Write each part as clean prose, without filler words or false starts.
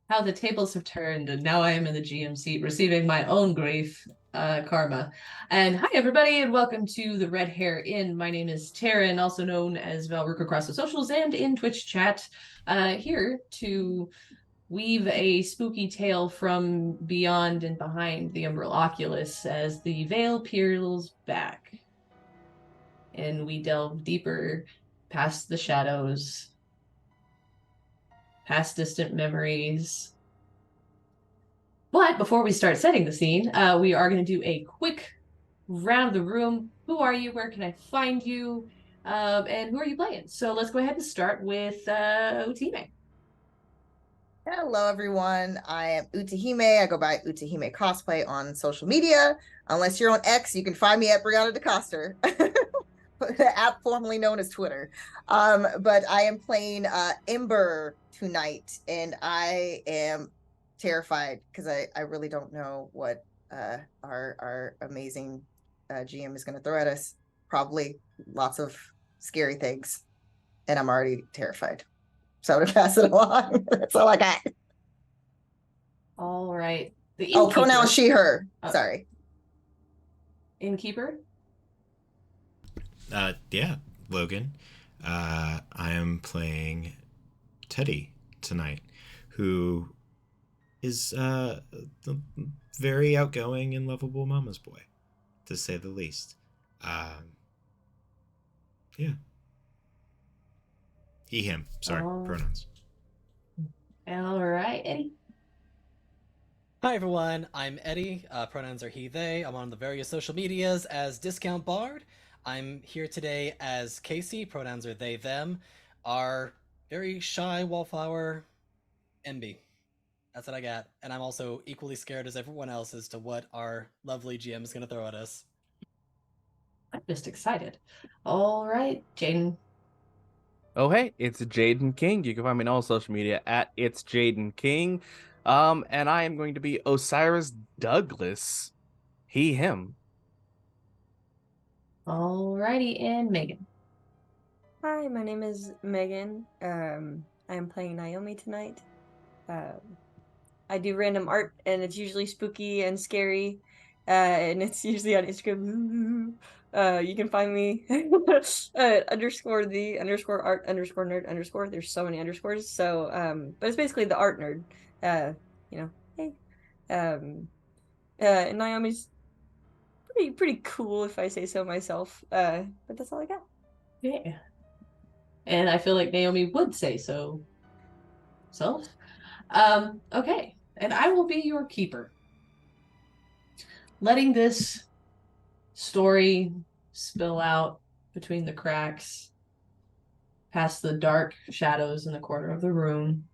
How the tables have turned, and now I am in the GM seat, receiving my own grief karma. And hi, everybody, and welcome to the Red Hair Inn. My name is Taryn, also known as Valrook across the socials and in Twitch chat, here to weave a spooky tale from beyond and behind the Umbral Oculus as the veil peels back and we delve deeper past the shadows, past distant memories. But before we start setting the scene, we are going to do a quick round of the room. Who are you? Where can I find you? And who are you playing? So let's go ahead and start with Utime. Hello, everyone. I am Utahime. I go by Utahime Cosplay on social media. Unless you're on X, you can find me at Brianna DeCoster, the app formerly known as Twitter. But I am playing Ember tonight, and I am terrified because I really don't know what our amazing GM is going to throw at us. Probably lots of scary things, and I'm already terrified. So I'm going to pass it along. That's all I got. All right. The Oh, innkeeper. pronoun she, her. Sorry. Innkeeper? Yeah, Logan. I am playing Teddy tonight, who is the very outgoing and lovable mama's boy, to say the least. Yeah. He, him. Sorry, pronouns. All right, Eddie. Hi everyone, I'm Eddie. Pronouns are he, they. I'm on the various social medias as Discount Bard. I'm here today as Casey. Pronouns are they, them. Our very shy wallflower, Enby. That's what I got. And I'm also equally scared as everyone else as to what our lovely GM is going to throw at us. I'm just excited. All right, Jaden. Oh hey, it's Jaden King. You can find me on all social media at it's Jaden King. And I am going to be Osiris Douglas. He, him. All righty, and Megan. Hi, my name is Megan. I'm playing Naomi tonight. I do random art, and it's usually spooky and scary, and it's usually on Instagram. You can find me underscore the underscore art underscore nerd underscore. There's so many underscores, so but it's basically the art nerd. Hey. And Naomi's pretty cool if I say so myself. But that's all I got. Yeah. And I feel like Naomi would say so. Okay. And I will be your keeper. Letting this story spill out between the cracks, past the dark shadows in the corner of the room,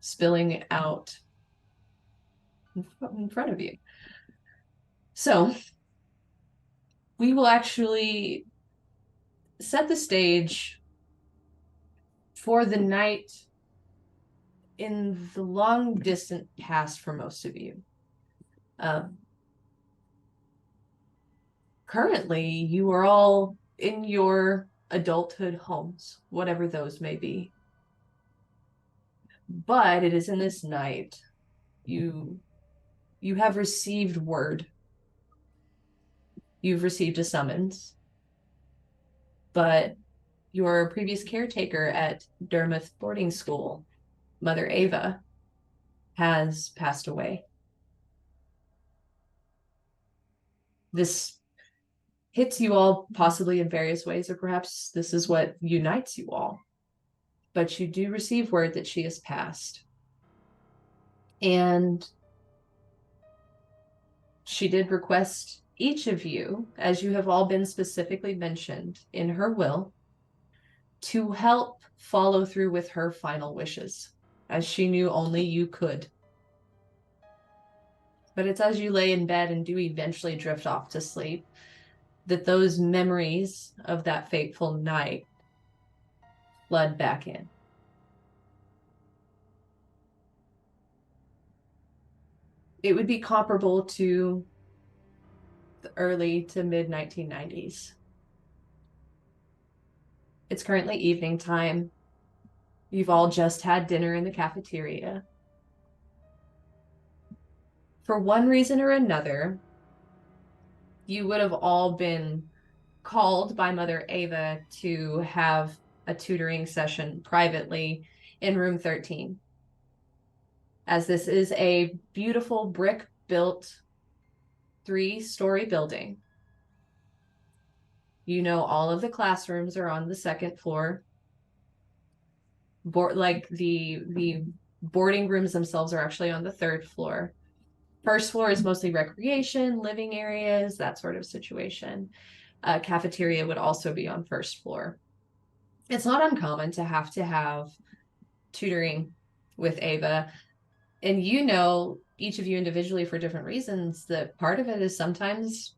spilling out in front of you. So, we will actually set the stage for the night in the long distant past for most of you. Currently, you are all in your adulthood homes, whatever those may be. But it is in this night you have received word. You've received a summons. But your previous caretaker at Dermouth boarding school, Mother Ava, has passed away. This hits you all possibly in various ways, or perhaps this is what unites you all. But you do receive word that she has passed. And she did request each of you, as you have all been specifically mentioned in her will, to help follow through with her final wishes, as she knew only you could. But it's as you lay in bed and do eventually drift off to sleep that those memories of that fateful night flood back in. It would be comparable to the early to mid 1990s. It's currently evening time. You've all just had dinner in the cafeteria. For one reason or another, you would have all been called by Mother Ava to have a tutoring session privately in room 13. As this is a beautiful brick built 3-story building. You know, all of the classrooms are on the second floor. Like the boarding rooms themselves are actually on the third floor. First floor is mostly recreation, living areas, that sort of situation. Cafeteria would also be on first floor. It's not uncommon to have tutoring with Ava. And you know, each of you individually for different reasons, that part of it is sometimes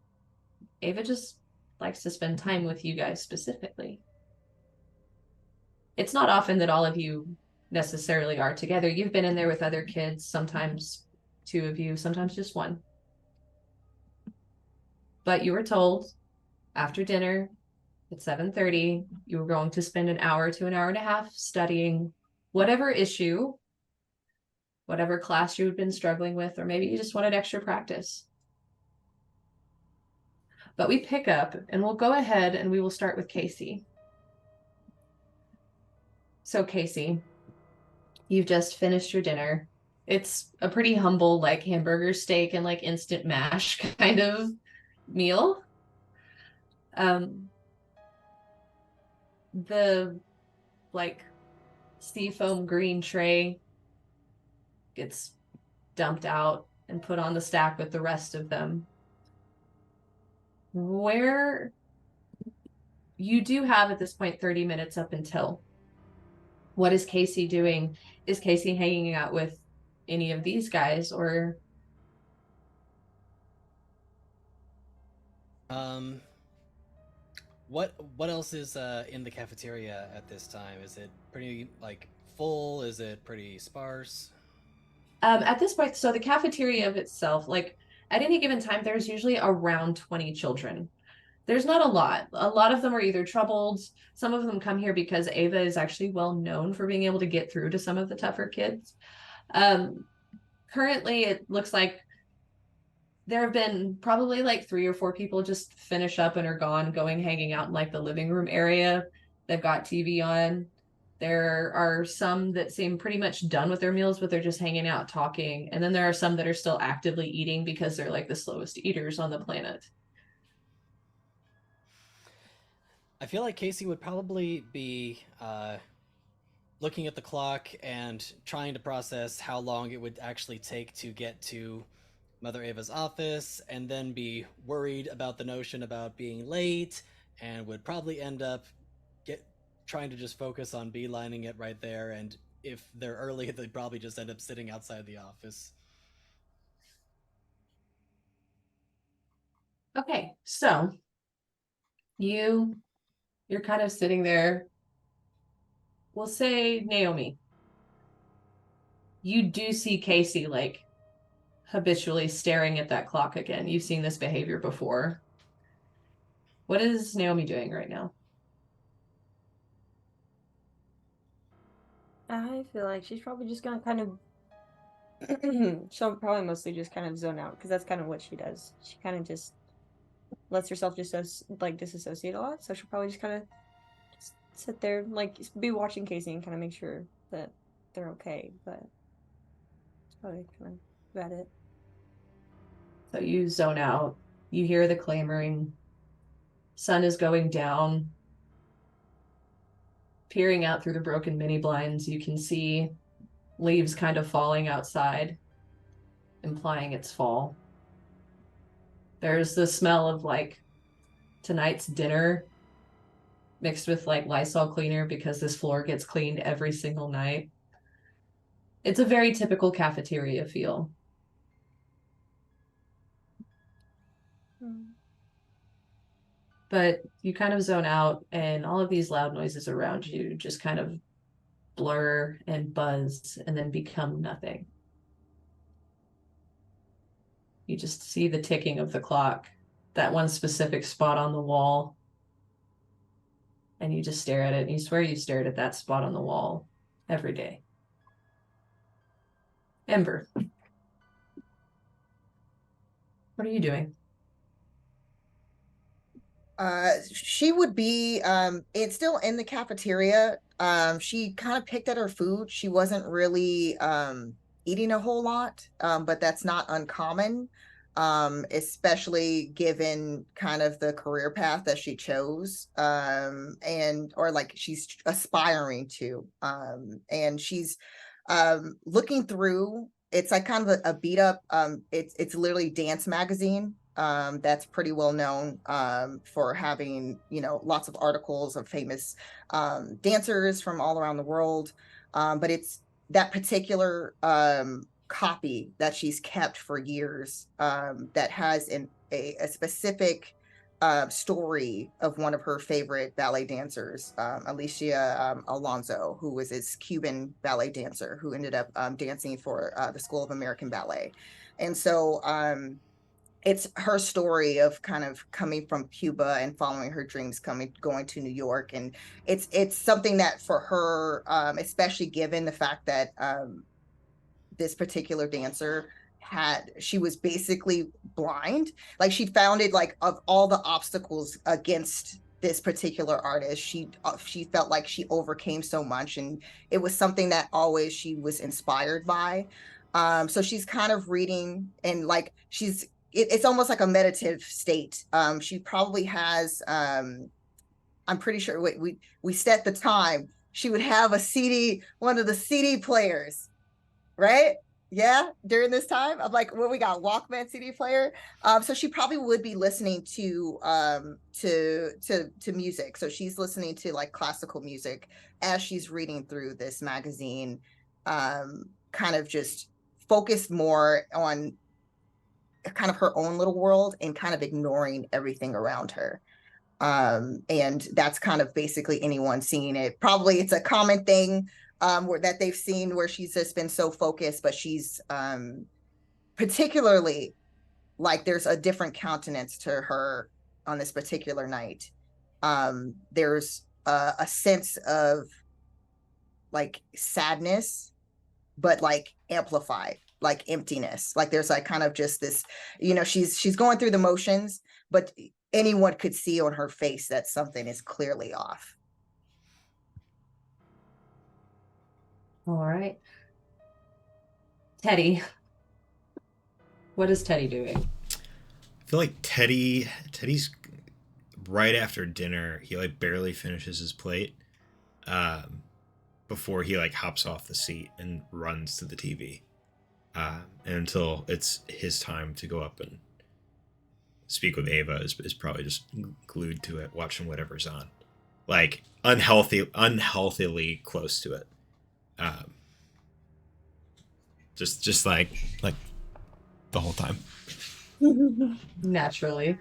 Ava just likes to spend time with you guys specifically. It's not often that all of you necessarily are together. You've been in there with other kids, sometimes 2 of you, sometimes just 1. But you were told after dinner at 7:30, you were going to spend an hour to an hour and a half studying whatever issue, whatever class you had been struggling with, or maybe you just wanted extra practice. But we pick up and we'll go ahead and we will start with Casey. So Casey, you've just finished your dinner. It's a pretty humble, like hamburger steak and like instant mash kind of meal. The like seafoam green tray gets dumped out and put on the stack with the rest of them. Where you do have at this point 30 minutes up until. What is Casey doing? Is Casey hanging out with any of these guys, or What else is in the cafeteria at this time? Is it pretty like full? Is it pretty sparse? at this point, so the cafeteria of itself, like at any given time, there's usually around 20 children. There's not a lot. A lot of them are either troubled. Some of them come here because Ava is actually well known for being able to get through to some of the tougher kids. Currently, it looks like there have been probably like 3 or 4 people just finish up and are gone, going hanging out in like the living room area. They've got TV on. There are some that seem pretty much done with their meals, but they're just hanging out talking. And then there are some that are still actively eating because they're like the slowest eaters on the planet. I feel like Casey would probably be looking at the clock and trying to process how long it would actually take to get to Mother Ava's office, and then be worried about the notion about being late, and would probably end up trying to just focus on beelining it right there. And if they're early, they'd probably just end up sitting outside the office. Okay, so you're kind of sitting there. We'll say Naomi. You do see Casey like habitually staring at that clock again. You've seen this behavior before. What is Naomi doing right now? I feel like she's probably just gonna kind of she'll probably mostly just kind of zone out, because that's kind of what she does. She kind of just lets herself just disassociate a lot. So she'll probably just kind of sit there, like be watching Casey and kind of make sure that they're okay. But it's probably kind of about it. So you zone out. You hear the clamoring. Sun is going down. Peering out through the broken mini blinds, you can see leaves kind of falling outside, implying it's fall. There's the smell of like tonight's dinner mixed with like Lysol cleaner, because this floor gets cleaned every single night. It's a very typical cafeteria feel. But you kind of zone out, and all of these loud noises around you just kind of blur and buzz and then become nothing. You just see the ticking of the clock, that one specific spot on the wall, and you just stare at it, and you swear you stared at that spot on the wall every day. Ember, what are you doing? She would be it's still in the cafeteria. She kind of picked at her food. She wasn't really eating a whole lot, but that's not uncommon, especially given kind of the career path that she chose, and or like she's aspiring to. And she's looking through, it's like kind of a beat up, it's literally dance magazine, that's pretty well known, for having, you know, lots of articles of famous dancers from all around the world. But it's that particular copy that she's kept for years, that has a specific story of one of her favorite ballet dancers, Alicia Alonso, who was this Cuban ballet dancer who ended up dancing for the School of American Ballet. And so it's her story of kind of coming from Cuba and following her dreams, going to New York. And it's something that for her, especially given the fact that this particular dancer she was basically blind. Like she found it, like, of all the obstacles against this particular artist, she felt like she overcame so much, and it was something that always she was inspired by. So she's kind of reading, and like it's almost like a meditative state. She probably has I'm pretty sure we set the time. She would have a CD, one of the CD players, right? Yeah, during this time of like what we got, Walkman CD player. So she probably would be listening to music. So she's listening to like classical music as she's reading through this magazine, kind of just focused more on kind of her own little world and kind of ignoring everything around her. And that's kind of basically anyone seeing it. Probably it's a common thing that they've seen, where she's just been so focused, but she's particularly, like, there's a different countenance to her on this particular night. There's a sense of like sadness, but like amplified, like emptiness. Like there's like kind of just this, you know, she's going through the motions, but anyone could see on her face that something is clearly off. All right. Teddy. What is Teddy doing? I feel like Teddy's right after dinner, he like barely finishes his plate before he like hops off the seat and runs to the TV. And until it's his time to go up and speak with Ava, is probably just glued to it, watching whatever's on. Like unhealthily close to it. Just like the whole time. Naturally.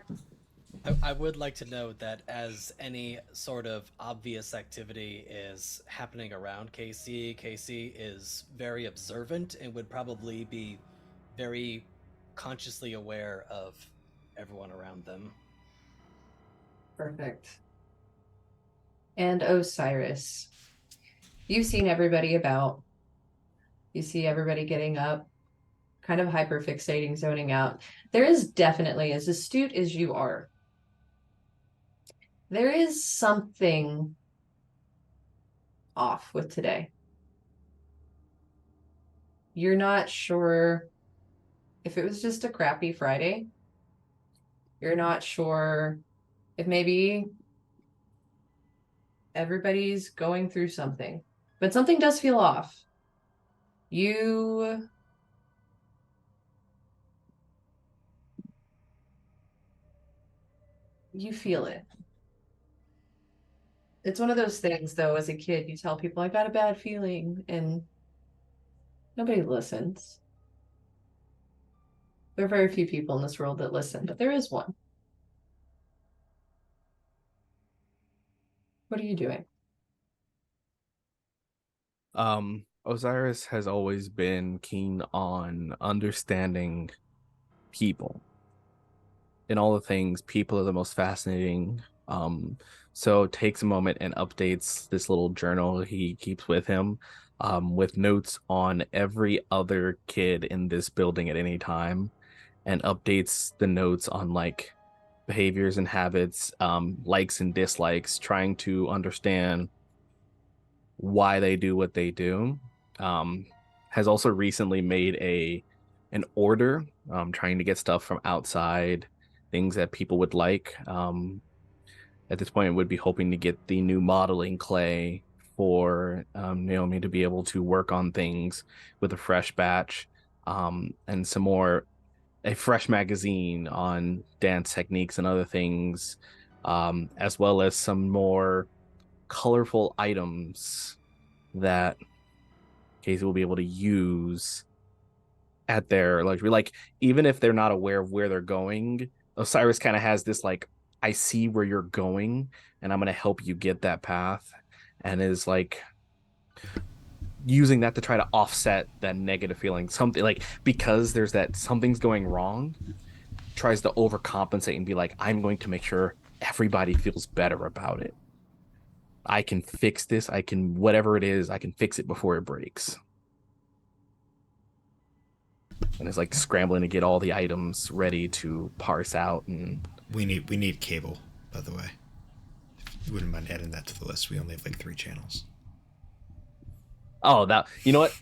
I would like to note that as any sort of obvious activity is happening around Casey is very observant and would probably be very consciously aware of everyone around them. Perfect. And Osiris, you've seen everybody about. You see everybody getting up, kind of hyperfixating, zoning out. There is definitely, as astute as you are, there is something off with today. You're not sure if it was just a crappy Friday. You're not sure if maybe everybody's going through something, but something does feel off. You feel it. It's one of those things, though, as a kid, you tell people, I got a bad feeling, and nobody listens. There are very few people in this world that listen, but there is one. What are you doing? Osiris has always been keen on understanding people. In all the things, people are the most fascinating. So takes a moment and updates this little journal he keeps with him with notes on every other kid in this building at any time, and updates the notes on like behaviors and habits, likes and dislikes, trying to understand why they do what they do. Has also recently made an order, trying to get stuff from outside, things that people would like. At this point, would be hoping to get the new modeling clay for Naomi to be able to work on things with a fresh batch, and some more, a fresh magazine on dance techniques and other things, as well as some more colorful items that Casey will be able to use at their luxury. Like, even if they're not aware of where they're going, Osiris kind of has this like, I see where you're going, and I'm going to help you get that path, and is like using that to try to offset that negative feeling. Something like, because there's that something's going wrong, tries to overcompensate and be like, I'm going to make sure everybody feels better about it. I can fix this. I can, whatever it is, I can fix it before it breaks. And it's like scrambling to get all the items ready to parse out. And We need cable, by the way. You wouldn't mind adding that to the list. We only have like 3 channels. oh, that, you know what?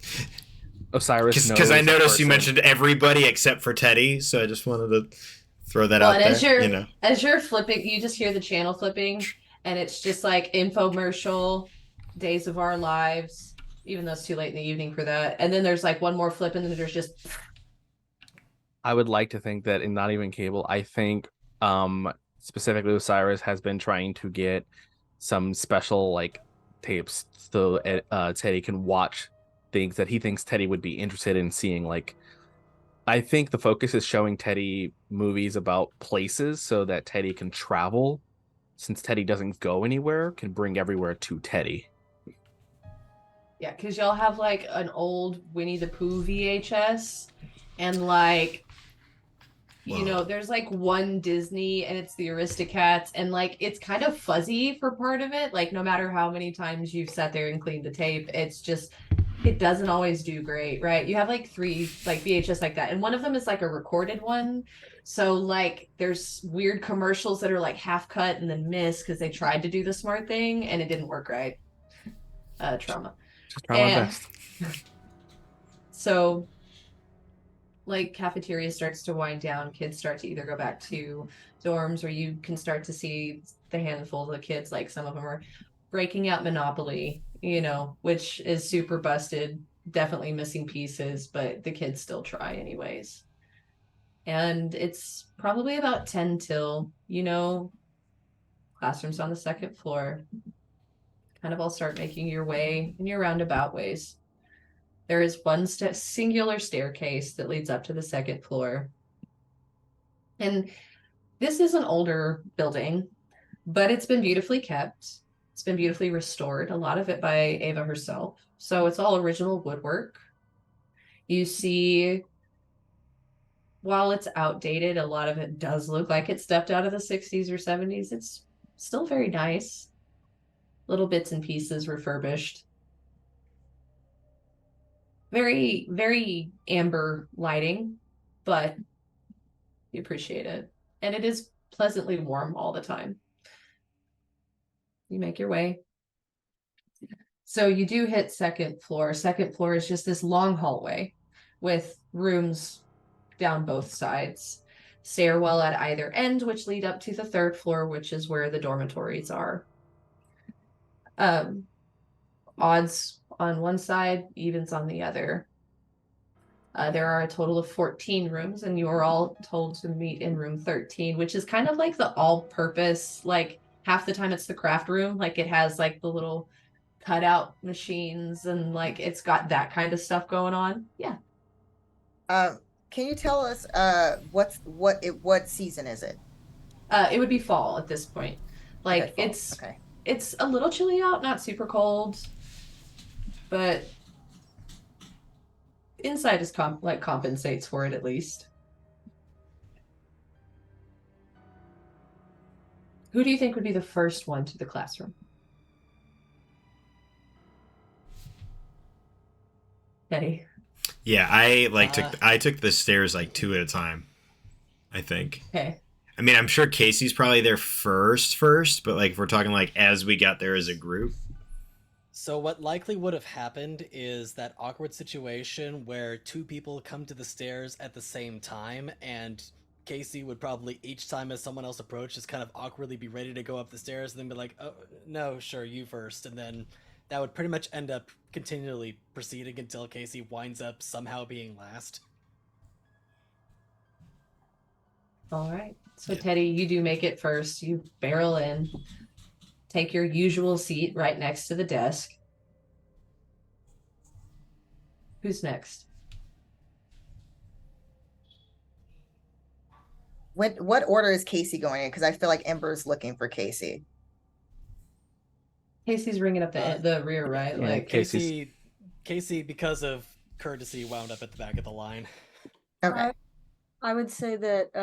Osiris knows, Because I a noticed you person. mentioned everybody except for Teddy, so I just wanted to throw that Well, out and as there. you're You know, as you're flipping, you just hear the channel flipping, and it's just like infomercial, Days of Our Lives, even though it's too late in the evening for that. And then there's like one more flip, and then there's just I would like to think that in not even cable, I think specifically Osiris has been trying to get some special like tapes so Teddy can watch things that he thinks Teddy would be interested in seeing. Like, I think the focus is showing Teddy movies about places so that Teddy can travel, since Teddy doesn't go anywhere, can bring everywhere to Teddy. yeah, because y'all have like an old Winnie the Pooh VHS, and like you Whoa. know, there's like one Disney and it's the Aristocats, and like it's kind of fuzzy for part of it. Like, no matter how many times you've sat there and cleaned the tape, it's just, it doesn't always do great, right? You have like 3 like VHS like that, and one of them is like a recorded one. So like there's weird commercials that are like half cut and then missed because they tried to do the smart thing and it didn't work right. Trauma. Just try my And best. so like cafeteria starts to wind down, kids start to either go back to dorms, or you can start to see the handful of kids, like some of them are breaking out Monopoly, you know, which is super busted, definitely missing pieces, but the kids still try anyways. And it's probably about 10 till, you know, classrooms on the 2nd floor kind of all start making your way in your roundabout ways. There is one singular staircase that leads up to the 2nd floor. And this is an older building, but it's been beautifully kept. It's been beautifully restored, a lot of it by Ava herself. So it's all original woodwork. You see, while it's outdated, a lot of it does look like it stepped out of the 60s or 70s. It's still very nice. Little bits and pieces refurbished. Very, very amber lighting, but you appreciate it. And it is pleasantly warm all the time. You make your way. So you do hit 2nd floor. 2nd floor is just this long hallway with rooms down both sides. Stairwell at either end, which lead up to the 3rd floor, which is where the dormitories are. Odds on one side, evens on the other. There are a total of 14 rooms, and you are all told to meet in room 13, which is kind of like the all-purpose, like half the time it's the craft room. Like, it has like the little cutout machines, and like it's got that kind of stuff going on. Yeah. Can you tell us what season is it? It would be fall at this point. Like, Okay, fall. it's Okay. it's a little chilly out, not super cold, but inside is compensates for it at least. Who do you think would be the first one to the classroom? Teddy. Yeah, Uh, I took the stairs like two at a time, I think. Okay. I mean, I'm sure Casey's probably there first, but like if we're talking like as we got there as a group. So what likely would have happened is that awkward situation where two people come to the stairs at the same time, and Casey would probably each time as someone else approaches kind of awkwardly be ready to go up the stairs and then be like, oh no, sure, you first, and then that would pretty much end up continually proceeding until Casey winds up somehow being last. All right. So Yeah. Teddy, you do make it first. You barrel in, take your usual seat right next to the desk. Who's next? What order is Casey going in? Because I feel like Ember's looking for Casey. Casey's ringing up the rear, right? yeah, Like Casey's- Casey, because of courtesy, wound up at the back of the line. Okay. I would say that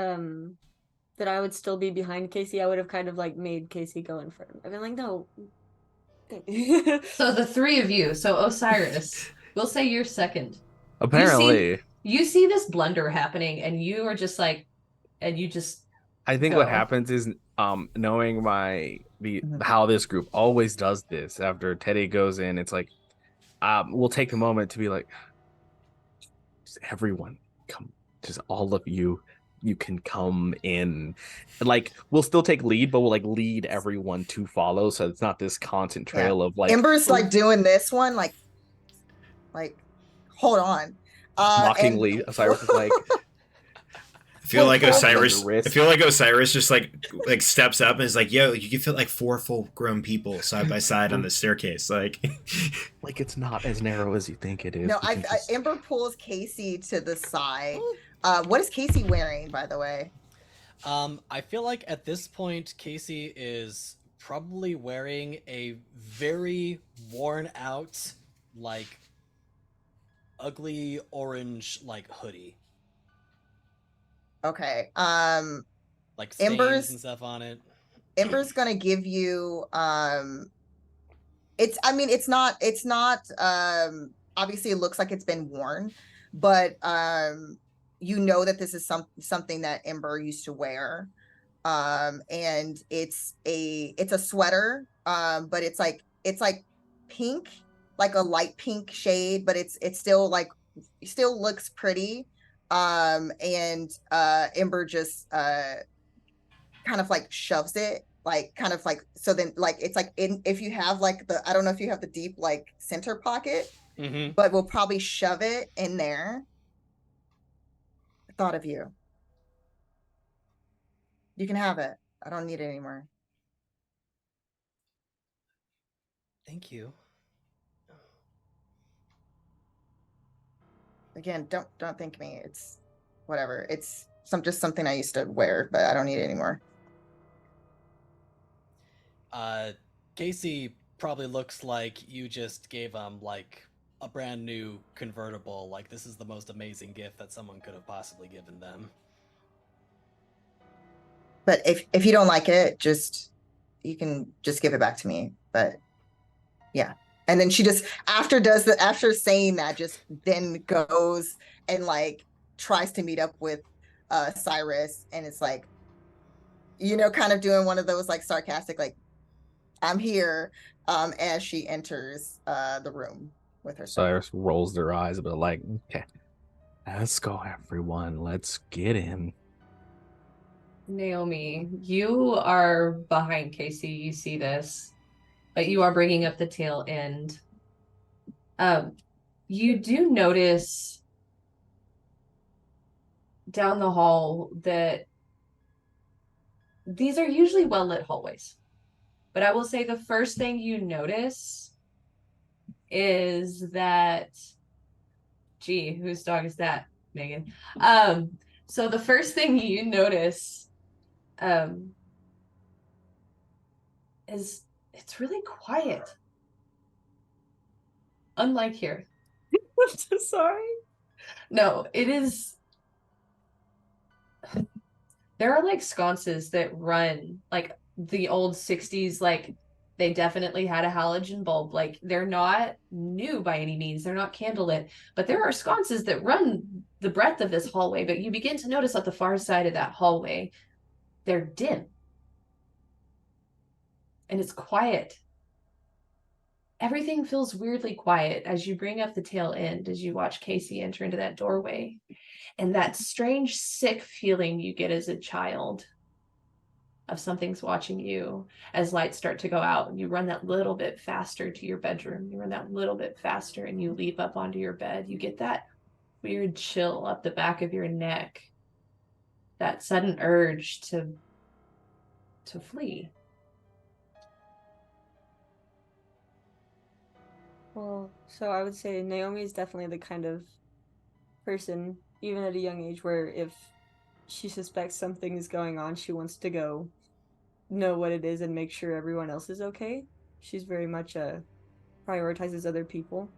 that I would still be behind Casey. I would have kind of like made Casey go in front. I've been like, no. so the three of you. So Osiris, we'll say you're second. Apparently, You see this blunder happening, and you are just like, and you just I think go. what happens is knowing Mhm. how this group always does this after Teddy goes in, it's like we'll take a moment to be like, just everyone come, just all of you can come in, like we'll still take lead, but we'll like lead everyone to follow, so it's not this constant trail of like Ember's like doing this one, like hold on. mockingly. Osiris is like, I feel like Hold on. Osiris. I feel like Osiris just like steps up and is like, "Yo, you can fit like four full-grown people side by side on the staircase." Like, like it's not as narrow as you think it is. No, We can just- Ember pulls Casey to the side. What is Casey wearing, by the way? I feel like at this point, Casey is probably wearing a very worn out, like ugly orange like hoodie, Okay. like stains Ember's- and stuff on it. Ember's gonna give you it's not obviously it looks like it's been worn, but you know that this is something that Ember used to wear. And it's a sweater, but it's like pink, like a light pink shade, but it's still like still looks pretty. And Ember just kind of like shoves it, like kind of like, so then like it's like if you have like the, I don't know if you have the deep like center pocket, Mm-hmm. but we'll probably shove it in there. I thought of you. You can have it. I don't need it anymore. Thank you. Again, don't thank me. It's whatever. It's just something I used to wear, but I don't need it anymore. Casey probably looks like you just gave like a brand new convertible. Like this is the most amazing gift that someone could have possibly given them. But if you don't like it, you can just give it back to me. But yeah. And then she just after saying that, just then goes and like tries to meet up with Cyrus, and it's like, kind of doing one of those like sarcastic, like, I'm here, as she enters the room with her. Cyrus rolls their eyes, but like, okay, let's go, everyone, let's get in. Naomi, you are behind Casey. You see this, but you are bringing up the tail end. You do notice down the hall that these are usually well-lit hallways. But I will say the first thing you notice is that, gee, whose dog is that, Megan? So the first thing you notice is it's really quiet. Unlike here. I'm so sorry. No, it is. There are like sconces that run like the old 60s, like They definitely had a halogen bulb. Like, they're not new by any means. They're not candlelit, but there are sconces that run the breadth of this hallway. But you begin to notice at the far side of that hallway, they're dim. And it's quiet. Everything feels weirdly quiet as you bring up the tail end, as you watch Casey enter into that doorway. And that strange, sick feeling you get as a child of something's watching you as lights start to go out, and you run that little bit faster to your bedroom. You run that little bit faster and you leap up onto your bed. You get that weird chill up the back of your neck, that sudden urge to flee. Well, so I would say Naomi is definitely the kind of person, even at a young age, where if she suspects something is going on, she wants to go know what it is and make sure everyone else is okay. She's very much prioritizes other people.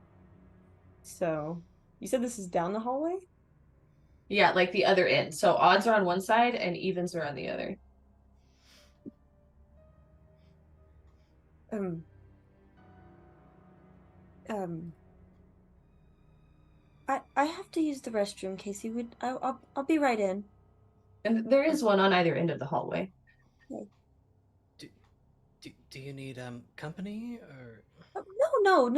So, you said this is down the hallway? Yeah, like the other end. So odds are on one side and evens are on the other. Um, um, I have to use the restroom, Casey. I'll be right in. And there is one on either end of the hallway. Do you need company or? No.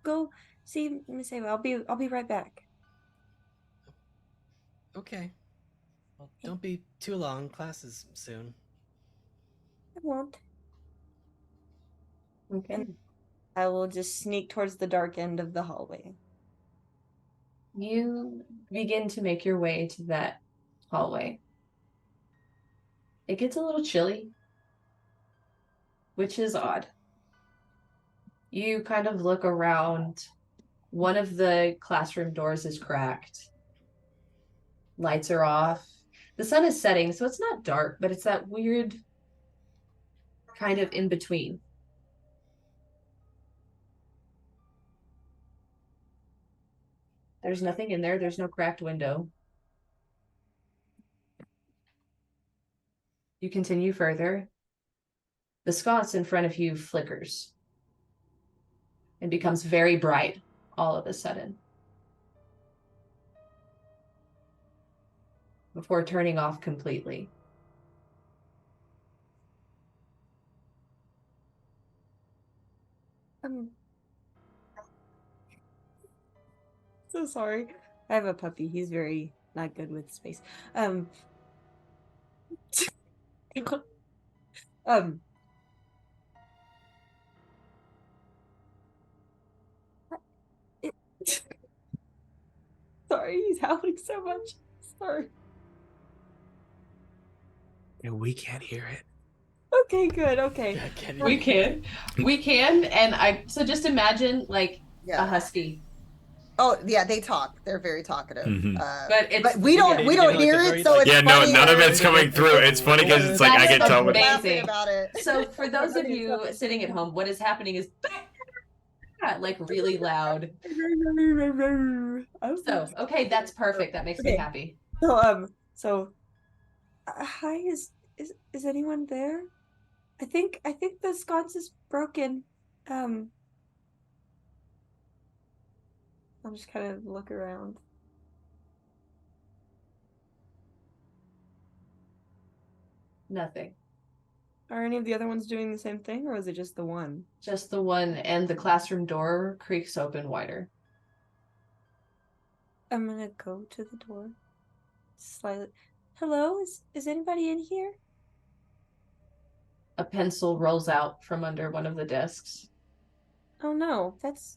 Go see Miss Ava. I'll be right back. Okay. Well, don't be too long. Class is soon. I won't. Okay. And I will just sneak towards the dark end of the hallway. You begin to make your way to that hallway. It gets a little chilly, which is odd. You kind of look around. One of the classroom doors is cracked. Lights are off. The sun is setting, so it's not dark, but it's that weird kind of in between. There's nothing in there. There's no cracked window. You continue further. The sconce in front of you flickers and becomes very bright all of a sudden, before turning off completely. So sorry. I have a puppy. He's very not good with space. Um it, sorry, he's howling so much. Sorry. And we can't hear it. Okay, good. Okay. Yeah, can We can. We can. And so just imagine like Yeah. a husky. Oh yeah, they talk. They're very talkative. Mhm. But we don't like hear the it, so very, it's Yeah, no, funny. none of it's coming through. It's funny because it's like I That's can tell what. amazing. Laughing about it. So for those of you sitting at home, what is happening is like really loud. So okay, that's perfect. That makes me Okay. happy. So hi, is anyone there? I think the sconce is broken. I'll just kind of look around. Nothing. Are any of the other ones doing the same thing, or is it just the one? Just the one, and the classroom door creaks open wider. I'm gonna go to the door. Slightly. Hello, is anybody in here? A pencil rolls out from under one of the desks. Oh no, that's.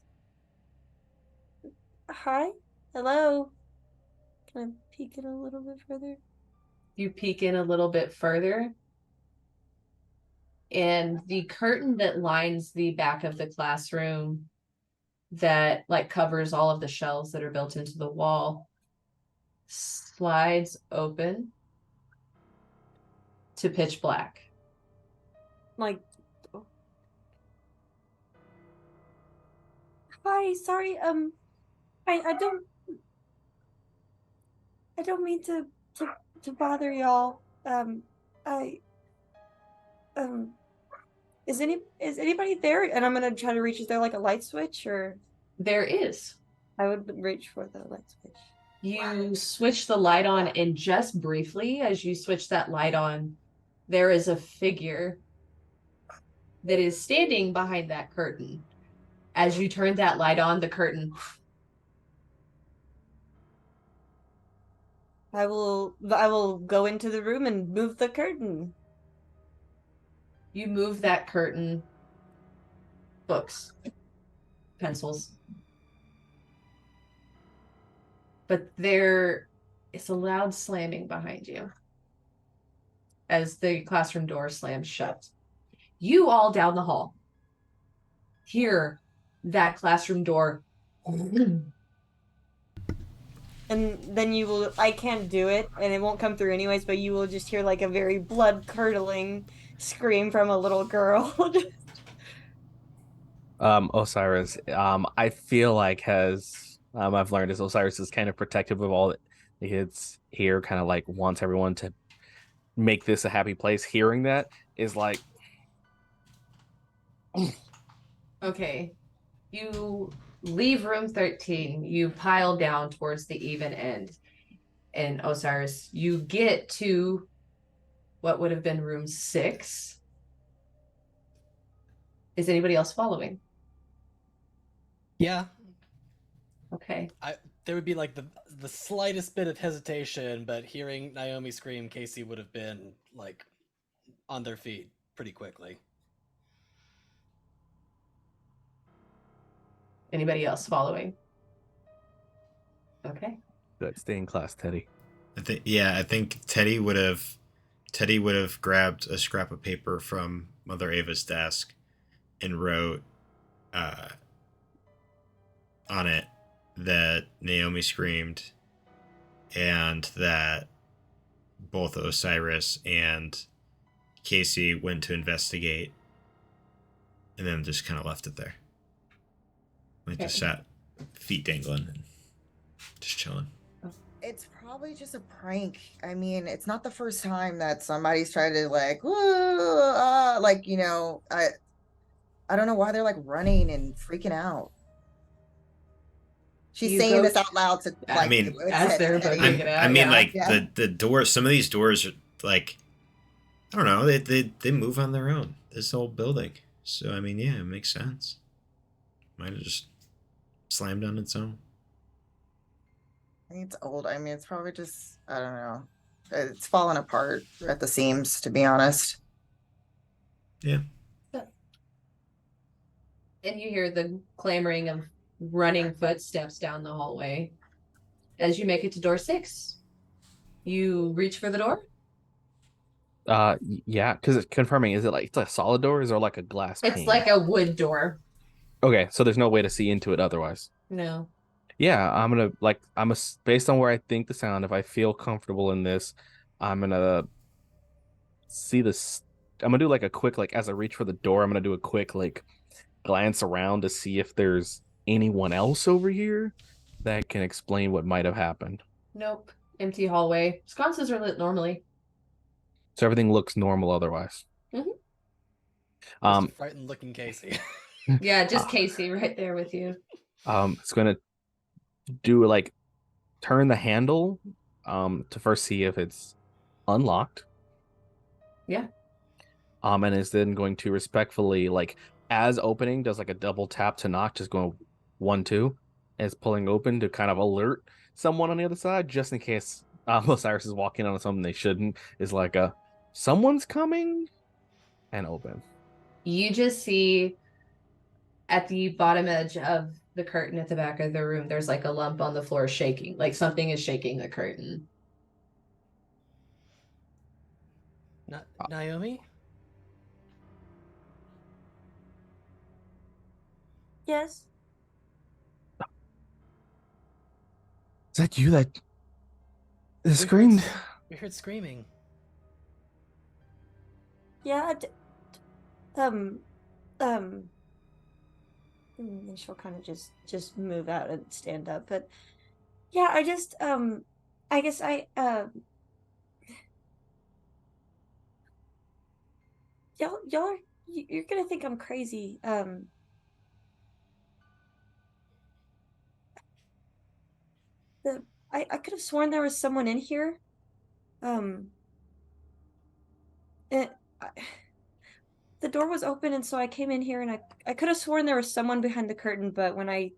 Hi? Hello? Can I peek in a little bit further? You peek in a little bit further, and the curtain that lines the back of the classroom that like covers all of the shelves that are built into the wall slides open to pitch black. Like. Hi, sorry, I don't mean to bother y'all. I um Is anybody there? And I'm gonna try to reach. Is there like a light switch, or There is. I would reach for the light switch. You switch the light on, and just briefly, as you switch that light on, there is a figure that is standing behind that curtain. As you turn that light on, the curtain. I will go into the room and move the curtain. You move that curtain. Books, pencils. But there is a loud slamming behind you as the classroom door slams shut. You all down the hall hear that classroom door. And then you will, I can't do it, and it won't come through anyways, but you will just hear like a very blood-curdling scream from a little girl. Osiris, I feel like I've learned is Osiris is kind of protective of all the kids here, kind of like wants everyone to make this a happy place. Hearing that is like, Okay. You leave room 13. You pile down towards the even end. And Osiris, you get to what would have been room 6. Is anybody else following? Yeah, Okay. there would be like the slightest bit of hesitation, but hearing Naomi scream, Casey would have been like on their feet pretty quickly. Anybody else following? Okay. good, stay in class, Teddy. I think Teddy would have grabbed a scrap of paper from Mother Ava's desk and wrote on it that Naomi screamed and that both Osiris and Casey went to investigate, and then just kind of left it there. Like just sat, feet dangling, and just chilling. It's probably just a prank. I mean, it's not the first time that somebody's tried to like, like, you know, I don't know why they're like running and freaking out. She's You saying go this to- out loud to I like mean, as they're Teddy. booking it out. I mean, yeah. like Yeah. the doors. Some of these doors are like, I don't know. They move on their own. This whole building. So I mean, yeah, it makes sense. Might have just slammed on its own. I think it's old. I mean, it's probably just, I don't know. It's falling apart at the seams, to be honest. Yeah. And you hear the clamoring of running footsteps down the hallway. As you make it to door 6, you reach for the door. Yeah, because it's confirming, is it like it's a solid door, or is there like a glass It's pane? like a wood door. Okay, so there's no way to see into it otherwise. No. Yeah, based on where I think the sound, if I feel comfortable in this, I'm gonna see this. I'm gonna do like a quick, like as I reach for the door, I'm gonna do a quick like glance around to see if there's anyone else over here that can explain what might have happened. Nope. Empty hallway. Sconces are lit normally. So everything looks normal otherwise. Mhm. Just Um, a frightened looking Casey. Yeah, just Casey right there with you. it's gonna do like turn the handle to first see if it's unlocked. Yeah. And is then going to respectfully, like as opening, does like a double tap to knock, just going 1 2 as pulling open to kind of alert someone on the other side, just in case Osiris is walking on something they shouldn't, is like a someone's coming, and open. You just see at the bottom edge of the curtain at the back of the room, there's like a lump on the floor shaking, like something is shaking the curtain. Naomi? Yes. Is that you that We screamed? heard- We heard screaming. Yeah. And she'll kind of just move out and stand up. But yeah, I just I guess y'all are you're gonna think I'm crazy. The I could have sworn there was someone in here. Um, and I, the door was open, and so I came in here, and I could have sworn there was someone behind the curtain, but when I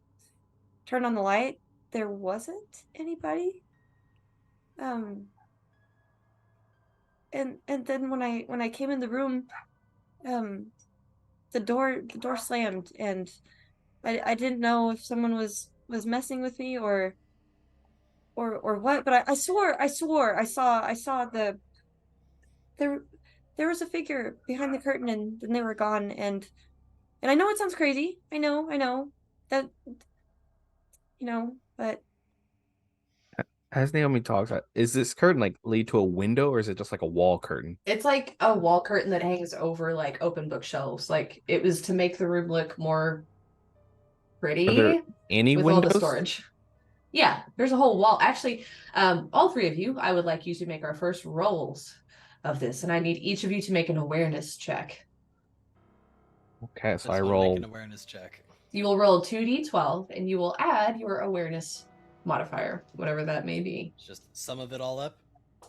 turned on the light, there wasn't anybody. Um, and then when I came in the room, um, the door slammed, and I didn't know if someone was messing with me or what, but I swore I saw there there was a figure behind the curtain, and then they were gone, and I know it sounds crazy. I know that, but As Naomi talks, is this curtain like lead to a window or is it just like a wall curtain? It's like a wall curtain that hangs over like open bookshelves. Like it was to make the room look more Are there pretty any with all the windows? storage. Yeah, there's a whole wall. Actually, all three of you, I would like you to make our first rolls of this, and I need each of you to make an awareness check. Okay, so I Just want to make roll. an awareness check. You will roll 2d12 and you will add your awareness modifier, whatever that may be. Just sum of it all up.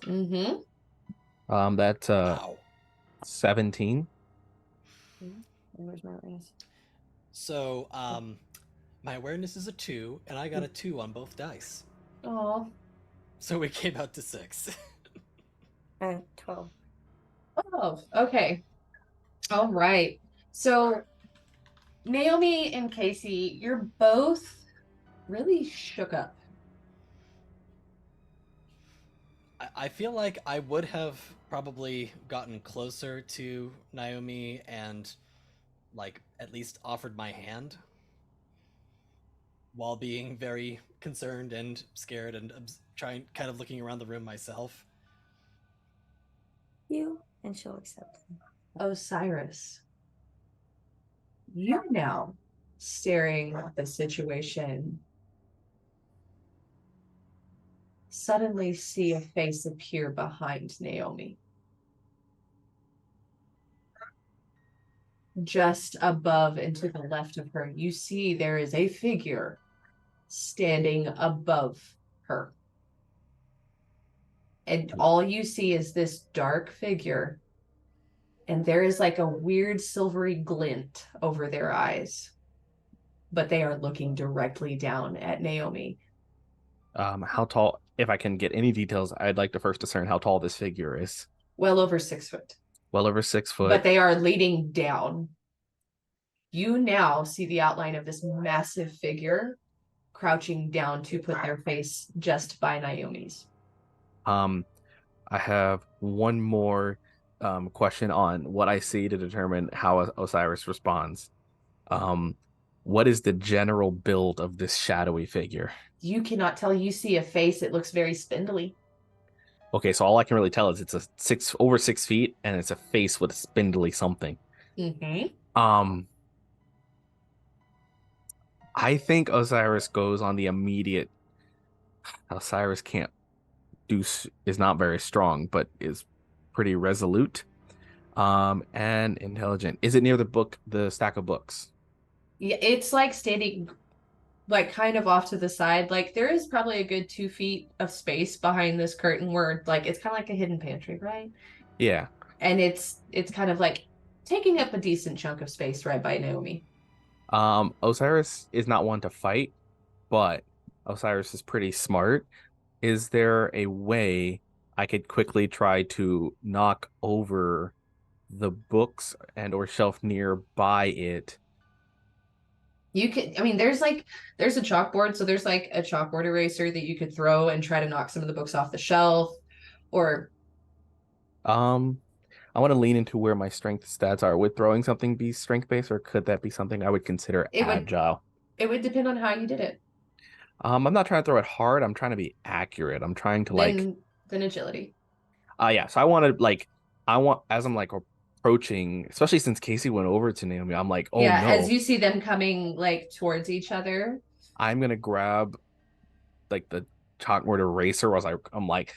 Mm-hmm. That's Wow. 17. Where's my awareness? So, my awareness is a 2, and I got a 2 on both dice. Oh, So we came out to 6. 12. oh, okay. All right. So Naomi and Casey, you're both really shook up. I feel like I would have probably gotten closer to Naomi and, like, at least offered my hand while being very concerned and scared and kind of looking around the room myself. And she'll accept them. Osiris, you now staring at the situation suddenly see a face appear behind Naomi. Just above and to the left of her, you see there is a figure standing above her. And all you see is this dark figure. And there is like a weird silvery glint over their eyes. But they are looking directly down at Naomi. How tall? If I can get any details, I'd like to first discern how tall this figure is. Well over 6 foot. Well over 6 foot. But they are leaning down. You now see the outline of this massive figure crouching down to put their face just by Naomi's. I have one more question on what I see to determine how Osiris responds. What is the general build of this shadowy figure? You cannot tell. You see a face. It looks very spindly. Okay, so all I can really tell is it's a over 6 feet and it's a face with a spindly something. Mm-hmm. I think Osiris goes on the immediate. Osiris can't is not very strong, but is pretty resolute, and intelligent. Is it near the stack of books? Yeah, it's like standing like kind of off to the side. Like there is probably a good 2 feet of space behind this curtain where like it's kind of like a hidden pantry, right? Yeah. And it's kind of like taking up a decent chunk of space right by Naomi. Osiris is not one to fight, but Osiris is pretty smart. Is there a way I could quickly try to knock over the books and or shelf nearby it? You could, I mean, there's a chalkboard, so there's like a chalkboard eraser that you could throw and try to knock some of the books off the shelf, or I want to lean into where my strength stats are. Would throwing something be strength based, or could that be something I would consider agile? It would depend on how you did it. I'm not trying to throw it hard. I'm trying to be accurate. I'm trying to then agility. Yeah. So I want to as I'm like approaching, especially since Casey went over to Naomi, I'm like, oh yeah, no. As you see them coming like towards each other, I'm gonna grab like the chalkboard eraser as I'm like,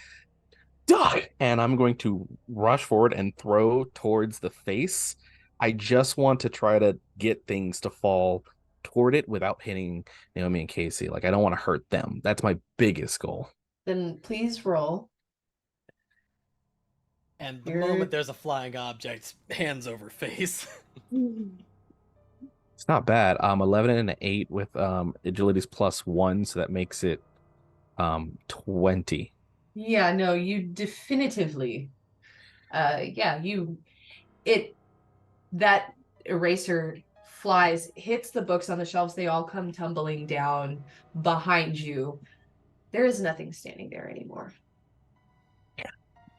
duh! And I'm going to rush forward and throw towards the face I just want to try to get things to fall toward it without hitting Naomi and Casey. Like I don't want to hurt them. That's my biggest goal. Then please roll. And the You're- moment there's a flying object, hands over face. It's not bad. 11 and an 8 with agility's +1, so that makes it 20. Yeah, no, you definitively yeah, that eraser flies, hits the books on the shelves, they all come tumbling down behind you. There is nothing standing there anymore.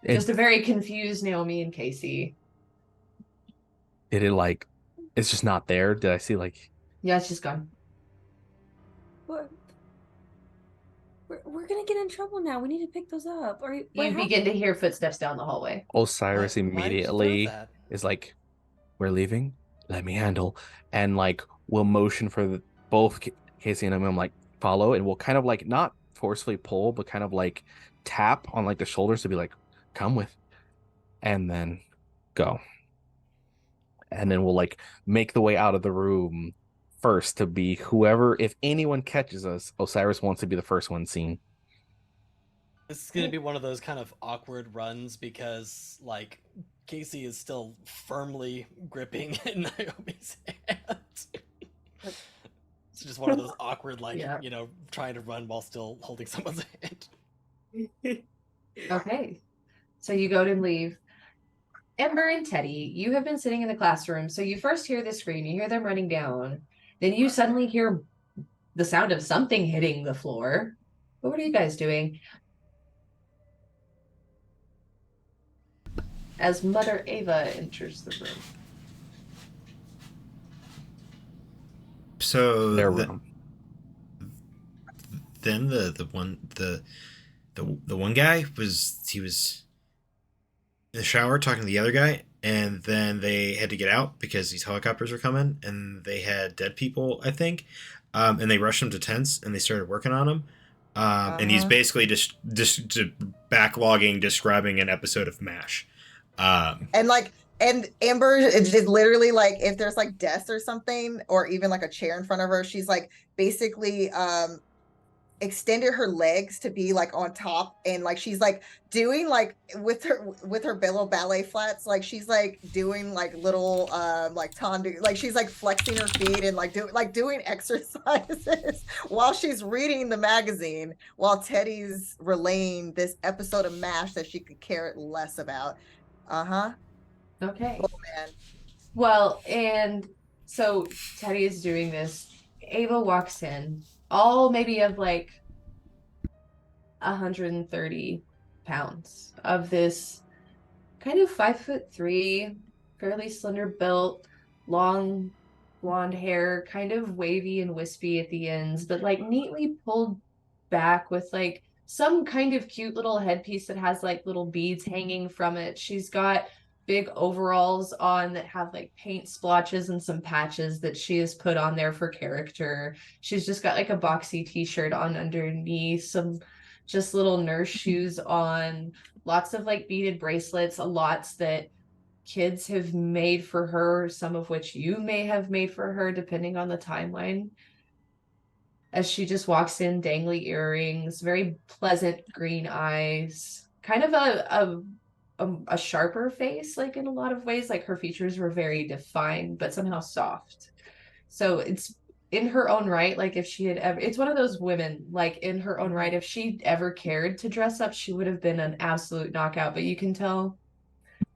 Just a very confused Naomi and Casey. Did it like it's just not there? Did I see like Yeah, it's just gone. What? We're gonna get in trouble now. We need to pick those up. Or You begin to hear footsteps down the hallway. Osiris Why did you throw immediately that? is like, we're leaving. Let me handle, and like we'll motion for both Casey and I'm like follow, and we'll kind of like not forcefully pull, but kind of like tap on like the shoulders to be like, come with, and then go, and then we'll like make the way out of the room first to be whoever. If anyone catches us, Osiris wants to be the first one seen. This is gonna be one of those kind of awkward runs because like Casey is still firmly gripping Naomi's hand. It's just one of those awkward, like, Yeah. trying to run while still holding someone's hand. Okay. So you go to leave. Ember and Teddy, you have been sitting in the classroom. So you first hear the scream, you hear them running down. Then you suddenly hear the sound of something hitting the floor. But what are you guys doing? As Mother Ava enters the room. So Their room. then the one guy was in the shower talking to the other guy, and then they had to get out because these helicopters were coming, and they had dead people, I think, and they rushed them to tents and they started working on them. And he's basically just backlogging, describing an episode of MASH. And Amber is just literally like, if there's like deaths or something, or even like a chair in front of her, she's like basically extended her legs to be like on top, and like she's like doing like with her billow ballet flats, like she's like doing like little like tendu, like she's like flexing her feet and like doing exercises while she's reading the magazine, while Teddy's relaying this episode of MASH that she could care less about. Okay. Oh man. Well, and so Teddy is doing this. Ava walks in, all maybe of like 130 pounds of this kind of 5'3", fairly slender built, long blonde hair, kind of wavy and wispy at the ends, but like neatly pulled back with like some kind of cute little headpiece that has like little beads hanging from it. She's got big overalls on that have like paint splotches and some patches that she has put on there for character. She's just got like a boxy t-shirt on underneath, some just little nurse shoes on, lots of like beaded bracelets, a lots that kids have made for her, some of which you may have made for her depending on the timeline. As she just walks in, dangly earrings, very pleasant green eyes, kind of a sharper face, like in a lot of ways, like her features were very defined but somehow soft. So it's in her own right, like if she had ever, it's one of those women, like in her own right, if she ever cared to dress up, she would have been an absolute knockout. But you can tell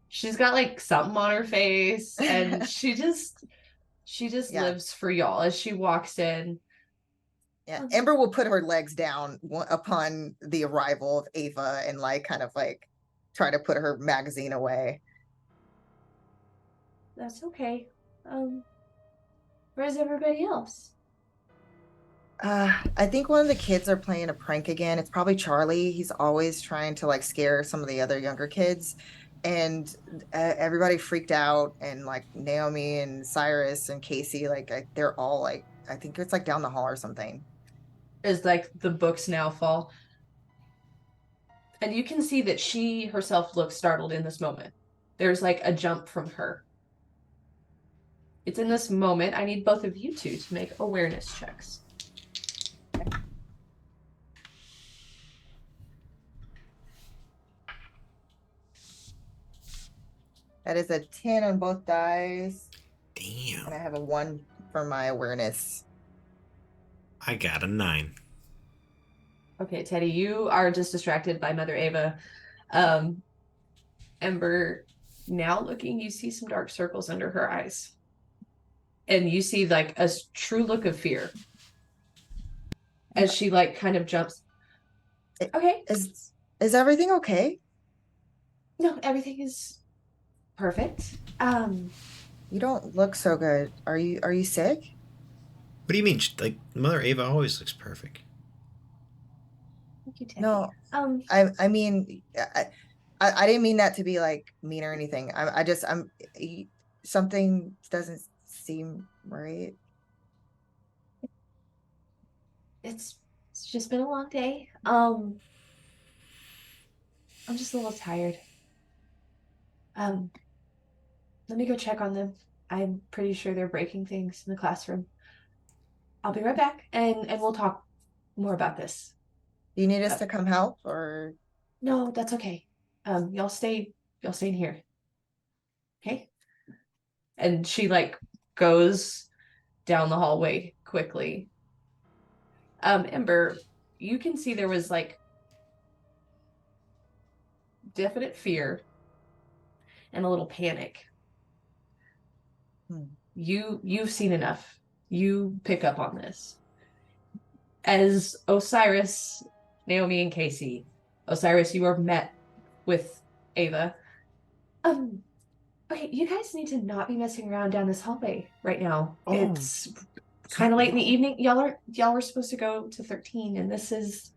she's got like something on her face, and she just Yeah. lives for y'all as she walks in. Yeah, Amber will put her legs down upon the arrival of Ava and like kind of like try to put her magazine away. That's okay. Where's everybody else? I think one of the kids are playing a prank again. It's probably Charlie. He's always trying to like scare some of the other younger kids, and everybody freaked out. And like Naomi and Cyrus and Casey, like they're all like, I think it's like down the hall or something. As like the books now fall. And you can see that she herself looks startled in this moment. There's like a jump from her. It's in this moment. I need both of you two to make awareness checks. That is a 10 on both dice. Damn. And I have a 1 for my awareness. I got a 9. Okay, Teddy, you are just distracted by Mother Ava. Ember, now looking, you see some dark circles under her eyes. And you see like a true look of fear as she like kind of jumps. Okay. Is everything okay? No, everything is perfect. You don't look so good. Are you sick? What do you mean? Like, Mother Ava always looks perfect. Thank you, Teddy. No. I mean, I didn't mean that to be like mean or anything. Something doesn't seem right. It's just been a long day. I'm just a little tired. Let me go check on them. I'm pretty sure they're breaking things in the classroom. I'll be right back and we'll talk more about this. Do you need us to come help or? No, that's okay. Y'all stay in here. Okay? And she like goes down the hallway quickly. Ember, you can see there was like definite fear and a little panic. You've seen enough. You pick up on this. As Osiris, Naomi, and Casey, Osiris, you are met with Ava. Okay, you guys need to not be messing around down this hallway right now. Oh, it's kind of late in the evening. Y'all were supposed to go to 13, and this is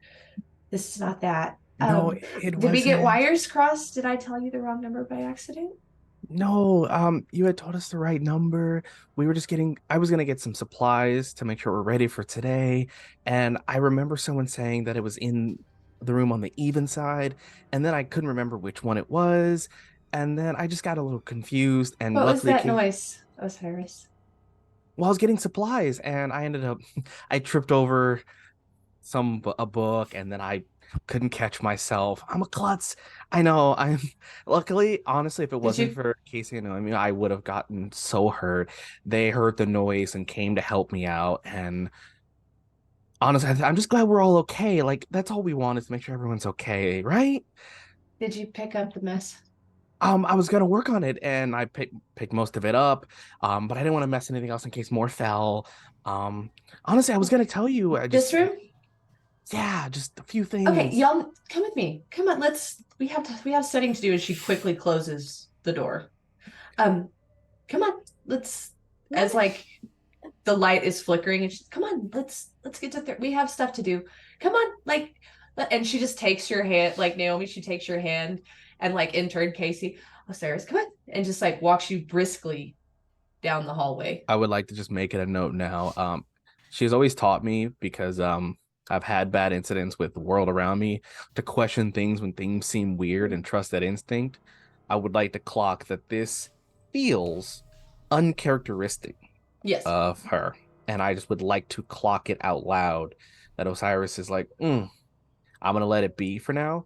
not that. No, it did we get wasn't. wires crossed? Did I tell you the wrong number by accident? No, you had told us the right number. I was gonna get some supplies to make sure we're ready for today. And I remember someone saying that it was in the room on the even side, and then I couldn't remember which one it was. And then I just got a little confused. And What was luckily that noise, Osiris? Well, I was getting supplies and I ended up I tripped over a book and then I couldn't catch myself. I'm a klutz. I know. I'm luckily, honestly, if it wasn't for Casey and Noemi, I would have gotten so hurt. They heard the noise and came to help me out. And honestly, I'm just glad we're all okay. Like that's all we want is to make sure everyone's okay, right? Did you pick up the mess? I was gonna work on it and I picked most of it up. But I didn't want to mess anything else in case more fell. Honestly, I was gonna tell you. This room? Yeah, just a few things. Okay, y'all come with me. Come on, we have studying to do, and she quickly closes the door. Come on, as like the light is flickering and she's come on, let's get to we have stuff to do. Come on, like and she just takes your hand, like Naomi, she takes your hand and like in turn Casey, Osiris, come on, and just like walks you briskly down the hallway. I would like to just make it a note now. She's always taught me because I've had bad incidents with the world around me to question things when things seem weird and trust that instinct. I would like to clock that this feels uncharacteristic of her. And I just would like to clock it out loud that Osiris is like, I'm going to let it be for now.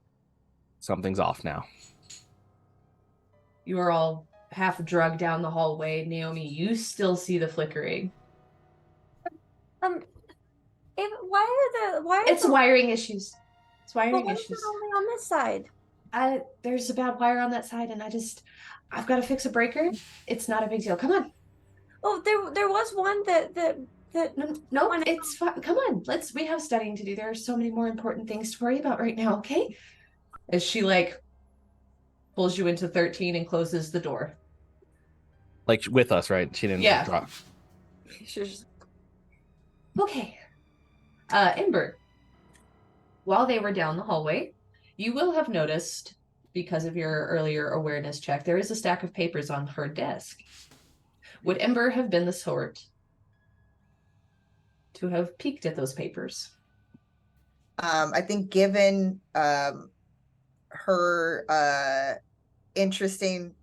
Something's off now. You are all half drugged down the hallway. Naomi, you still see the flickering. It's wiring issues. It's wiring issues. Why is it only on this side? There's a bad wire on that side, and I've got to fix a breaker. It's not a big deal. Come on. Oh, there was one that no, it's fine. Come on, we have studying to do. There are so many more important things to worry about right now, okay? As she like pulls you into 13 and closes the door. Like with us, right? She didn't drop. Okay. Ember, while they were down the hallway, you will have noticed, because of your earlier awareness check, there is a stack of papers on her desk. Would Ember have been the sort to have peeked at those papers? I think given her interesting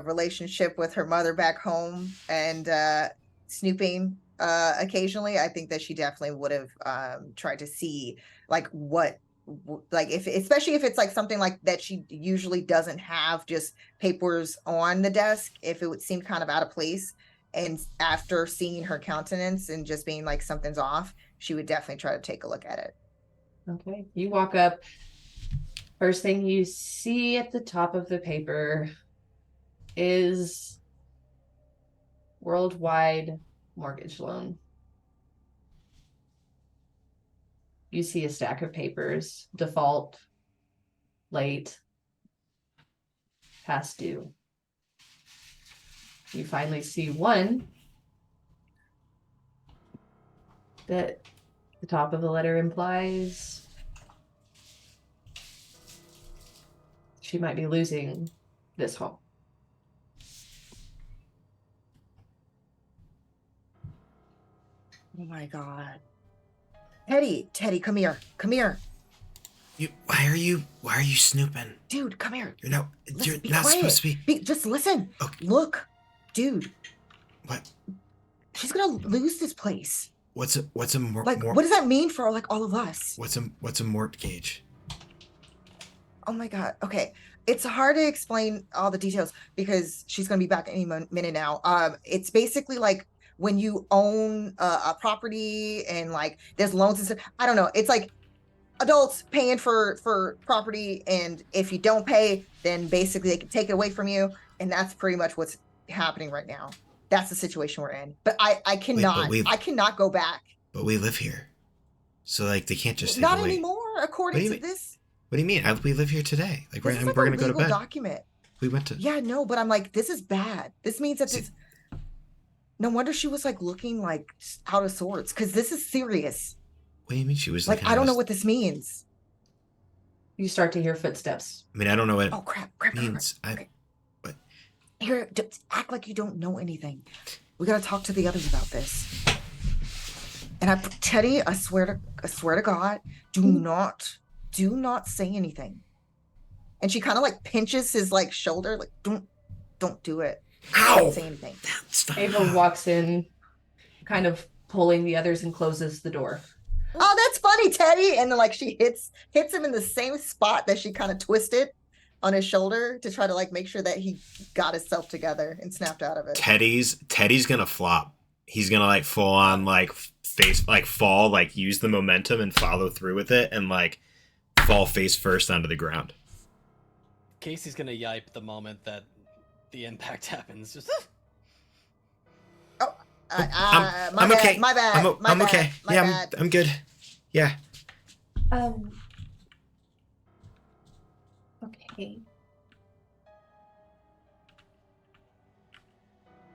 relationship with her mother back home and snooping occasionally, I think that she definitely would have tried to see like like if, especially if it's like something like that she usually doesn't have just papers on the desk, if it would seem kind of out of place. And after seeing her countenance and just being like something's off, she would definitely try to take a look at it. Okay, you walk up. First thing you see at the top of the paper is worldwide mortgage loan. You see a stack of papers, default, late, past due. You finally see one that the top of the letter implies she might be losing this home. Oh my God. Teddy, come here. Come here. Why are you snooping? Dude, come here. You're not Be not quiet. supposed to be. Just listen. Okay. Look, dude. What? She's gonna lose this place. What's a Like, what does that mean for like all of us? What's a mortgage? Oh my God. Okay. It's hard to explain all the details because she's going to be back any minute now. It's basically like when you own a property and like there's loans and stuff. I don't know. It's like adults paying for property, and if you don't pay, then basically they can take it away from you. And that's pretty much what's happening right now. That's the situation we're in. But I cannot go back. But we live here, so like they can't just take Not away. anymore, according to mean? this. What do you mean? We live here today. Like, This is like we're a gonna go to legal bed. document. We went to. Yeah, no, but I'm like, this is bad. This means that See- this. No wonder she was like looking like out of sorts, because this is serious. What do you mean she was Like, looking I at don't know us? what this means. You start to hear footsteps. I mean, I don't know what Oh crap! Crap! means. Okay. What? Here, act like you don't know anything. We gotta talk to the others about this. And Teddy, I swear to God, do not say anything. And she kind of like pinches his like shoulder, like don't do it. Ow! Don't say anything. Stop. Ava walks in, kind of pulling the others, and closes the door. Oh, that's funny, Teddy. And then like she hits him in the same spot that she kind of twisted on his shoulder to try to like make sure that he got himself together and snapped out of it. Teddy's gonna flop. He's gonna like full on like fall, like use the momentum and follow through with it, and like fall face first onto the ground. Casey's gonna yipe the moment that the impact happens. Just I'm okay. My bad. I'm okay. Yeah, I'm good. Yeah. Okay.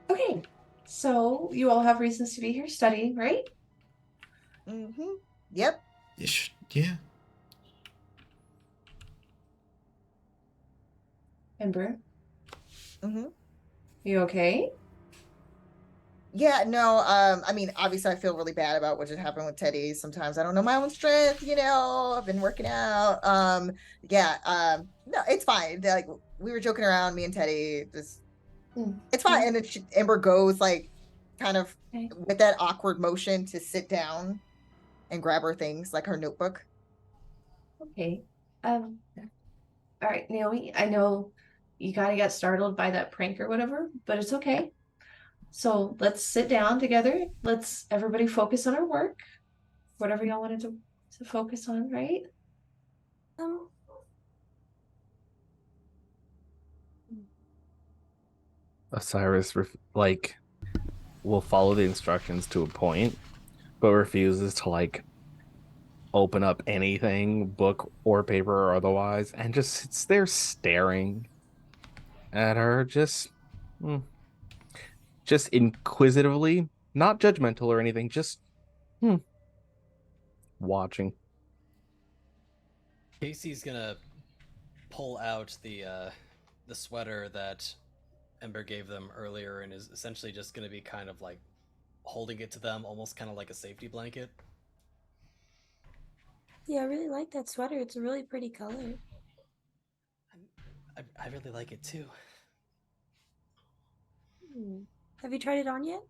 Okay. So you all have reasons to be here studying, right? Mm-hmm. Yep. Yeah. Ember, Mm-hmm. you okay? Yeah, no, I mean, obviously I feel really bad about what just happened with Teddy. Sometimes I don't know my own strength, I've been working out. No, it's fine. Like, we were joking around, me and Teddy, just it's fine. And then Ember goes like kind of with that awkward motion to sit down and grab her things, like her notebook. Okay. All right, Naomi, I know you kind of got startled by that prank or whatever, but it's okay. So let's sit down together. Let's everybody focus on our work. Whatever y'all wanted to focus on, right? Osiris will follow the instructions to a point, but refuses to like open up anything, book or paper or otherwise, and just sits there staring at her, just inquisitively, not judgmental or anything, just watching. Casey's gonna pull out the sweater that Ember gave them earlier and is essentially just gonna be kind of like holding it to them, almost kind of like a safety blanket. Yeah, I really like that sweater. It's a really pretty color. I really like it too. Have you tried it on yet?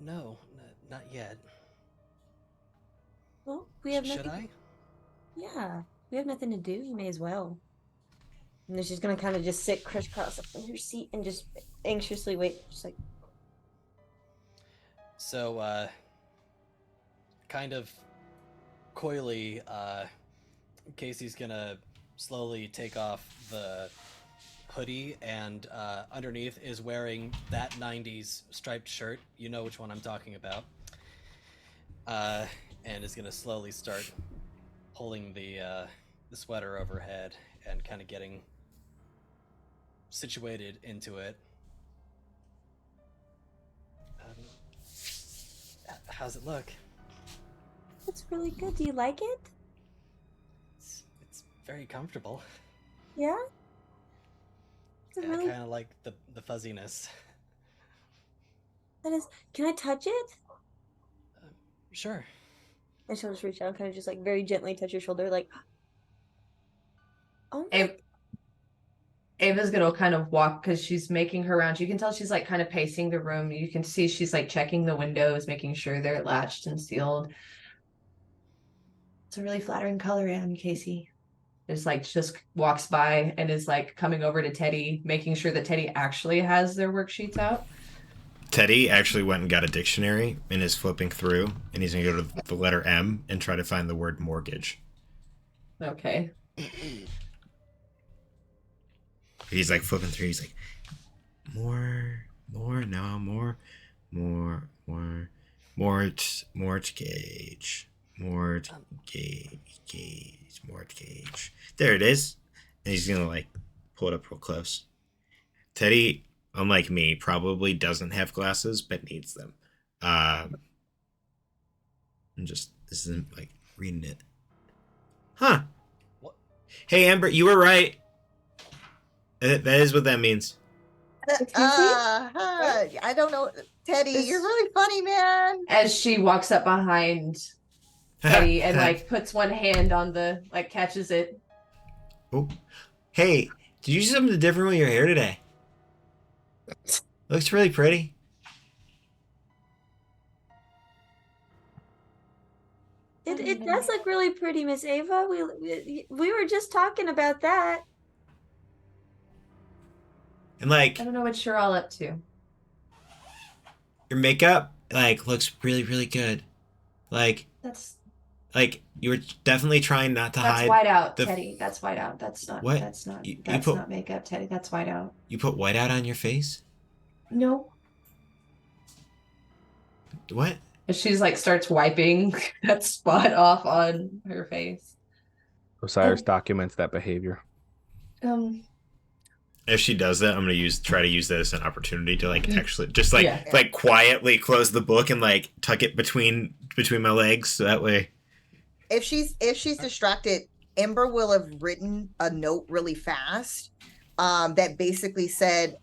No, not yet. Well, we have Should nothing. I? Yeah, we have nothing to do. You may as well. And then she's gonna kind of just sit crisscross up in her seat and just anxiously wait. Just like, So, kind of coyly, Casey's gonna slowly take off the hoodie, and underneath is wearing that 90s striped shirt. You know which one I'm talking about. And is gonna slowly start pulling the sweater overhead and kind of getting situated into it. How's it look? it's really good. Do you like it? It's very comfortable. Yeah. It's a I really. kind of like the fuzziness. That is. Can I touch it? Sure. And she'll just reach out, and kind of just like very gently touch your shoulder, like. Oh my. Ava's gonna kind of walk because she's making her rounds. You can tell she's like kind of pacing the room. You can see she's like checking the windows, making sure they're latched and sealed. It's a really flattering color on Casey. Just walks by and is like coming over to Teddy, making sure that Teddy actually has their worksheets out. Teddy actually went and got a dictionary and is flipping through, and he's gonna go to the letter M and try to find the word mortgage. Okay. He's like flipping through. He's like, more, mortgage, mortgage. There it is. And he's gonna like pull it up real close. Teddy, unlike me, probably doesn't have glasses but needs them. I'm just this isn't like reading it. Huh. What? Hey Amber, you were right. That is what that means. I don't know. Teddy, you're really funny, man. As she walks up behind Teddy and like puts one hand on the like catches it. Oh, hey, did you do something different with your hair today? Looks really pretty. It does look really pretty, Miss Ava. We were just talking about that. And like I don't know what you're all up to. your makeup, like looks really, really good. Like That's you were definitely trying not to that's hide. white out, the- Teddy. That's white out. That's not. What? That's not. You That's put- not makeup, Teddy. That's white out. You put white out on your face? No. What? And she's like starts wiping that spot off on her face. Osiris documents that behavior. If she does that, I'm gonna try to use that as an opportunity to like actually just like Yeah. like quietly close the book and like tuck it between my legs, so that way. If she's distracted, Ember will have written a note really fast that basically said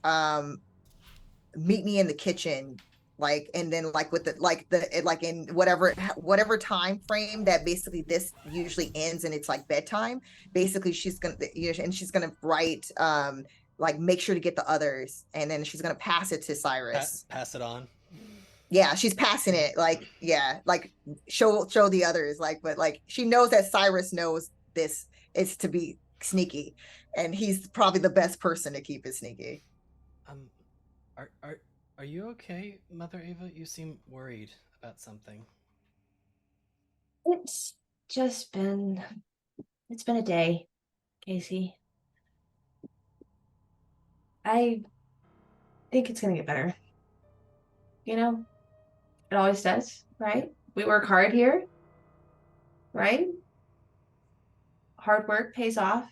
meet me in the kitchen, like, and then like with the in whatever time frame that basically this usually ends, and it's like bedtime. Basically she's gonna, and she's gonna write like make sure to get the others, and then she's gonna pass it to Cyrus. Pass it on. Yeah, she's passing it, like, yeah, like show the others, like, but like she knows that Cyrus knows this is to be sneaky, and he's probably the best person to keep it sneaky. Are you okay, Mother Ava? You seem worried about something. It's been a day, Casey. I think it's gonna get better. You know, it always does, right? We work hard here, right? Hard work pays off.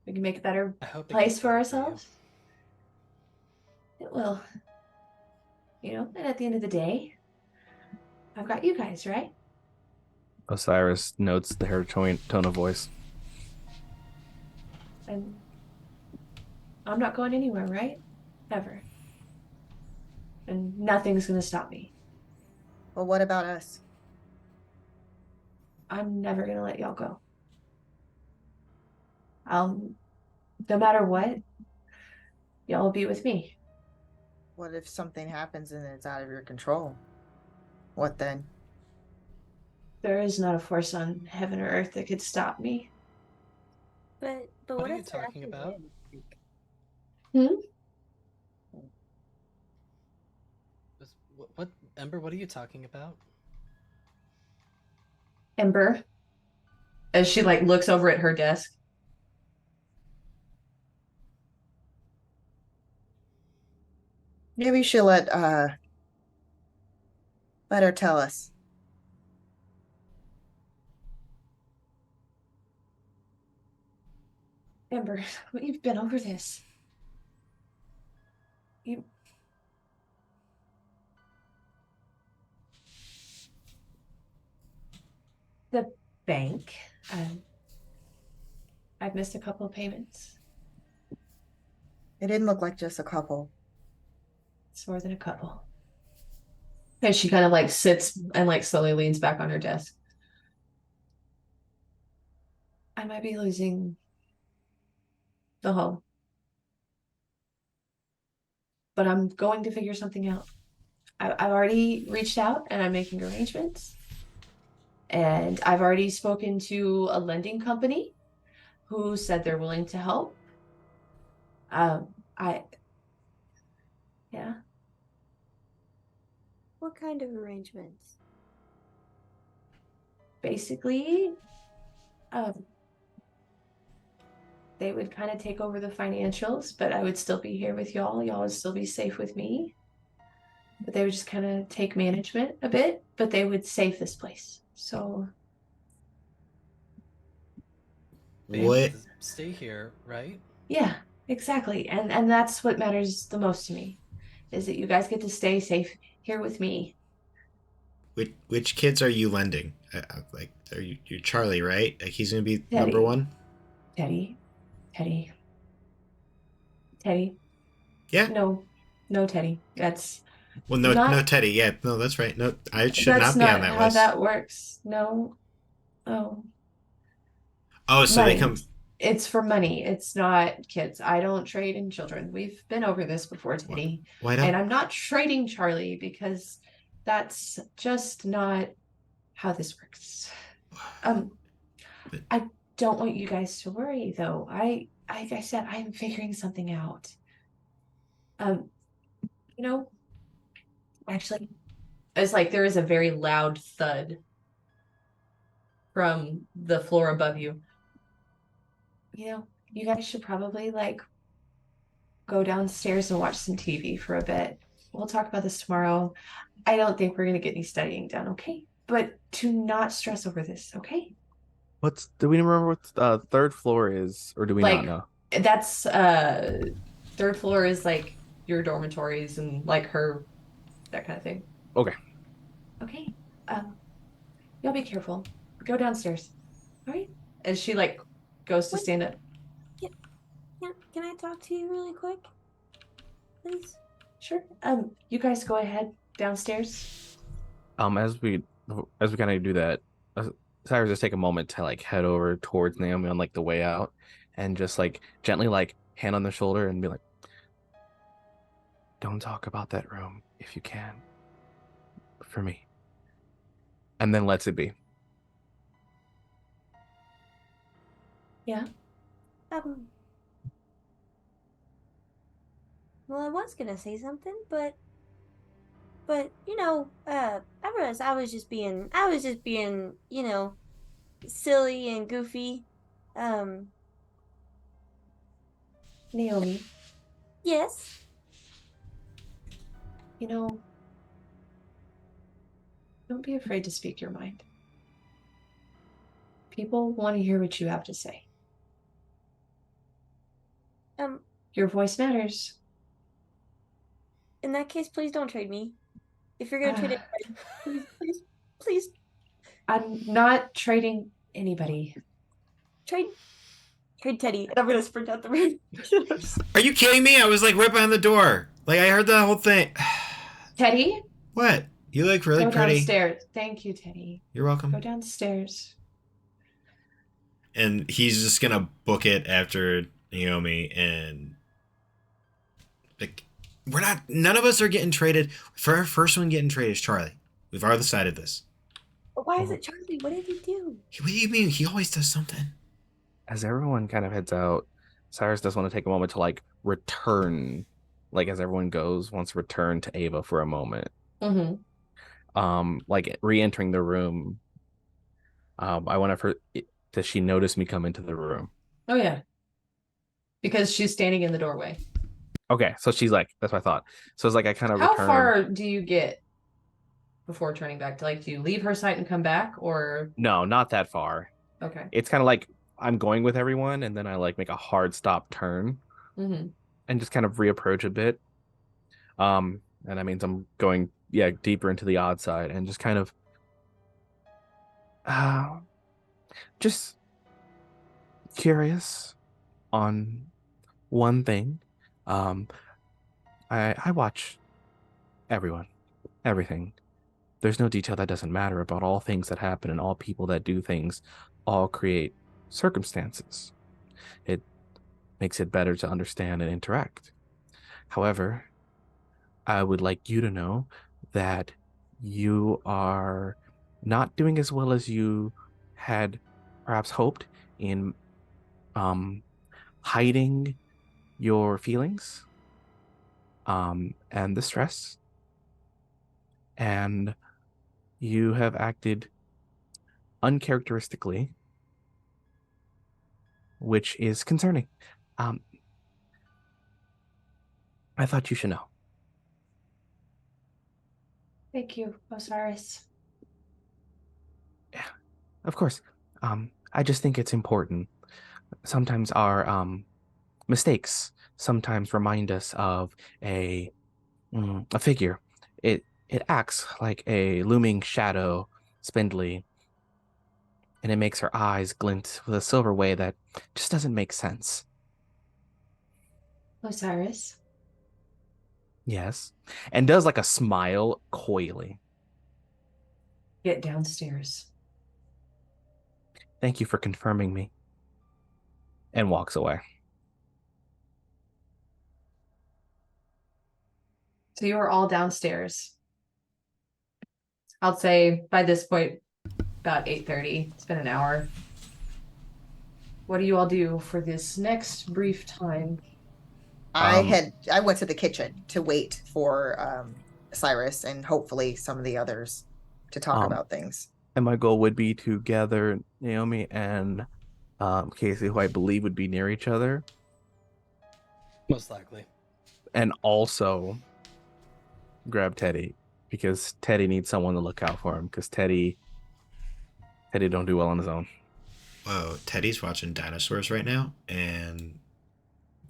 We can make a better I hope it place gets for better you. ourselves. It will. You know, and at the end of the day, I've got you guys, right? Osiris notes her tone of voice. And I'm not going anywhere, right? Ever. And nothing's gonna stop me. Well, what about us? I'm never gonna let y'all go. No matter what, y'all will be with me. What if something happens and it's out of your control? What then? There is not a force on heaven or earth that could stop me. But What what are you if they're talking actually about? dead? Hmm? What, Ember? What are you talking about? Ember, as she like looks over at her desk. Maybe you should let her tell us. Ember, we've been over this. You the bank. I've missed a couple of payments. It didn't look like just a couple. It's more than a couple. And she kind of like sits and like slowly leans back on her desk. I might be losing the home, but I'm going to figure something out. I've already reached out and I'm making arrangements. And I've already spoken to a lending company who said they're willing to help. I, yeah, What kind of arrangements? basically, um, they would kind of take over the financials, but I would still be here with y'all. Y'all would still be safe with me. But they would just kind of take management a bit, but they would save this place. So Be able What? to stay here, right? yeah, exactly. And that's what matters the most to me, is that you guys get to stay safe here with me. Which kids are you lending? Like, are you're Charlie, right? Like, he's gonna be number Teddy, one. Teddy, Teddy, Teddy. Yeah. No, no, Teddy. That's Well, no, not no, Teddy. Yeah, no, that's right. No, I should that's not be on not that how list. that works. No. Oh, Oh, so they money. come. It's for money. It's not kids. I don't trade in children. We've been over this before, Why, Teddy. why And don't? I'm not trading Charlie because that's just not how this works. Um, But I don't want you guys to worry though. Like I said, I am figuring something out. Um, you know, actually, it's like there is a very loud thud from the floor above you. You know, you guys should probably like go downstairs and watch some TV for a bit. We'll talk about this tomorrow. I don't think we're going to get any studying done, okay? But do not stress over this, okay? Do we remember what third floor is, or do we not Like know? that's third floor is like your dormitories and like her that kind of thing. Okay. Okay. Y'all be careful. Go downstairs. All right? And she like goes to What? stand up. Can I talk to you really quick? Please? Sure. You guys go ahead downstairs. As we kind of do that, Cyrus just take a moment to like head over towards Naomi on like the way out, and just like gently like hand on the shoulder and be like, "Don't talk about that room if you can, for me." And then lets it be. Yeah. Um, well, I was gonna say something, but I realized I was just being, silly and goofy. Um, Naomi, yes. you know, don't be afraid to speak your mind. People want to hear what you have to say. Um, Your voice matters. in that case, please don't trade me. If you're gonna trade Uh, anybody, please I'm not trading anybody. trade Teddy. And I'm gonna sprint out the room. Are you kidding me? I was like right behind the door. Like, I heard that whole thing. Teddy, What? You look really go pretty. downstairs. Thank you, Teddy. You're welcome. Go downstairs. And he's just gonna book it after Naomi and Like, none of us are getting traded. For our first one getting traded is Charlie. We've already decided this. But why is it Charlie? What did he do? What do you mean? He always does something. As everyone kind of heads out, Cyrus does want to take a moment to like return, like as everyone goes, wants to return to Ava for a moment. Mm-hmm. Like re-entering the room. I wonder if does she notice me come into the room? Oh yeah. Because she's standing in the doorway. Okay, so she's like, that's what I thought. So it's like I kind of How return. far do you get before turning back? To like, do you leave her sight and come back, or No, not that far. okay? It's kind of like I'm going with everyone, and then I like make a hard stop turn Mm-hmm. and just kind of reapproach a bit. And that means I'm going, yeah, deeper into the odd side and just kind of, just curious on one thing. I watch everyone, everything. There's no detail that doesn't matter about all things that happen and all people that do things. All create circumstances. It makes it better to understand and interact. However, I would like you to know that you are not doing as well as you had perhaps hoped in hiding your feelings and the stress. And you have acted uncharacteristically, which is concerning. I thought you should know. Thank you, Osiris. Yeah, of course. I just think it's important. Sometimes our mistakes sometimes remind us of a figure. It acts like a looming shadow, spindly, and it makes her eyes glint with a silver way that just doesn't make sense. Osiris. Yes, and does like a smile coyly. Get downstairs. Thank you for confirming me. And walks away. So you are all downstairs. I'll say by this point, about 8:30. It's been an hour. What do you all do for this next brief time? I went to the kitchen to wait for Cyrus and hopefully some of the others to talk about things. And my goal would be to gather Naomi and Casey, who I believe would be near each other. Most likely. And also grab Teddy, because Teddy needs someone to look out for him, because Teddy don't do well on his own. Whoa, Teddy's watching dinosaurs right now, and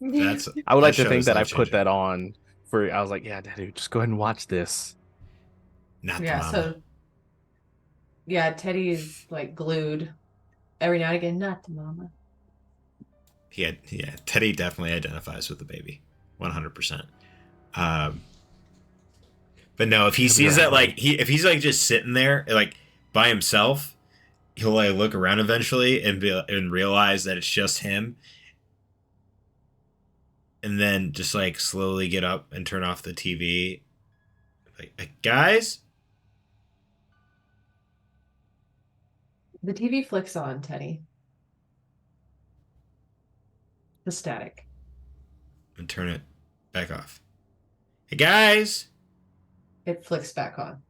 that's. I would like to show think is that I life put changing. that on for. I was like, yeah, Daddy, just go ahead and watch this. Not the Yeah, mama. so yeah, Teddy is like glued every now and again. Not the mama. Yeah, Teddy definitely identifies with the baby, 100%. But no, if he sees that, like if he's like just sitting there like by himself, he'll like look around eventually and realize that it's just him, and then just like slowly get up and turn off the TV. Like guys, The TV flicks on, Teddy. The static. and turn it back off. Hey guys, It flicks back on.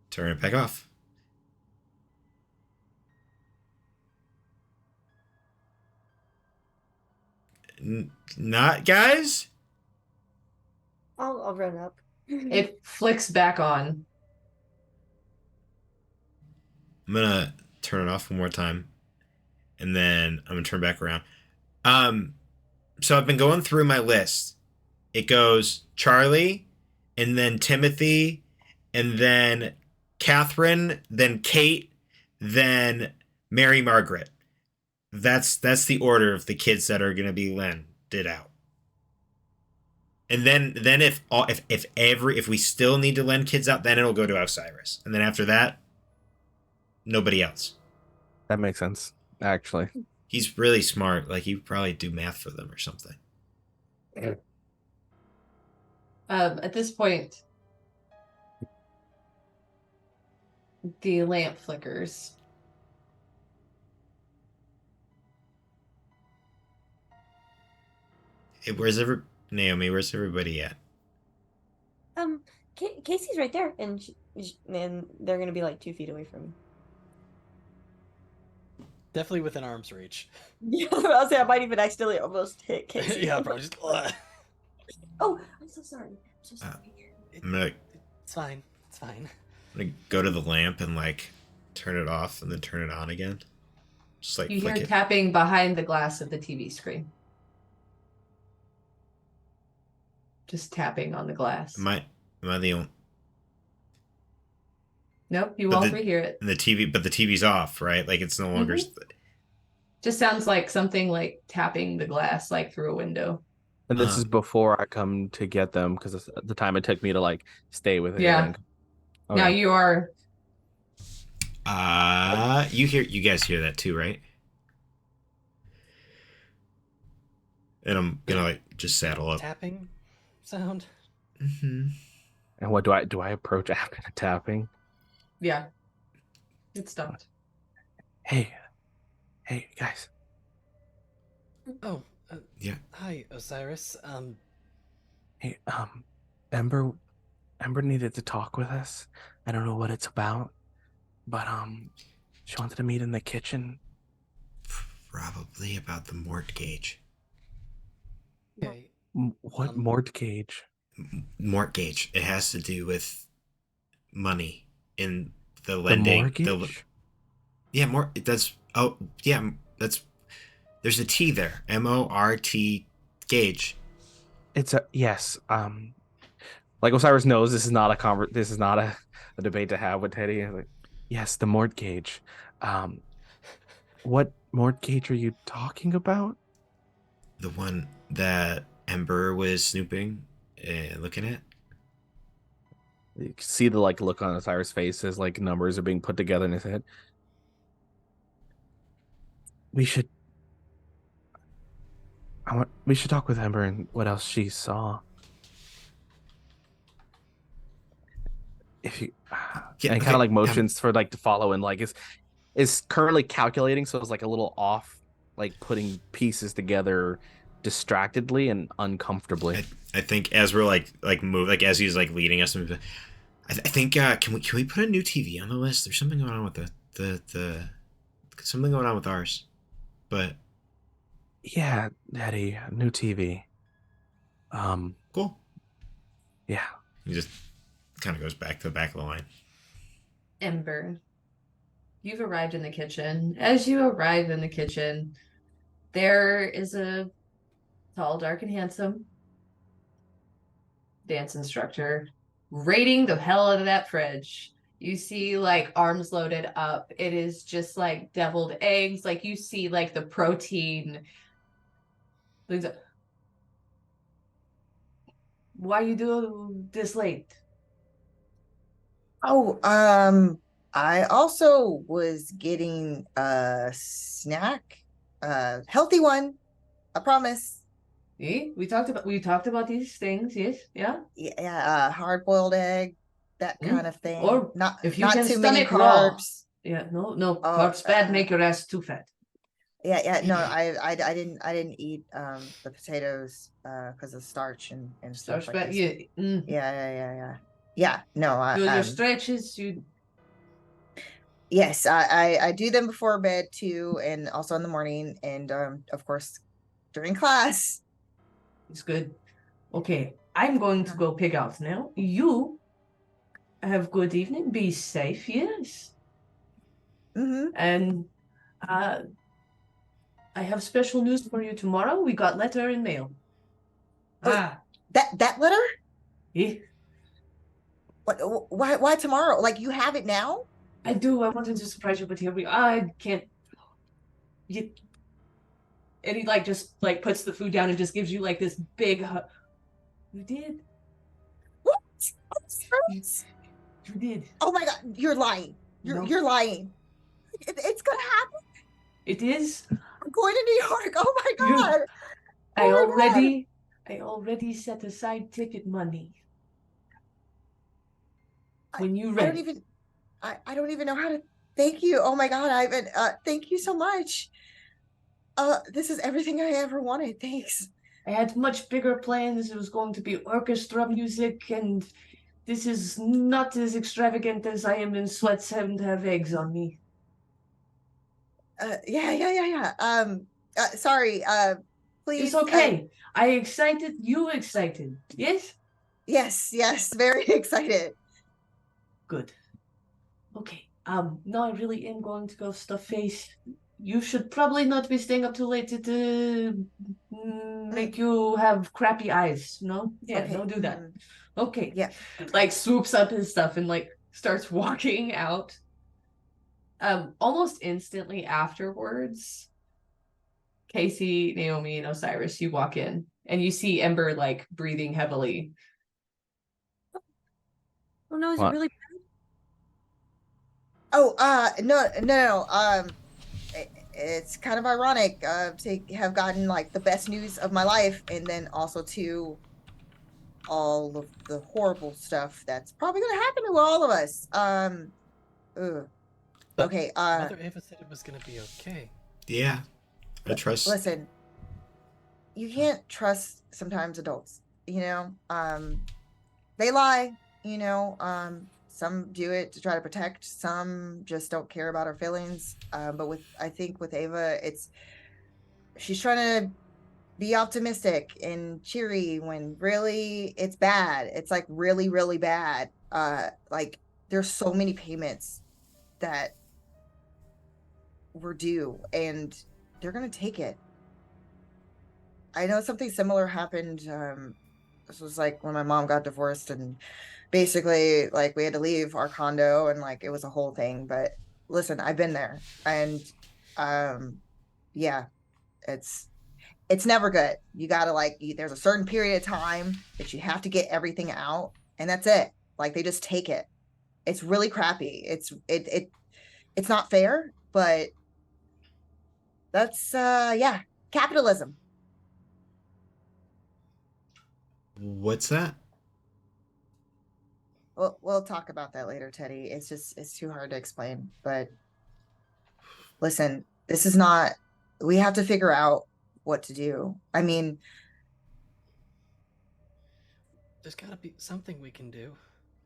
turn it back off. Not guys. I'll run up. It flicks back on. I'm gonna turn it off one more time, and then I'm gonna turn back around. So I've been going through my list. It goes Charlie, and then Timothy, and then Catherine, then Kate, then Mary Margaret. That's the order of the kids that are gonna be lended out. And then if we still need to lend kids out, then it'll go to Osiris. And then after that, nobody else. That makes sense, actually. He's really smart. Like, he'd probably do math for them or something. At this point, the lamp flickers. Hey, Naomi? Where's everybody at? Casey's right there, and and they're gonna be like 2 feet away from me. Definitely within arm's reach. Yeah, I'll say I might even accidentally almost hit Casey. Yeah, bro. Just. Oh, I'm so sorry. I'm so sorry. It's fine. It's fine. I'm gonna go to the lamp and like turn it off and then turn it on again. Just like You flick hear it. tapping behind the glass of the TV screen. Just tapping on the glass. Am I the only? Nope, you But all the- three hear it. And the TV's off, right? Like it's no longer. Just sounds like something like tapping the glass like through a window. And this is before I come to get them because the time it took me to like stay with it. Yeah. Now Okay. you are. You guys hear that too, right? And I'm gonna like just saddle up. Tapping sound. Mm-hmm. And what do I approach after the tapping? Yeah. It stopped. Hey guys. Oh. Yeah. Hi, Osiris. Hey, Ember needed to talk with us. I don't know what it's about, but she wanted to meet in the kitchen. Probably about the mortgage. Okay. What mortgage? Mortgage. It has to do with money in the The lending. mortgage? That's. There's a T there. MORT gauge. It's a yes. Like Osiris knows, this is not a debate to have with Teddy. Like, yes, the mortgage. What mortgage are you talking about? The one that Ember was snooping and looking at. You can see the like look on Osiris' face as like numbers are being put together in his head. We should talk with Ember and what else she saw. If you and kind of like motions for like to follow and like is currently calculating, so it's like a little off, like putting pieces together distractedly and uncomfortably. I think as we're like move like as he's like leading us, I think can we put a new TV on the list? There's something going on with the something going on with ours, but Yeah, Daddy, new TV. cool. Yeah. He just kind of goes back to the back of the line. Ember, you've arrived in the kitchen. As you arrive in the kitchen, there is a tall, dark, and handsome dance instructor raiding the hell out of that fridge. You see like arms loaded up. It is just like deviled eggs. Like you see like the protein. Why you do this late? Oh, I also was getting a snack, healthy one, I promise. See, we talked about these things. Yes, yeah. Yeah, hard-boiled egg, that kind of thing. Or not if you not can too many stomach raw. carbs. Yeah, no, Oh, carbs bad. Make your ass too fat. Yeah, no, I didn't eat the potatoes because of starch and stuff Starch like bad. this. Yeah. Yeah, no, Do your stretches. You. Yes, I do them before bed too, and also in the morning, and of course during class. It's good. Okay, I'm going to go pick out now. You have good evening. Be safe. Yes. Mm-hmm. And I have special news for you tomorrow. We got letter in mail. Oh, that letter? Yeah. Why tomorrow? Like you have it now? I do. I wanted to surprise you, but I can't. And he like just like puts the food down and just gives you like this big hug. You did. What? You did. Oh my God, you're lying. You're lying. It's gonna happen. It is. I'm going to New York. Oh my God. I already I already set aside ticket money. I- When you I don't ready. even I don't even know how to thank you. Oh my God, Ivan. Thank you so much. This is everything I ever wanted. Thanks. I had much bigger plans. It was going to be orchestra music, and this is not as extravagant as I am in sweats and have eggs on me. Yeah. Sorry. Please. It's okay. I excited. You excited. Yes? Yes. Very excited. Good. Okay. Now I really am going to go stuff face. You should probably not be staying up too late to make you have crappy eyes. No? Yeah, Okay. don't do that. Mhm. Okay. Yeah. Like swoops up his stuff and like starts walking out. Almost instantly afterwards, Casey, Naomi, and Osiris, you walk in and you see Ember like breathing heavily. Oh no, is it What? really Oh, no. It's kind of ironic to have gotten like the best news of my life, and then also to all of the horrible stuff that's probably gonna happen to all of us. Ugh. Okay. Mother Ava said it was gonna be okay. Yeah, I trust. Listen, you can't trust sometimes adults. They lie. Some do it to try to protect. Some just don't care about our feelings. But I think with Ava, she's trying to be optimistic and cheery when really it's bad. It's like really, really bad. Like there's so many payments that were due, and they're gonna take it. I know something similar happened. This was like when my mom got divorced, and basically like we had to leave our condo, and like it was a whole thing. But listen, I've been there, and yeah, it's never good. You gotta there's a certain period of time that you have to get everything out, and that's it. Like they just take it. It's really crappy. It's not fair, but that's yeah, capitalism. What's that? We'll talk about that later, Teddy. It's too hard to explain. But listen, this is not. We have to figure out what to do. I mean, There's gotta be something we can do.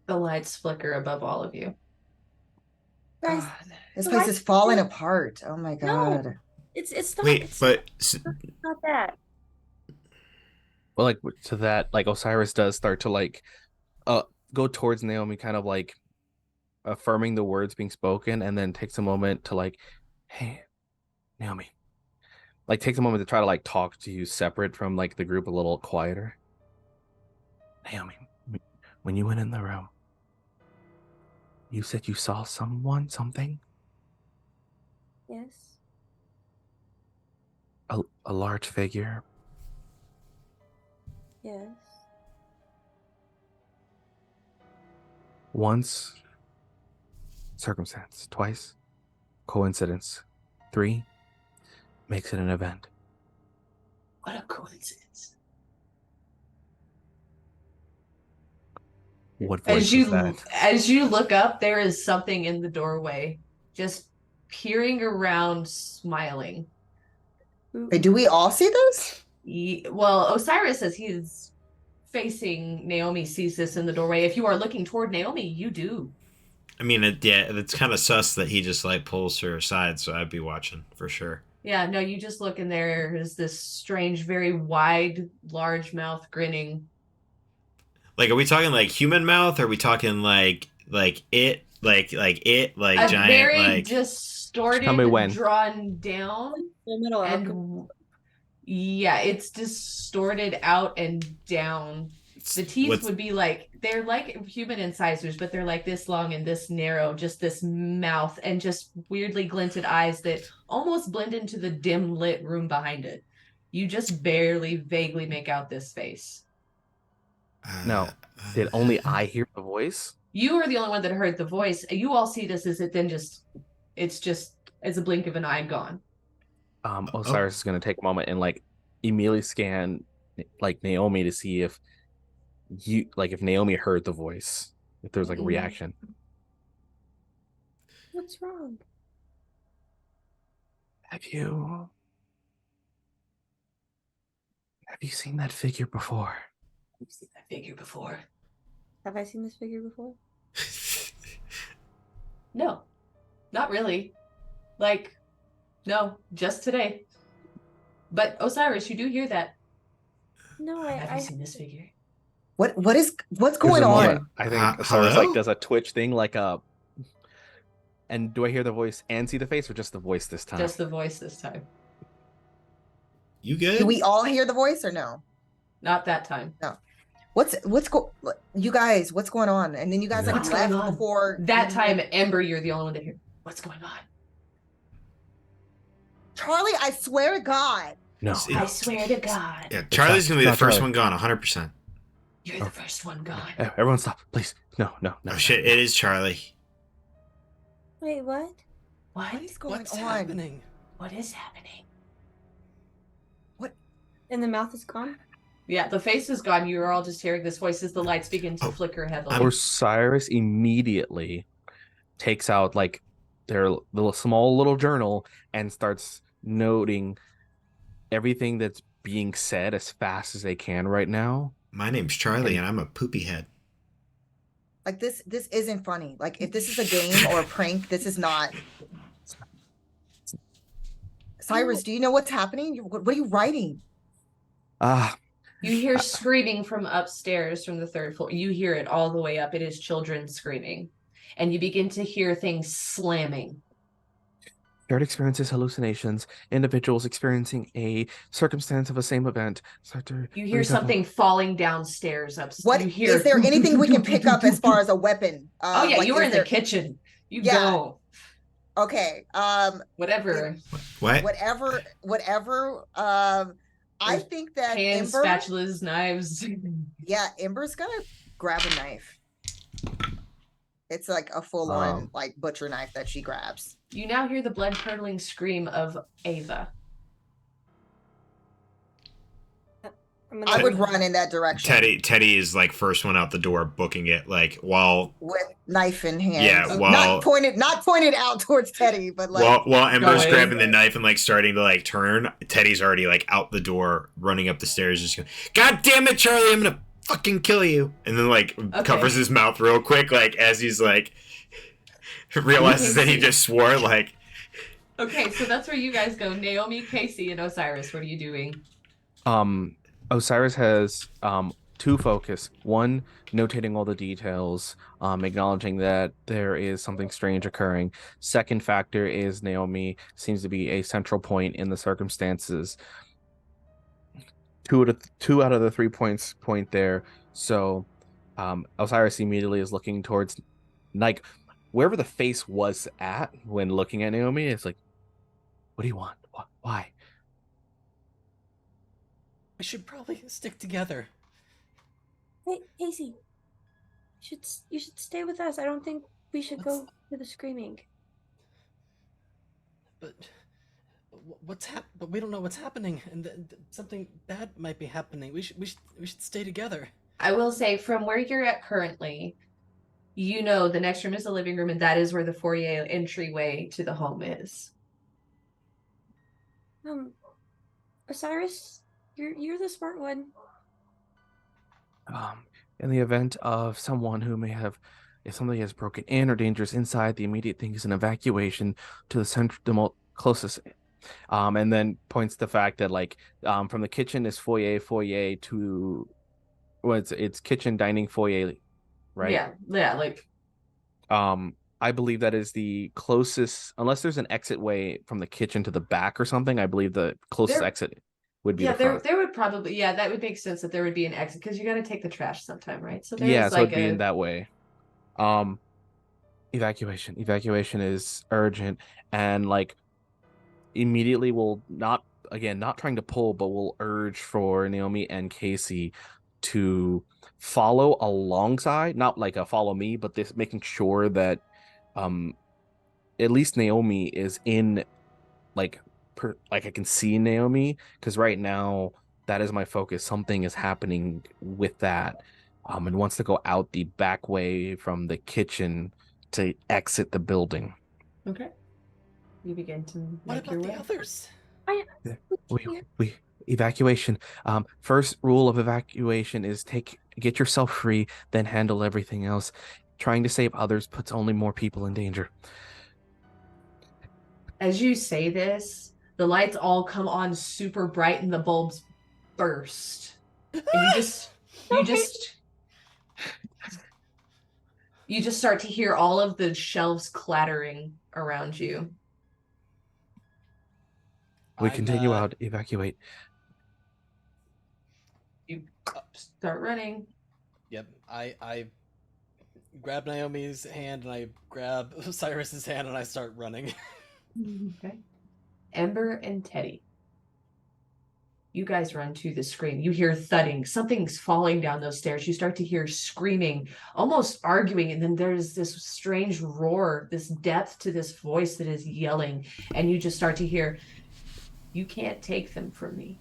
The lights flicker above all of you. guys? God. this The place lights is falling flicker. apart. Oh my No. God. It's not. Wait, It's but not that. Well, like to that, like Osiris does start to like go towards Naomi, kind of like affirming the words being spoken, and then takes a moment to like, hey, Naomi, like takes a moment to try to like talk to you separate from like the group a little quieter. Naomi, when you went in the room, you said you saw something, Yes. a large figure. Yes. Once, circumstance. Twice, coincidence. 3 makes it an event. What a coincidence. What voice was that? As you look up, there is something in the doorway, just peering around, smiling. Wait, do we all see this? Well, Osiris says he's facing Naomi, sees this in the doorway. If you are looking toward Naomi, you do. I mean, it's kind of sus that he just like pulls her aside, so I'd be watching for sure. Yeah, no, you just look and there is this strange, very wide, large mouth grinning. Like, are we talking like human mouth? Or are we talking like it, like A giant, very like distorted, Tell me when. drawn down, Full Metal Alchemist. and yeah, it's distorted out and down. The teeth what's- would be like, they're like human incisors, but they're like this long and this narrow, just this mouth and just weirdly glinted eyes that almost blend into the dim lit room behind it. You just barely, vaguely make out this face. No. Did only I hear the voice? You are the only one that heard the voice. You all see this as it then it's just as a blink of an eye gone. Osiris is gonna take a moment and like immediately scan like Naomi to see if if Naomi heard the voice, if there's like a reaction. What's wrong? Have you seen that figure before? I've seen that figure before. Have I seen this figure before? No, not really. Like, no, just today. But Osiris, you do hear that. No, Have I you seen this figure? What's There's going a on? moment, I think Osiris hello? like does a twitch thing, like a. And do I hear the voice and see the face, or just the voice this time? Just the voice this time. You good? Do we all hear the voice or no? Not that time. No. You guys, what's going on? And then you guys like What's left going on? before That time, Ember, you're the only one to hear. What's going on? Charlie, I swear to God. No. I swear to God. Yeah, Charlie's gonna be the not first Charlie. one gone, 100%. You're the first one gone. Everyone stop, please. No. Oh shit, it is Charlie. Wait, what? What? What is going What's on? happening? What is happening? And the mouth is gone? Yeah, the face is gone. You're all just hearing this voice as the lights begin to flicker heavily. Osiris immediately takes out like their small little journal and starts noting everything that's being said as fast as they can right now. My name's Charlie, and I'm a poopy head. Like this isn't funny. Like if this is a game or a prank, this is not. Cyrus, do you know what's happening? What are you writing? You hear screaming from upstairs from the third floor. You hear it all the way up. It is children screaming. And you begin to hear things slamming. Shared experiences, hallucinations, individuals experiencing a circumstance of a same event. You hear something falling downstairs upstairs. What You hear is there anything we can pick up as far as a weapon? Oh yeah, like, you were is in there- the kitchen. You Yeah. go. Okay. Whatever. What? Whatever. I think that Pans, Ember. spatulas, knives. Yeah, Ember's gonna grab a knife. It's like a full-on like butcher knife that she grabs. You now hear the blood-curdling scream of Ava. I would run in that direction. Teddy is like first one out the door, booking it like while with knife in hand. Yeah, while not pointed out towards Teddy, but like while Ember's Go grabbing the knife and like starting to like turn, Teddy's already like out the door, running up the stairs, just going, "God damn it, Charlie! I'm gonna fucking kill you!" And then like covers his mouth real quick, like as he's like realizes that he just swore. Like, okay, so that's where you guys go. Naomi, Casey, and Osiris. What are you doing? Osiris has two focus. One, notating all the details, acknowledging that there is something strange occurring. Second factor is Naomi seems to be a central point in the circumstances. Two out of the 3 points point there. So Osiris immediately is looking towards like wherever the face was at when looking at Naomi. It's like, what do you want? Why? We should probably stick together. Hey, Casey. You should stay with us. I don't think we should go to the screaming. But But we don't know what's happening, and something bad might be happening. We should stay together. I will say, from where you're at currently, you know the next room is the living room, and that is where the foyer entryway to the home is. Osiris, you're the smart one. In the event of someone who may have, if somebody has broken in or dangerous inside, the immediate thing is an evacuation to the closest. And then points the fact that like from the kitchen is foyer to it's kitchen, dining, foyer, right? Yeah, like I believe that is the closest, unless there's an exit way from the kitchen to the back or something. I believe the closest exit would be the front. there would probably, that would make sense that there would be an exit because you got to take the trash sometime, right? So there's yeah, so like it'd be in that way. Evacuation is urgent, and like immediately will not trying to pull, but will urge for Naomi and Casey to follow alongside, not like a follow me, but this making sure that at least Naomi is in like I can see Naomi, because right now that is my focus. Something is happening with that, and wants to go out the back way from the kitchen to exit the building. Okay. You begin to What make your about the way. others? We evacuation. First rule of evacuation is get yourself free, then handle everything else. Trying to save others puts only more people in danger. As you say this, the lights all come on super bright and the bulbs burst. And you just start to hear all of the shelves clattering around you. We continue out, evacuate. You start running. Yep. I grab Naomi's hand and I grab Cyrus's hand and I start running. Okay. Ember and Teddy. You guys run to the screen. You hear thudding. Something's falling down those stairs. You start to hear screaming, almost arguing. And then there's this strange roar, this depth to this voice that is yelling. And you just start to hear, "You can't take them from me.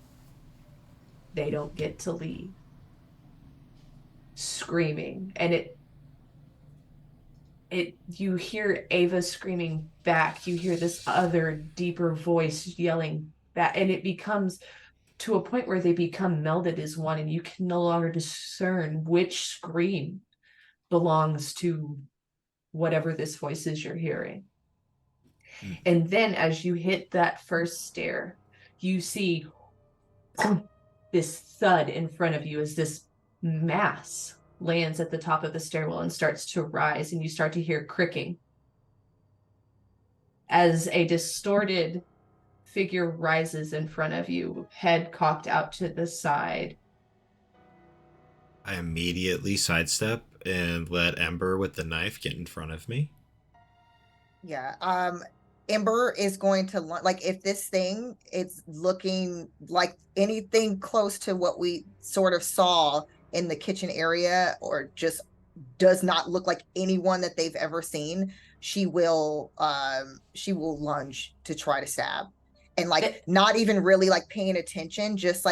They don't get to leave." Screaming. And you hear Ava screaming back. You hear this other deeper voice yelling back. And it becomes to a point where they become melded as one, and you can no longer discern which scream belongs to whatever this voice is you're hearing. And then as you hit that first stair, you see this thud in front of you as this mass lands at the top of the stairwell and starts to rise, and you start to hear cricking as a distorted figure rises in front of you, head cocked out to the side. I immediately sidestep and let Ember with the knife get in front of me. Yeah. Ember is going to like, if this thing is looking like anything close to what we sort of saw in the kitchen area, or just does not look like anyone that they've ever seen, she will lunge to try to stab. And like not even really like paying attention, just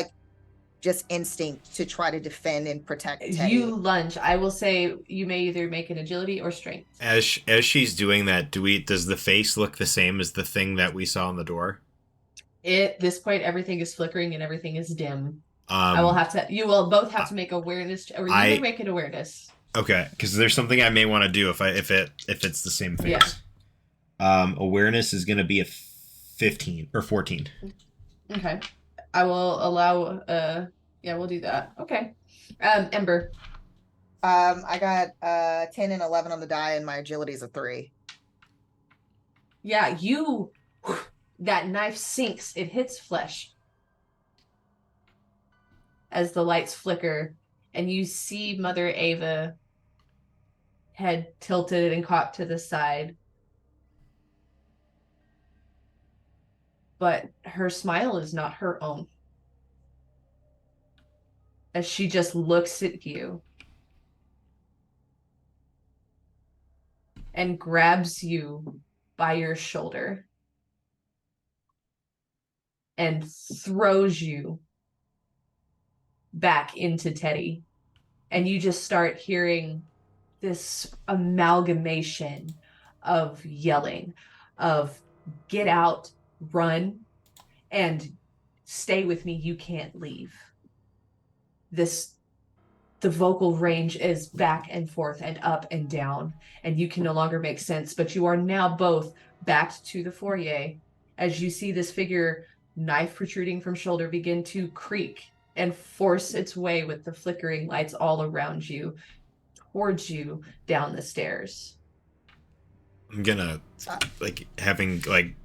instinct to try to defend and protect Teddy. You lunge. I will say you may either make an agility or strength. As she's doing that, does the face look the same as the thing that we saw on the door? At this point, everything is flickering and everything is dim. You will both have to make awareness, or you can make an awareness. Okay, because there's something I may want to do if it's the same face. Yeah. Awareness is going to be a 15 or 14. Okay. I will allow we'll do that. Okay. Ember. I got 10 and 11 on the die, and my agility is a 3. Yeah, that knife sinks. It hits flesh as the lights flicker, and you see Mother Ava, head tilted and cocked to the side. But her smile is not her own, as she just looks at you and grabs you by your shoulder and throws you back into Teddy. And you just start hearing this amalgamation of yelling, of "Get out, run, and stay with me, you can't leave." The vocal range is back and forth and up and down, and you can no longer make sense, but you are now both backed to the foyer as you see this figure, knife protruding from shoulder, begin to creak and force its way with the flickering lights all around you towards you down the stairs. I'm gonna having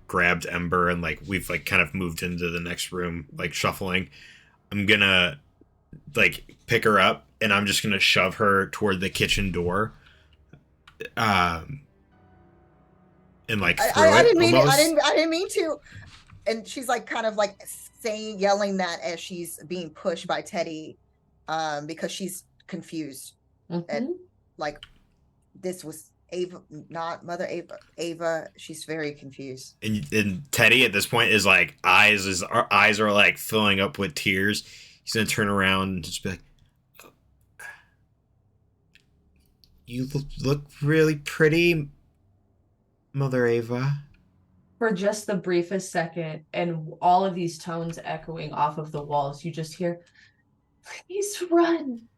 grabbed Ember and we've kind of moved into the next room, shuffling. I'm gonna pick her up and I'm just gonna shove her toward the kitchen door. And through I didn't mean to. And she's kind of yelling that as she's being pushed by Teddy, because she's confused. Mm-hmm. And this was Ava, not Mother Ava. Ava, she's very confused. And Teddy at this point is eyes are filling up with tears. He's gonna turn around and just be like, "You look really pretty, Mother Ava." For just the briefest second, and all of these tones echoing off of the walls, you just hear, "Please run,"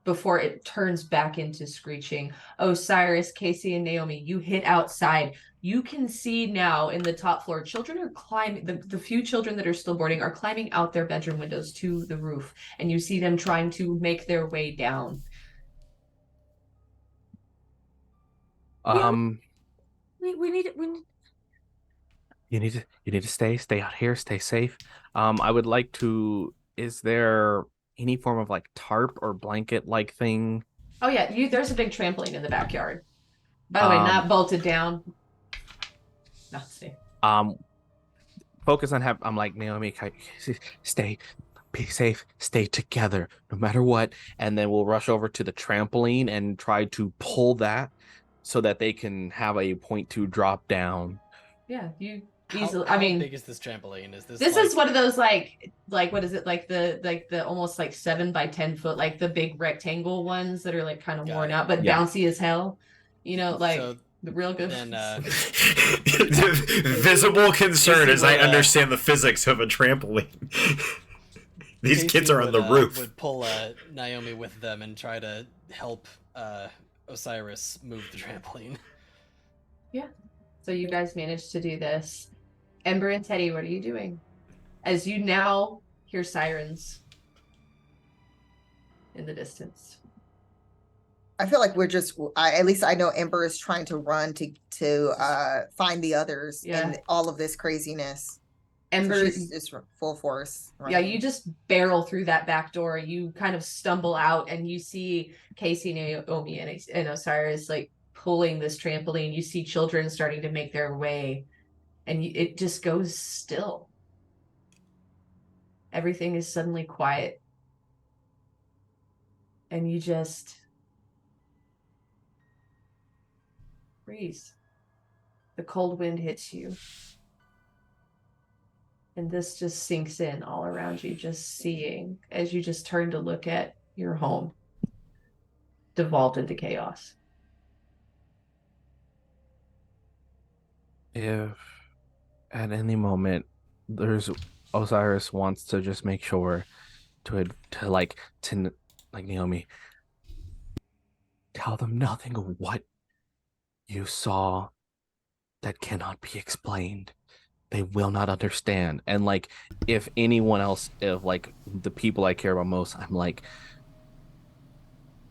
before it turns back into screeching. Osiris, Casey, and Naomi, you hit outside. You can see now in the top floor, children are climbing, the few children that are still boarding are climbing out their bedroom windows to the roof, and you see them trying to make their way down. We need it. We need. You need to stay out here, stay safe. I would like to. Is there any form of like tarp or blanket like thing? Oh yeah, there's a big trampoline in the backyard. By the way, Um, not bolted down. Not safe. um, focus on have. I'm like Naomi, stay, be safe, stay together, no matter what. And then we'll rush over to the trampoline and try to pull that so that they can have a point to drop down. Yeah, you How, easily. how I mean, big is this trampoline? Is this this like... is one of those like what is it, like the almost like 7 by 10 foot, like the big rectangle ones that are like kind of Got worn it. out but Yeah. bouncy as hell. You know, like So the real good. then, Visible concern as I would, understand the physics of a trampoline. These Casey kids are on would, the roof. Would pull Naomi with them and try to help Osiris move the trampoline. Yeah. So you guys managed to do this. Ember and Teddy, what are you doing? As you now hear sirens in the distance. I feel like we're just, at least I know Ember is trying to run to find the others Yeah. in all of this craziness. Ember, So she's just full force. yeah, running. you just barrel through that back door. You kind of stumble out and you see Casey, Naomi, and Osiris like pulling this trampoline. You see children starting to make their way, and it just goes still. Everything is suddenly quiet. And you just freeze. The cold wind hits you. And this just sinks in all around you, just seeing as you just turn to look at your home devolved into chaos. If at any moment there's Osiris wants to just make sure to Naomi, tell them nothing of what you saw that cannot be explained. They will not understand. And like, if anyone else, if like the people I care about most, I'm like,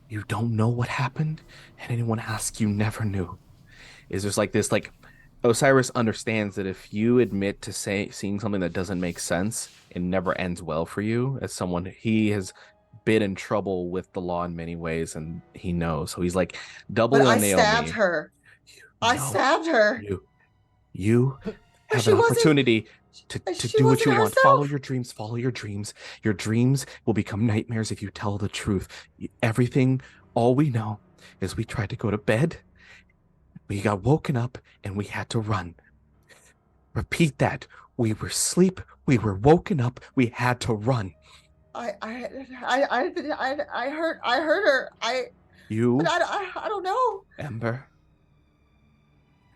you don't know what happened, and anyone asks, you never knew. Is there's like this like Osiris understands that if you admit to seeing something that doesn't make sense, it never ends well for you. As someone, he has been in trouble with the law in many ways, and he knows. So he's like double But on I Naomi. stabbed her. I stabbed her. You But have she an wasn't- opportunity to she do what you wasn't want. Follow herself. your dreams. Follow your dreams. Your dreams will become nightmares if you tell the truth. Everything, all we know is we tried to go to bed. We got woken up and we had to run. Repeat that. We were asleep. We were woken up. We had to run. I heard her. But I don't know. Ember,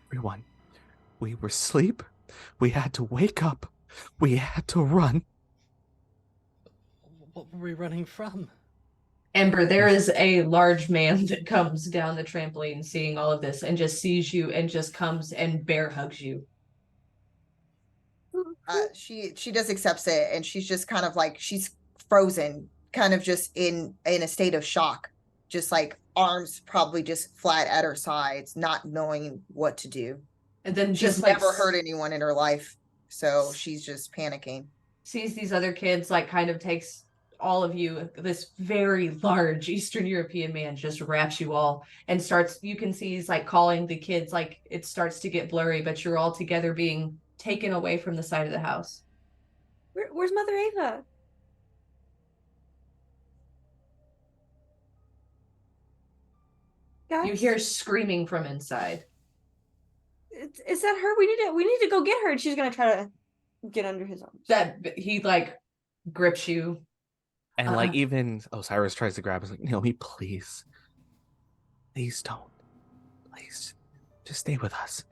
everyone, we were asleep. We had to wake up. We had to run. What were we running from? Ember, there is a large man that comes down the trampoline seeing all of this and just sees you and just comes and bear hugs you. She just accepts it, and she's just kind of like, she's frozen, kind of just in a state of shock, just like arms probably just flat at her sides, not knowing what to do. And then She's just like never hurt anyone in her life, so she's just panicking. sees these other kids, like kind of takes all of you, this very large Eastern European man just wraps you all and starts, you can see he's like calling the kids, like it starts to get blurry, but you're all together being taken away from the side of the house. Where's Mother Ava? Guys, You hear screaming from inside. is that her? We need to go get her. And she's gonna try to get under his arms. That he like grips you. And like even Osiris tries to grab us, like, Naomi, please. Please don't. Please. Just stay with us.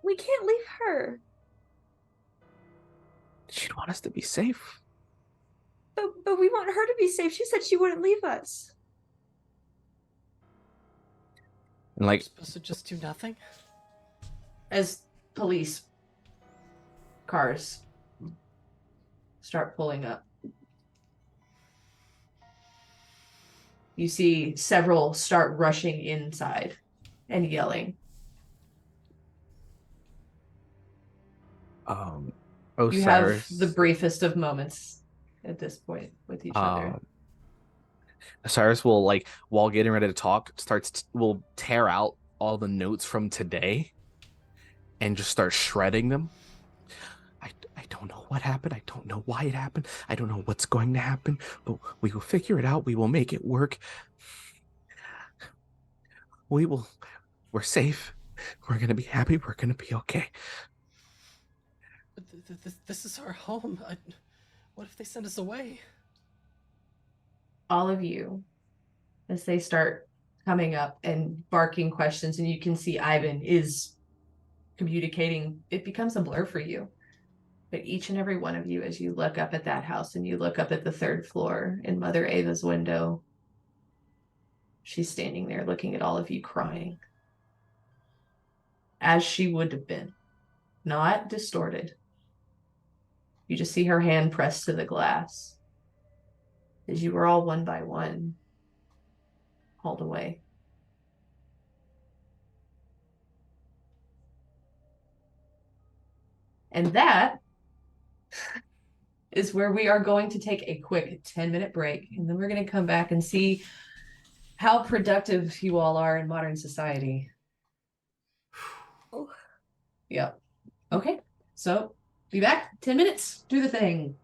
We can't leave her. She'd want us to be safe. But we want her to be safe. She said she wouldn't leave us. And We're like supposed to just do nothing? As police cars start pulling up, you see several start rushing inside and yelling. Osiris. You have the briefest of moments at this point with each other. Osiris will, like, while getting ready to talk, will tear out all the notes from today and just start shredding them. I don't know what happened. I don't know why it happened. I don't know what's going to happen, but we will figure it out. We will make it work. We're safe. We're going to be happy. We're going to be okay. But this is our home. What if they send us away? All of you, as they start coming up and barking questions, and you can see Ivan is communicating, it becomes a blur for you. But each and every one of you, as you look up at that house and you look up at the third floor in Mother Ava's window, she's standing there looking at all of you crying. As she would have been, not distorted. You just see her hand pressed to the glass as you were all one by one hauled away. And that is where we are going to take a quick 10-minute break, and then we're going to come back and see how productive you all are in modern society. Oh. Yep. Okay, so be back 10 minutes. Do the thing.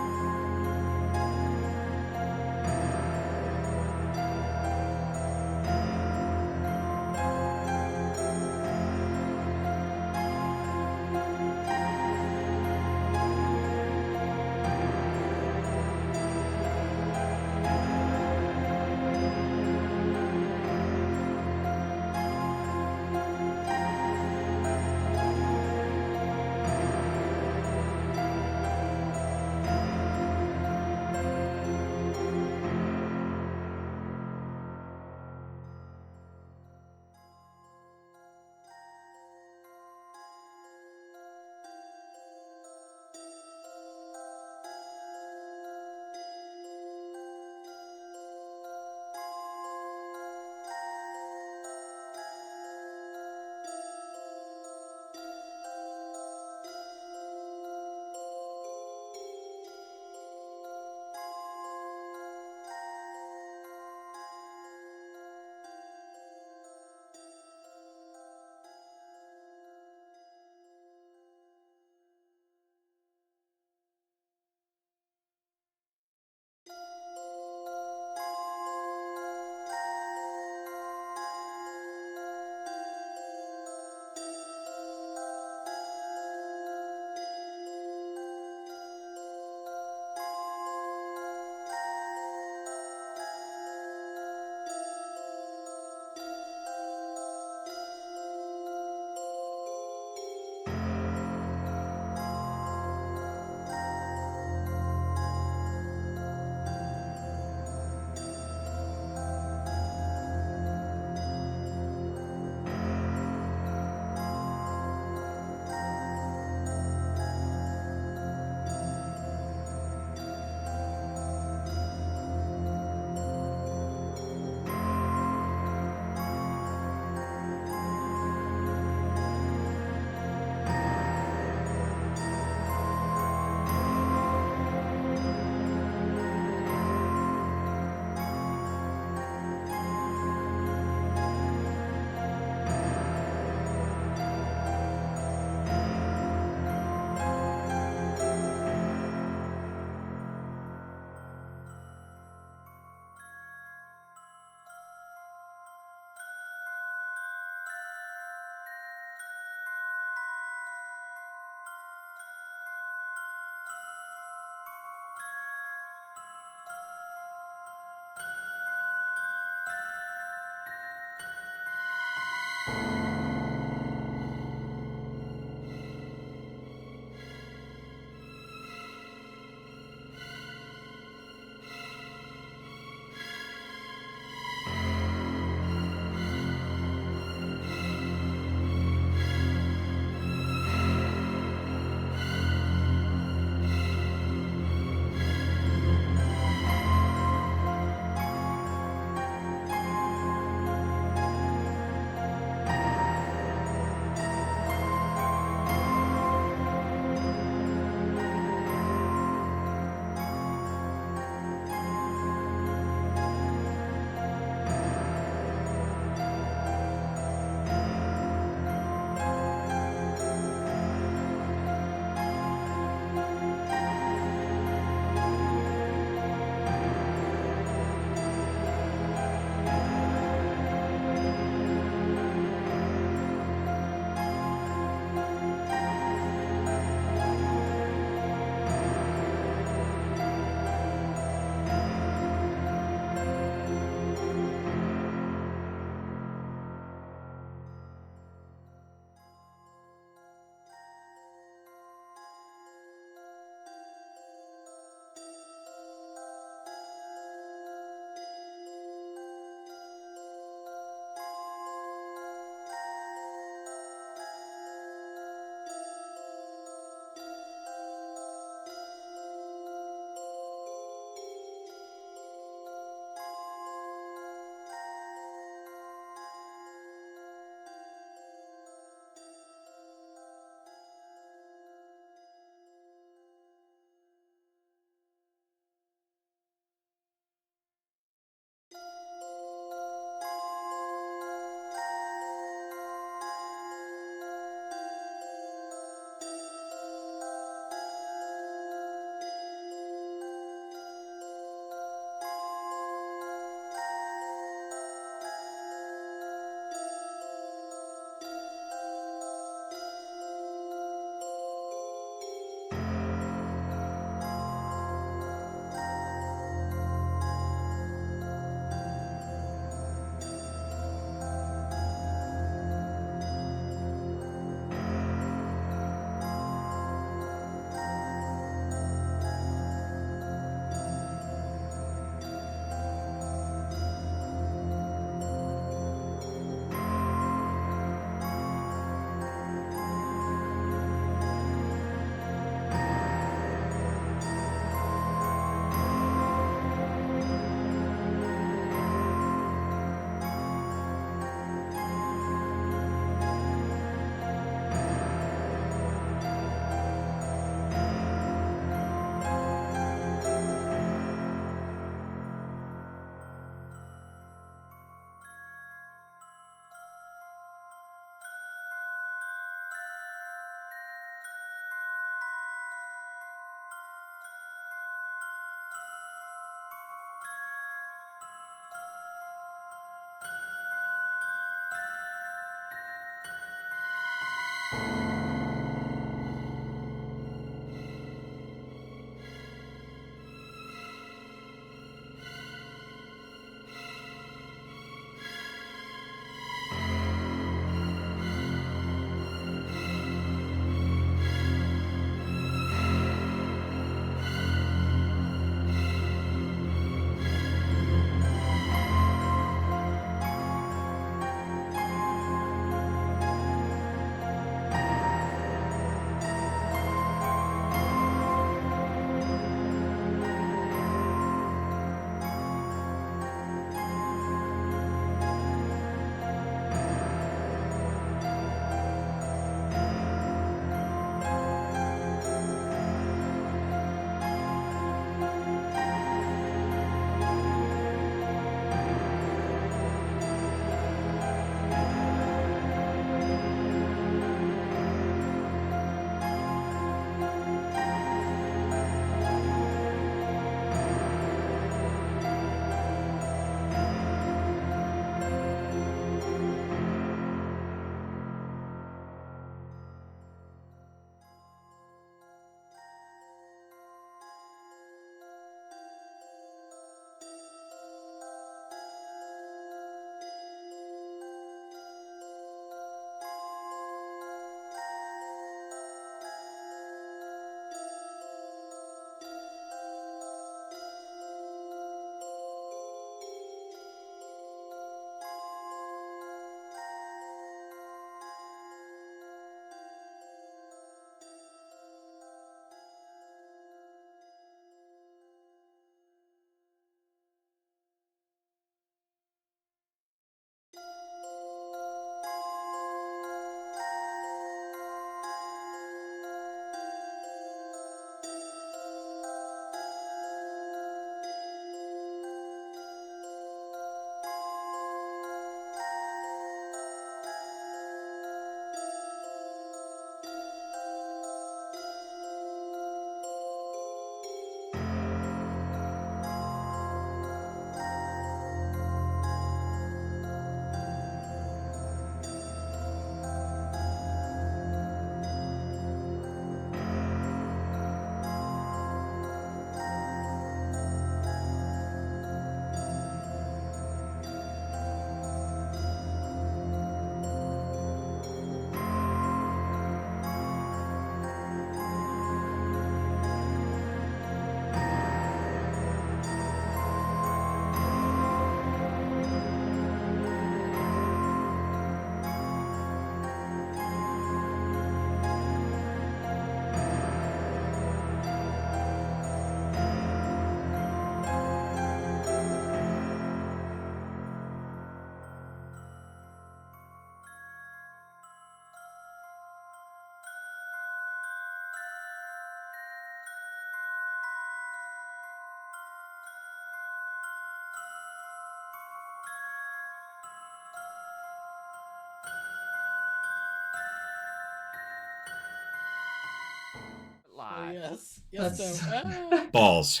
God. Yes. Yes, That's- no. Ah. Balls.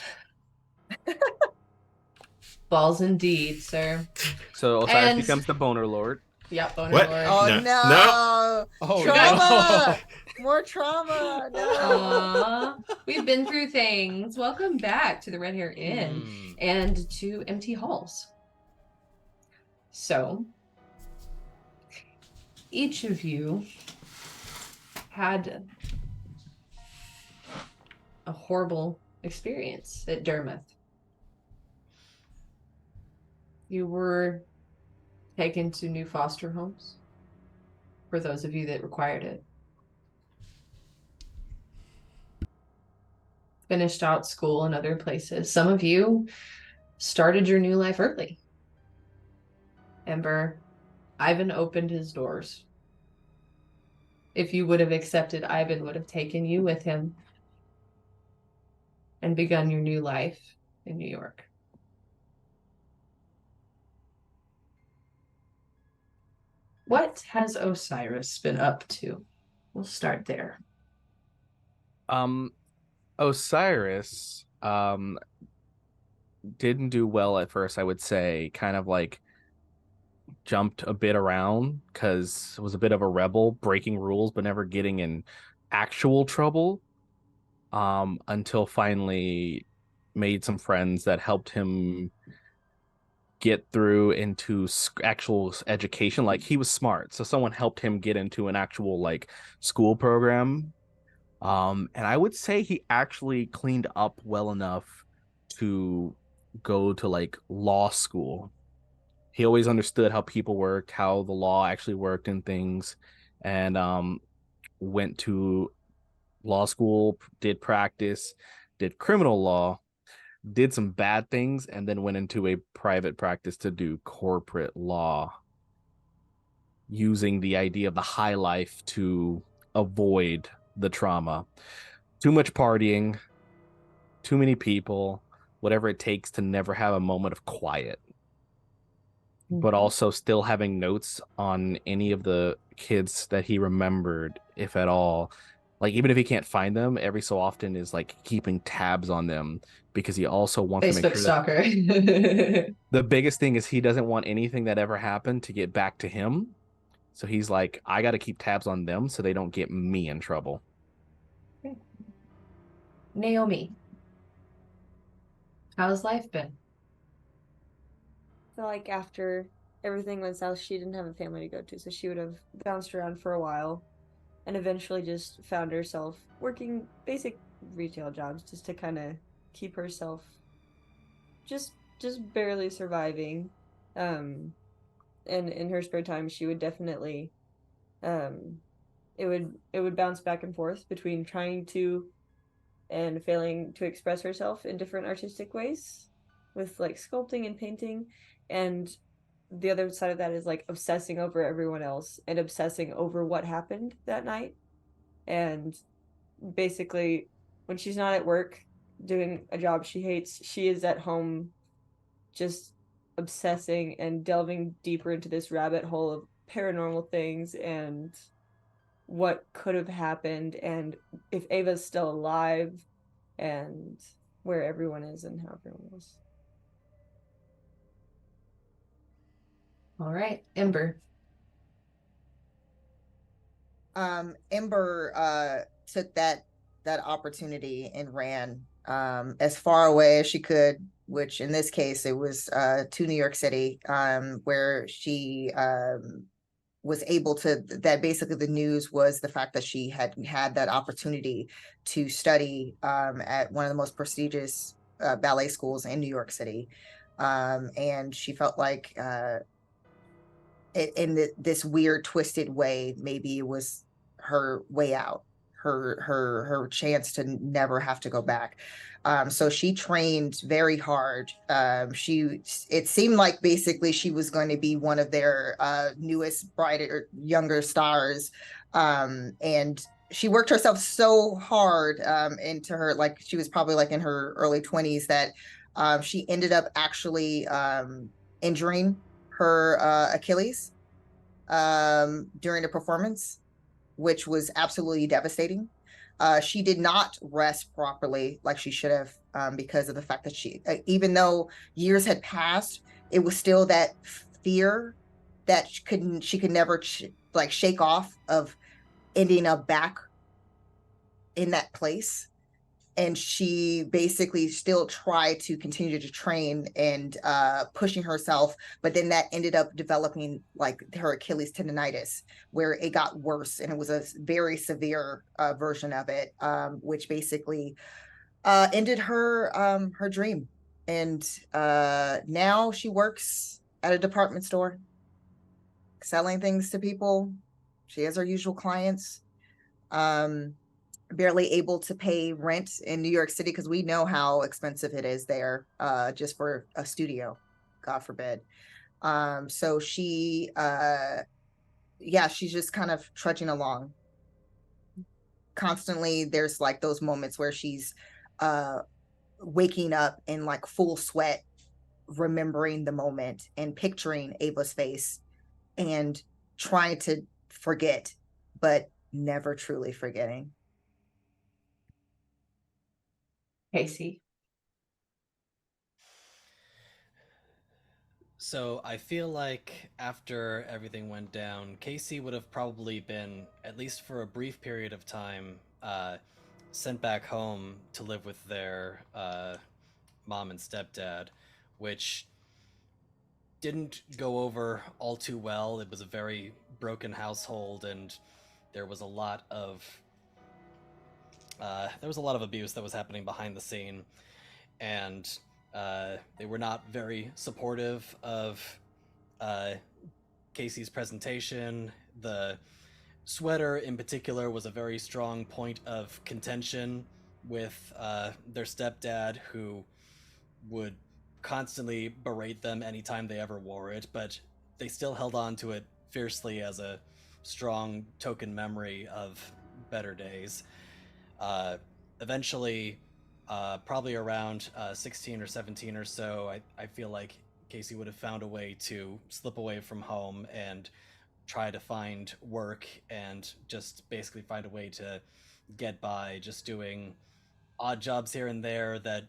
Balls indeed, sir. So Osiris And- becomes the boner lord. Yeah, boner What? lord. Oh No. no! Oh, Trauma! no. More trauma! No. Aw, we've been through things. Welcome back to the Red Hair Inn Hmm. and to Empty Halls. So, each of you had a horrible experience at Dermot. You were taken to new foster homes for those of you that required it. Finished out school in other places. Some of you started your new life early. Ember, Ivan opened his doors. If you would have accepted, Ivan would have taken you with him and begun your new life in New York. What has Osiris been up to? We'll start there. Osiris didn't do well at first, I would say. Kind of like jumped a bit around because was a bit of a rebel, breaking rules but never getting in actual trouble. Until finally made some friends that helped him get through into actual education. Like, he was smart, so someone helped him get into an actual like school program. And I would say he actually cleaned up well enough to go to like law school. He always understood how people worked, how the law actually worked and things, and went to law school, did practice, did criminal law, did some bad things, and then went into a private practice to do corporate law, using the idea of the high life to avoid the trauma. Too much partying, too many people, whatever it takes to never have a moment of quiet. But also still having notes on any of the kids that he remembered, if at all. Like, even if he can't find them, every so often is like keeping tabs on them, because he also wants to make Facebook sure stalker. that the biggest thing is he doesn't want anything that ever happened to get back to him. So he's like, I got to keep tabs on them so they don't get me in trouble. Naomi, how's life been? So like after everything went south, she didn't have a family to go to, so she would have bounced around for a while and eventually just found herself working basic retail jobs just to kind of keep herself just barely surviving. And in her spare time she would definitely it would bounce back and forth between trying to and failing to express herself in different artistic ways with like sculpting and painting, and the other side of that is like obsessing over everyone else and obsessing over what happened that night. And basically, when she's not at work doing a job she hates, she is at home just obsessing and delving deeper into this rabbit hole of paranormal things and what could have happened and if Ava's still alive and where everyone is and how everyone is. All right, Ember. Ember took that opportunity and ran as far away as she could, which in this case it was to New York City, where she was able to, that basically the news was the fact that she had that opportunity to study at one of the most prestigious ballet schools in New York City, and she felt like in this weird twisted way, maybe it was her way out, her chance to never have to go back. So she trained very hard. It seemed like basically she was going to be one of their newest, brighter, younger stars, and she worked herself so hard into her, like she was probably like in her early 20s, that she ended up actually injuring her Achilles during the performance, which was absolutely devastating. She did not rest properly like she should have, because of the fact that even though years had passed, it was still that fear that she could never like shake off of ending up back in that place. And she basically still tried to continue to train and pushing herself, but then that ended up developing like her Achilles tendonitis, where it got worse, and it was a very severe version of it, which basically ended her dream. And now she works at a department store, selling things to people. She has her usual clients. Barely able to pay rent in New York City, because we know how expensive it is there, just for a studio, God forbid. So she's just kind of trudging along. Constantly there's like those moments where she's waking up in like full sweat, remembering the moment and picturing Ava's face and trying to forget, but never truly forgetting. Casey. So I feel like after everything went down, Casey would have probably been, at least for a brief period of time, sent back home to live with their mom and stepdad, which didn't go over all too well. It was a very broken household, and there was a lot of abuse that was happening behind the scene, and they were not very supportive of Casey's presentation. The sweater, in particular, was a very strong point of contention with their stepdad, who would constantly berate them anytime they ever wore it, but they still held on to it fiercely as a strong token memory of better days. Eventually, probably around 16 or 17 or so, I feel like Casey would have found a way to slip away from home and try to find work and just basically find a way to get by, just doing odd jobs here and there that,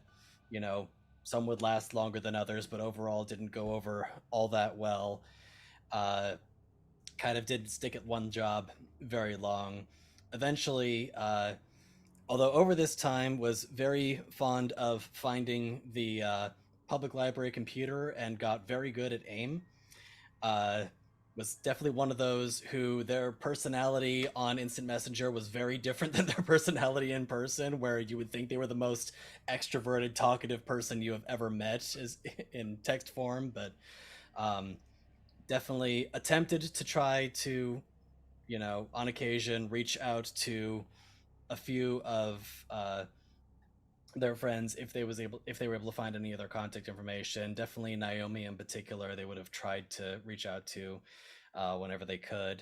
some would last longer than others, but overall didn't go over all that well. Kind of didn't stick at one job very long. Eventually, although over this time was very fond of finding the public library computer and got very good at AIM. Was definitely one of those who their personality on Instant Messenger was very different than their personality in person, where you would think they were the most extroverted, talkative person you have ever met in text form, but definitely attempted to try to, on occasion, reach out to a few of their friends if they were able to find any other contact information. Definitely Naomi in particular, they would have tried to reach out to whenever they could.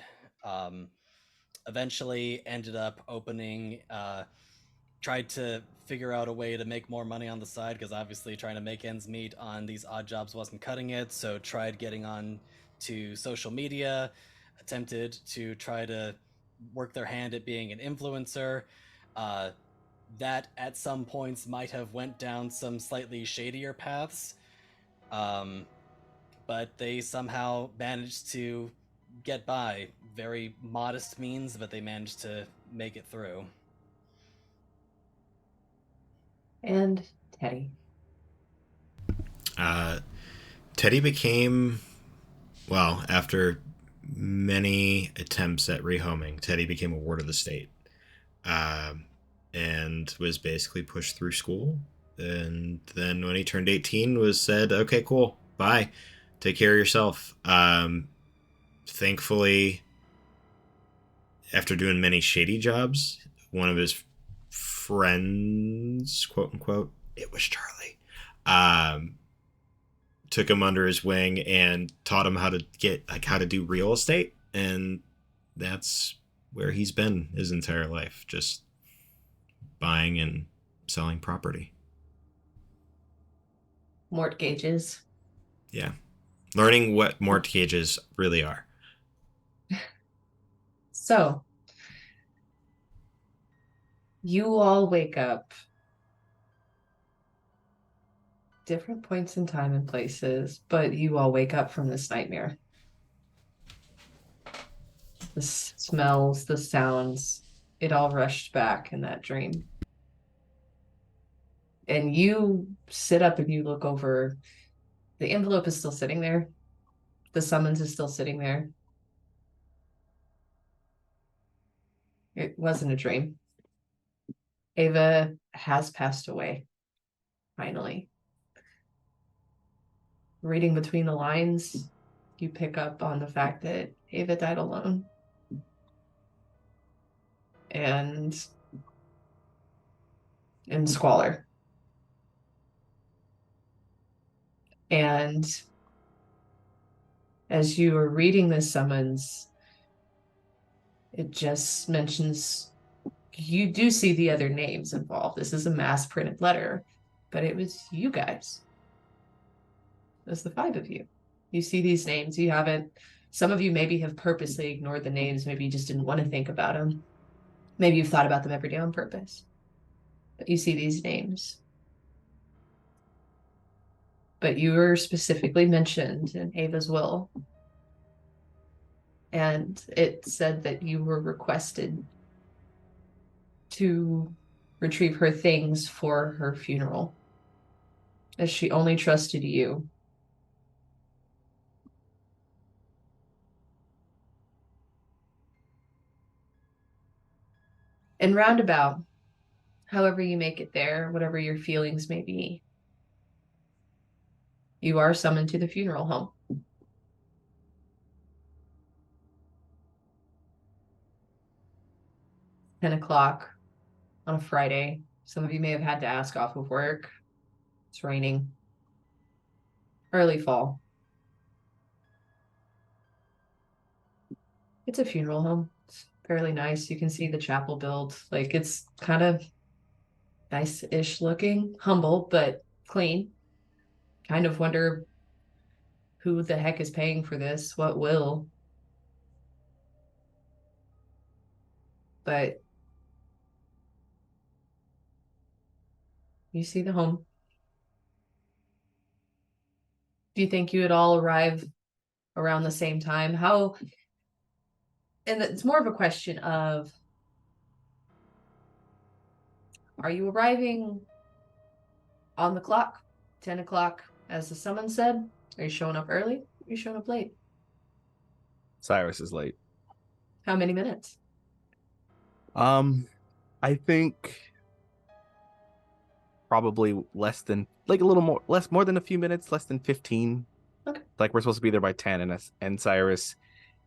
Eventually ended up opening, tried to figure out a way to make more money on the side, because obviously trying to make ends meet on these odd jobs wasn't cutting it. So tried getting on to social media, attempted to try to work their hand at being an influencer. That at some points might have went down some slightly shadier paths, but they somehow managed to get by. Very modest means, but they managed to make it through. And Teddy. Teddy became, well, after many attempts at rehoming, Teddy became a ward of the state, and was basically pushed through school. And then when he turned 18, was said, "Okay, cool, bye, take care of yourself." Thankfully, after doing many shady jobs, one of his friends, quote unquote, it was Charlie, took him under his wing and taught him how to do real estate, and that's where he's been his entire life, just buying and selling property. Mortgages. Yeah, learning what mortgages really are. So, You all wake up different points in time and places, but you all wake up from this nightmare. The smells, the sounds, it all rushed back in that dream. And you sit up and you look over. The envelope is still sitting there. The summons is still sitting there. It wasn't a dream. Ava has passed away, finally. Reading between the lines, you pick up on the fact that Ava died alone. And in squalor. And as you are reading this summons, it just mentions you do see the other names involved. This is a mass printed letter, but it was you guys. It was the 5 of you. You see these names. You haven't, some of you maybe have purposely ignored the names. Maybe you just didn't want to think about them. Maybe you've thought about them every day on purpose. But you see these names. But you were specifically mentioned in Ava's will. And it said that you were requested to retrieve her things for her funeral, as she only trusted you. And roundabout, however you make it there, whatever your feelings may be, you are summoned to the funeral home. 10 o'clock on a Friday. Some of you may have had to ask off of work. It's raining. Early fall. It's a funeral home. It's fairly nice. You can see the chapel built. Like, it's kind of nice-ish looking, humble, but clean. Kind of wonder who the heck is paying for this, what will. But you see the home. Do you think you would all arrive around the same time? How, and it's more of a question of, are you arriving on the clock, 10 o'clock, as the summons said? Are you showing up early? Are you showing up late? Cyrus is late. How many minutes? I think probably less than, like, a little more, more than a few minutes, less than 15. Okay. Like, we're supposed to be there by 10, and Cyrus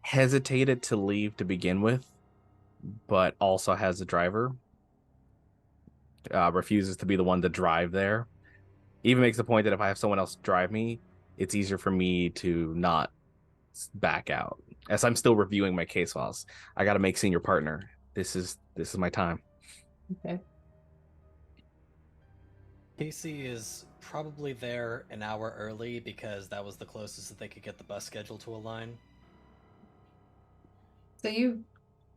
hesitated to leave to begin with, but also has a driver. Refuses to be the one to drive there. Even makes the point that if I have someone else drive me, it's easier for me to not back out. As I'm still reviewing my case files, I got to make senior partner. This is my time. Okay. Casey is probably there an hour early because that was the closest that they could get the bus schedule to align. So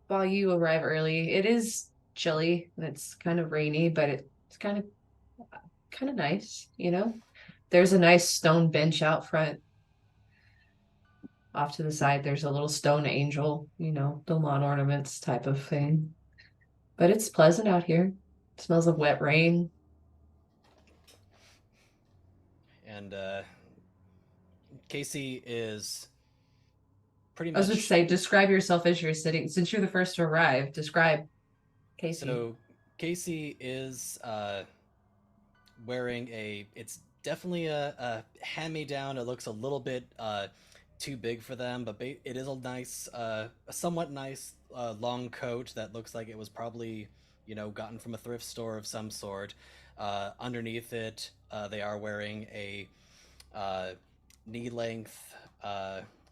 while you arrive early, it is chilly and it's kind of rainy, but it's kind of nice, you know? There's a nice stone bench out front. Off to the side, there's a little stone angel, the lawn ornaments type of thing. But it's pleasant out here. It smells of wet rain. And Casey is pretty I was much. just say, describe yourself as you're sitting. Since you're the first to arrive, describe Casey. So Casey is wearing it's definitely a hand-me-down. It looks a little bit too big for them, but it is a nice, a somewhat nice long coat that looks like it was probably, gotten from a thrift store of some sort. Underneath it, they are wearing a knee-length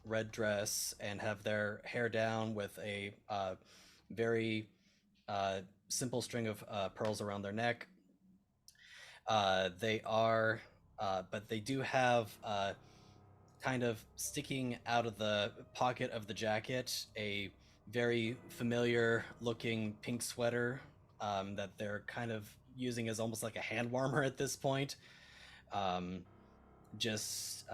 red dress and have their hair down with a very simple string of pearls around their neck. But they do have kind of sticking out of the pocket of the jacket a very familiar looking pink sweater that they're kind of using as almost like a hand warmer at this point. Just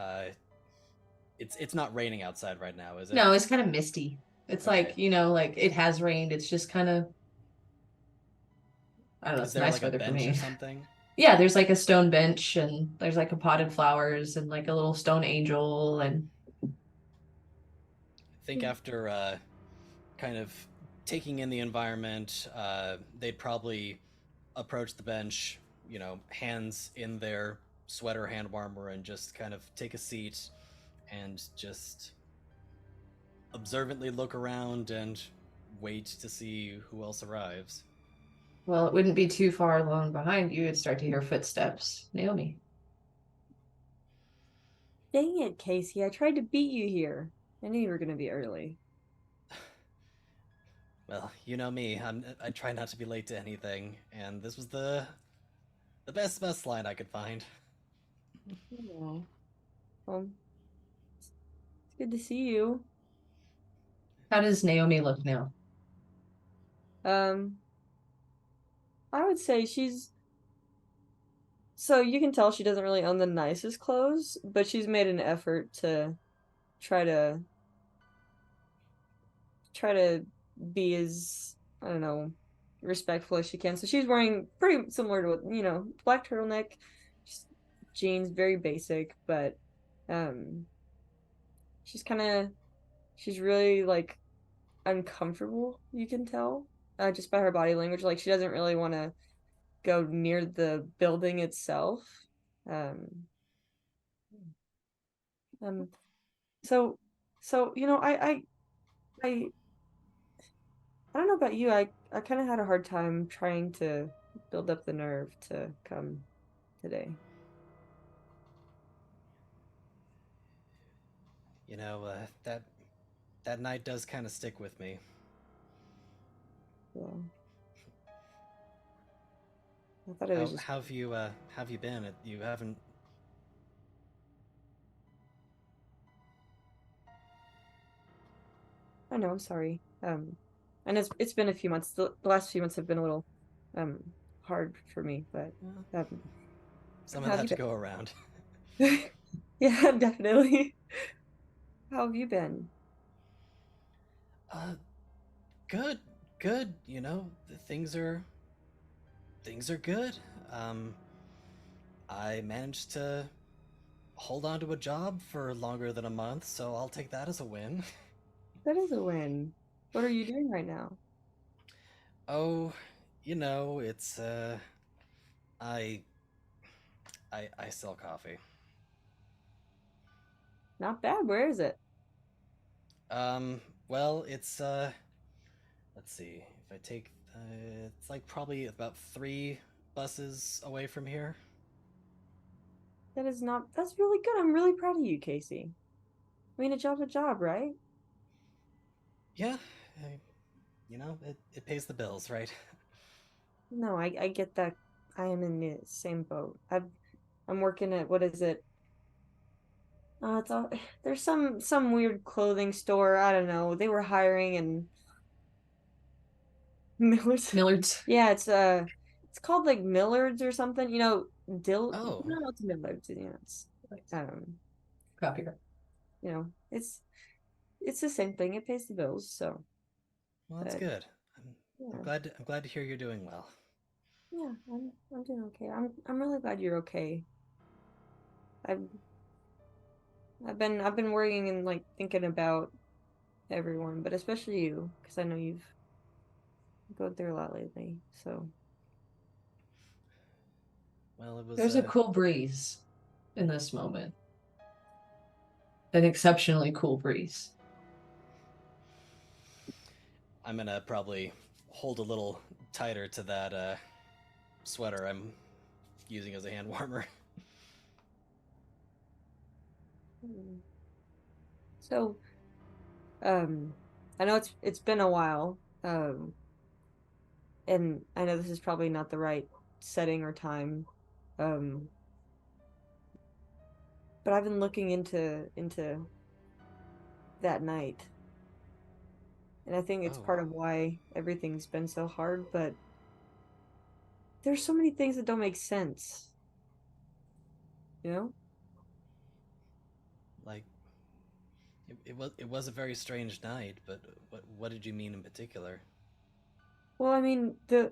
it's not raining outside right now, is it? No, it's kind of misty. It's Okay. like, like it has rained. It's just kind of, I don't know, Is it's there nice like a weather for bench or me. something? Yeah, there's like a stone bench and there's like a potted flowers and like a little stone angel and I think after kind of taking in the environment, they'd probably approach the bench, hands in their sweater hand warmer, and just kind of take a seat and just observantly look around and wait to see who else arrives. well, it wouldn't be too far along behind you. You'd start to hear footsteps. Naomi. Dang it, Casey. I tried to beat you here. I knew you were going to be early. Well, you know me. I try not to be late to anything, and this was the best line I could find. Oh, well, it's good to see you. How does Naomi look now? Um, I would say so you can tell she doesn't really own the nicest clothes, but she's made an effort to try to try to be as, I don't know, respectful as she can. So she's wearing pretty similar to what, black turtleneck, just jeans, very basic, but um she's kind of she's really like uncomfortable, you can tell. Just by her body language, like she doesn't really want to go near the building itself. Um um so I I don't know about you. I kind of had a hard time trying to build up the nerve to come today. That night does kind of stick with me. Yeah. I thought it How was just, how have you been? You haven't. I know, I'm sorry. And it's been a few months. The last few months have been a little um hard for me, but um Some of how have that you to go around. been? Yeah, definitely. How have you been? Uh, good, good. Things are good. Um, I managed to hold on to a job for longer than a month, so I'll take that as a win. That is a win. What are you doing right now? Oh, it's I I sell coffee. Not bad. Where is it? Well, it's let's see. If I take it's like probably about 3 buses away from here. That's really good. I'm really proud of you, Casey. I mean, a job, right? Yeah, I, it pays the bills, right? No, I get that. I am in the same boat. I'm working at, what is it? It's all there's some weird clothing store. I don't know. They were hiring and Millard's. Millard's. Yeah, it's called like Millard's or something. Oh, No, it's Millard's. It's Copy. it's the same thing. It pays the bills. So, well, that's but good. I'm, I'm yeah, glad. I'm glad to hear you're doing well. yeah, I'm doing okay. I'm really glad you're okay. I've I've been worrying and like thinking about everyone, but especially you, because I know you've gone through a lot lately. So Well, it was. There's a cool breeze in this moment. An exceptionally cool breeze. I'm gonna probably hold a little tighter to that sweater I'm using as a hand warmer. hmm. so um I know it's been a while. And I know this is probably not the right setting or time. Um but I've been looking into that night. And I think it's Oh, part of why everything's been so hard, but there's so many things that don't make sense. You know? Like, it was a very strange night, but what did you mean in particular? Well, I mean, the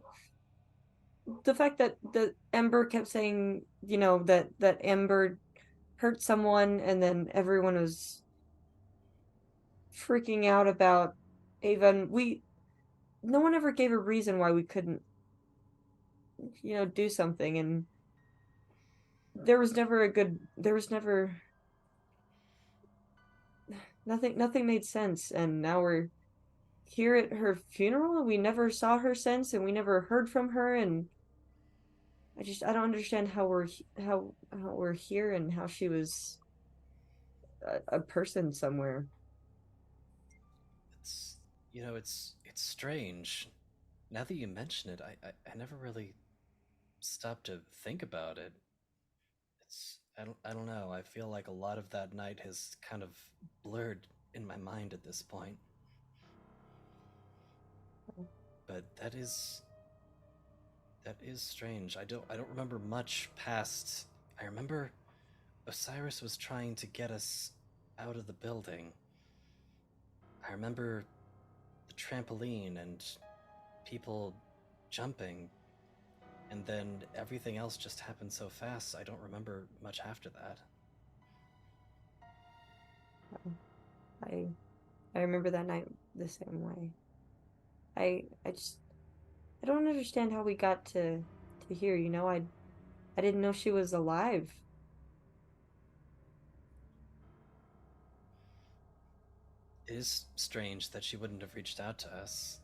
fact that the Ember kept saying, that Ember hurt someone, and then everyone was freaking out about Ava, and no one ever gave a reason why we couldn't, do something, and there was never nothing made sense, and now we're here at her funeral, and we never saw her since, and we never heard from her, and I don't understand how we're here and how she was a person somewhere. It's strange. Now that you mention it, I never really stopped to think about it. I don't know. I feel like a lot of that night has kind of blurred in my mind at this point. But that is strange. I don't remember much past. I remember Osiris was trying to get us out of the building. I remember the trampoline and people jumping, and then everything else just happened so fast. I don't remember much after that. I remember that night the same way. I don't understand how we got to here, I didn't know she was alive. It is strange that she wouldn't have reached out to us.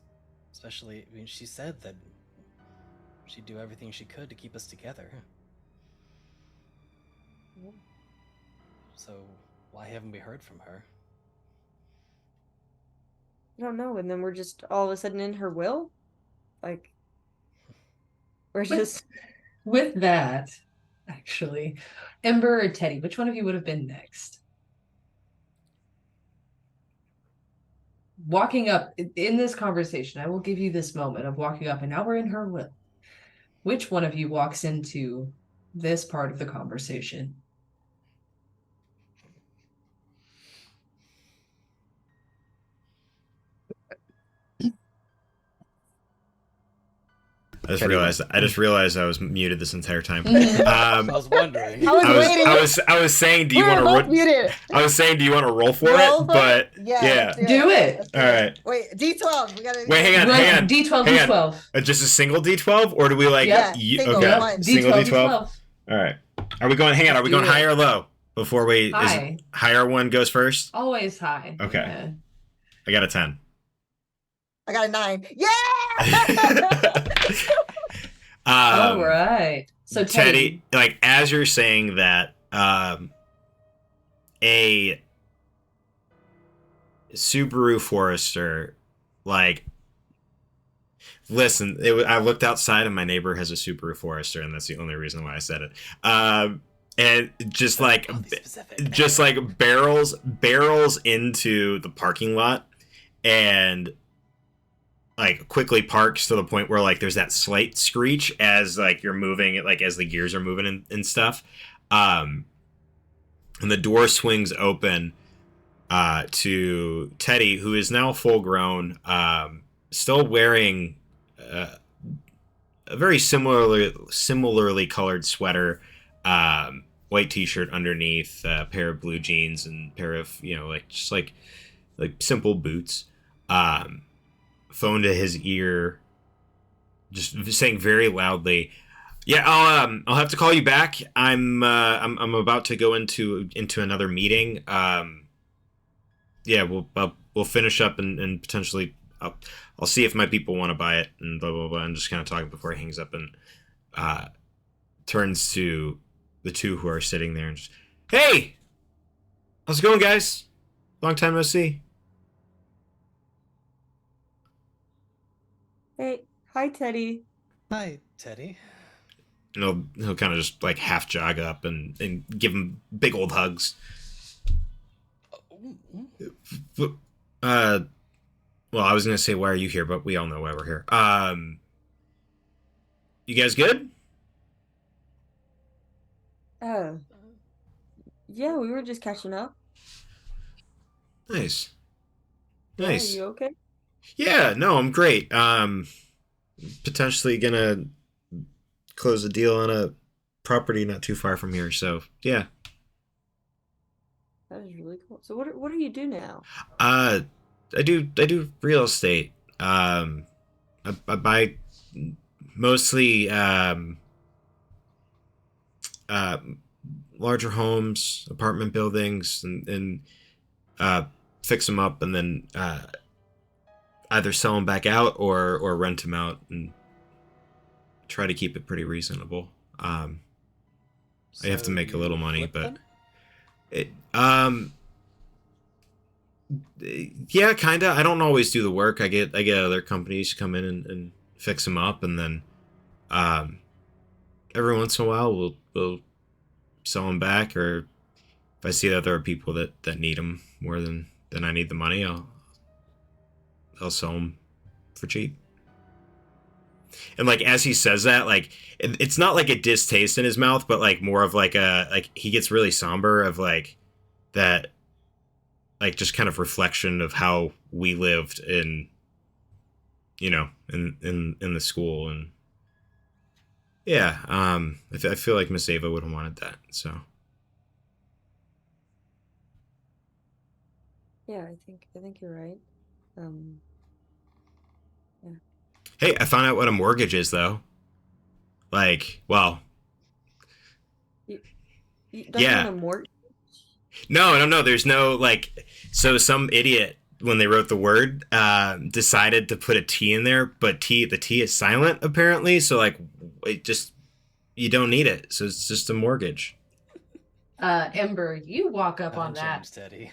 Especially, I mean, she said that she'd do everything she could to keep us together. Yeah. So, why haven't we heard from her? I don't know, and then we're just all of a sudden in her will? Like, we're just... With that, actually, Ember or Teddy, which one of you would have been next? Walking up in this conversation, I will give you this moment of walking up, and now we're in her will. Which one of you walks into this part of the conversation? I just Teddy realized I was muted this entire time. I was wondering. I was waiting. I was saying, do you want to both muted. I was saying, do you want to roll for Roll it? for But it? Yeah, yeah. let's Do it. Let's do All it. right. Wait, D12. We gotta. Wait, hang on, hang on. D12, hang on. D12. Just a single D12, or do we like? Yeah, single, okay, one. single D12, D12. D12. All right. Are we going? Hang on. Are we Do going it. high or low before we? High. Higher one goes first. Always high. Okay. Yeah. I got a 10. I got a 9. Yeah. All right. So Teddy, like as you're saying that, a Subaru Forester, like, listen, I looked outside and my neighbor has a Subaru Forester, and that's the only reason why I said it. And just like, barrels into the parking lot, and like quickly parks to the point where like there's that slight screech as like you're moving it, like as the gears are moving and stuff. And the door swings open to Teddy, who is now full grown, still wearing a very similarly colored sweater, white t-shirt underneath, a pair of blue jeans, and pair of, like just like simple boots. Phone to his ear, just saying very loudly, "Yeah, I'll have to call you back. I'm about to go into another meeting. Yeah, we'll finish up and potentially I'll see if my people want to buy it and blah blah blah." And just kind of talking before he hangs up, and turns to the two who are sitting there and just, "Hey, how's it going, guys? Long time no see." Hey, hi, Teddy. Hi, Teddy. And he'll kind of just like half jog up and give him big old hugs. Well, I was gonna say, why are you here? But we all know why we're here. You guys good? Oh, yeah, we were just catching up. Nice. Yeah, Nice. you okay? Yeah, no, I'm great. Potentially gonna close a deal on a property not too far from here. So yeah. That is really cool. So what do you do now? Uh, I do real estate. I buy mostly uh larger homes, apartment buildings, and uh fix them up and then either sell them back out or rent them out and try to keep it pretty reasonable. I have to So make a little you money, flip but them? it yeah, kind of. I don't always do the work. I get other companies to come in and fix them up, and then um every once in a while we'll sell them back, or if I see that there are people that need them more than I need the money, I'll sell them for cheap. And like as he says that, like it's not like a distaste in his mouth, but like more of like a like he gets really somber of like that, like just kind of reflection of how we lived in, you know, in the school. And yeah, I feel like Miss Ava would have wanted that. So Yeah, I think you're right. Um, yeah. hey, I found out what a mortgage is though. Like, well, You don't you want yeah. a mortgage? No. There's no like. So some idiot when they wrote the word decided to put a T in there, but the T is silent apparently. So like, it just you don't need it. So it's just a mortgage. Ember, you walk up on Haven't that. changed, Teddy.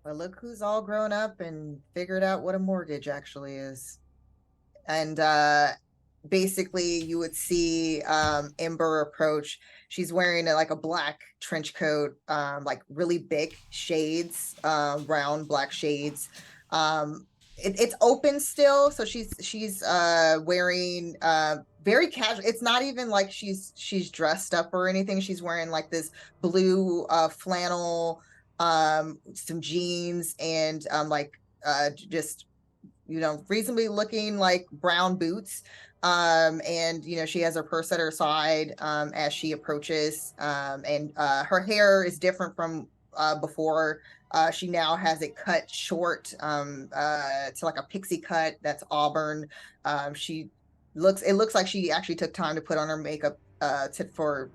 But look who's all grown up and figured out what a mortgage actually is. And basically you would see Ember approach. She's wearing like a black trench coat, like really big shades, round black shades. It's open still, so she's wearing very casual. It's not even like she's dressed up or anything. She's wearing like this blue flannel, some jeans, and like just reasonably looking like brown boots. And she has her purse at her side as she approaches. And her hair is different from before. She now has it cut short to like a pixie cut that's auburn. It looks like she actually took time to put on her makeup for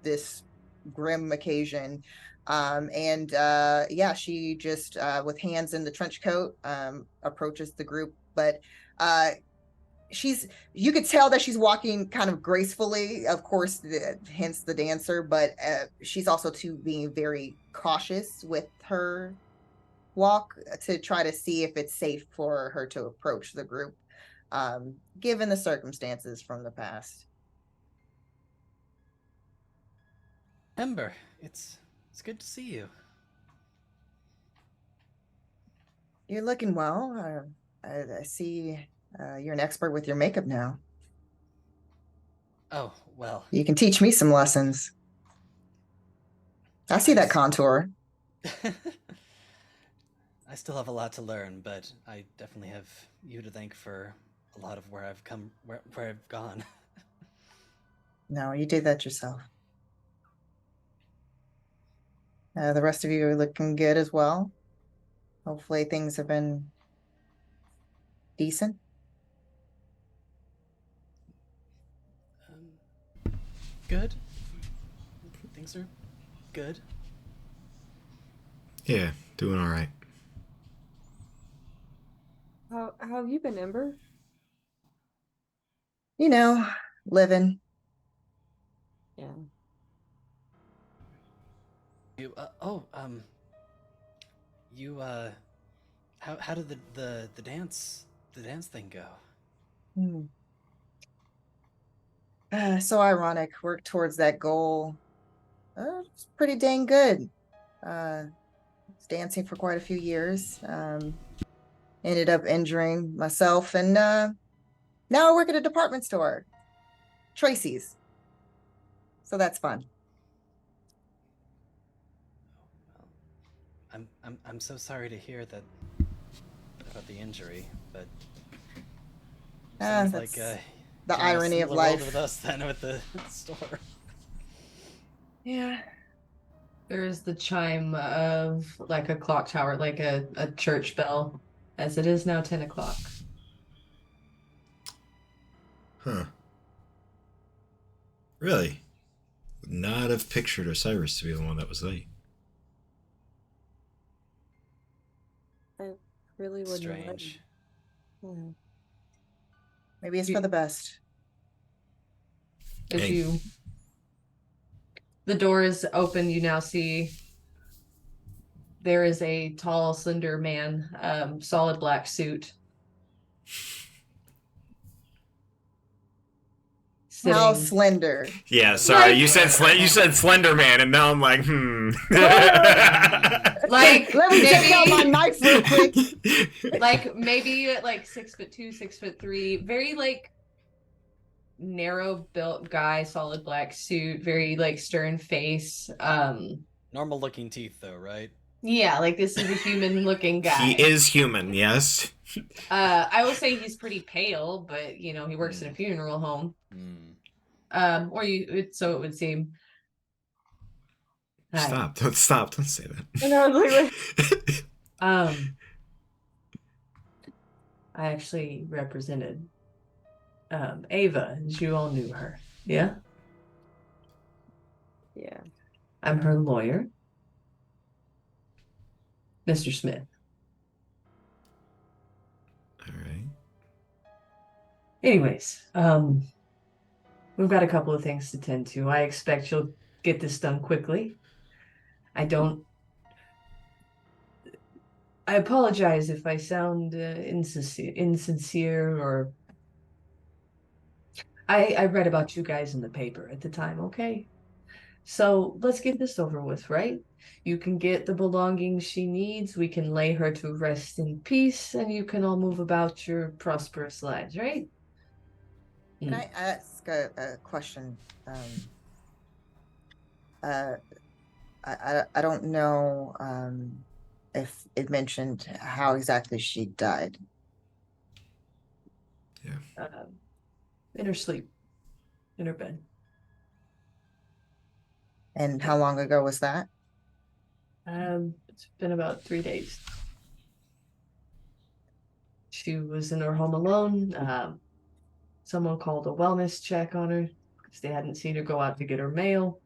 this grim occasion. And yeah, she just with hands in the trench coat approaches the group, but you could tell that she's walking kind of gracefully, of course, hence the dancer, but she's also too being very cautious with her walk to try to see if it's safe for her to approach the group, given the circumstances from the past. Ember, it's good to see you. You're looking well. I see you're an expert with your makeup now. Oh, well. You can teach me some lessons. I see that contour. I still have a lot to learn, but I definitely have you to thank for a lot of where I've gone. No, you did that yourself. The rest of you are looking good as well. Hopefully things have been decent. Good. Things are good. Yeah, doing all right. How have you been, Ember? Living. Yeah. You how did the dance thing go? So ironic. Work towards that goal. It's pretty dang good. Was dancing for quite a few years. ended up injuring myself, and now I work at a department store, Tracy's. So that's fun. I'm so sorry to hear that about the injury, but sounds like That's you the irony of similar world life. with us then with the store. Yeah. There is the chime of like a clock tower, like a church bell, as it is now 10 o'clock. Huh. Really? Would not have pictured Osiris to be the one that was late. I really wouldn't have let Strange. you. Maybe it's for the best. As Hey. the door is open, you now see there is a tall, slender man, solid black suit. How Sitting. slender. Yeah, sorry. Like- you said Slender Man, and now I'm like, Like, Let me take out my maybe, knife real quick. like maybe like 6'2", 6'3", very like narrow built guy, solid black suit, very like stern face. Normal looking teeth though, right? Yeah, like this is a human looking guy. He is human, yes. I will say he's pretty pale, but you know, he works in a funeral home. So it would seem. Hi. Stop, don't say that. And I was like, I actually represented Ava, as you all knew her. Yeah? yeah. I'm her lawyer, Mr. Smith. All right. Anyways, we've got a couple of things to tend to. I expect you'll get this done quickly. I apologize if I sound insincere or I read about you guys in the paper at the time, okay? So let's get this over with, right? You can get the belongings she needs, we can lay her to rest in peace, and you can all move about your prosperous lives, right? Can I ask a question? I don't know if it mentioned how exactly she died. In her sleep, in her bed. And how long ago was that? It's been about 3 days. She was in her home alone. Someone called a wellness check on her because they hadn't seen her go out to get her mail.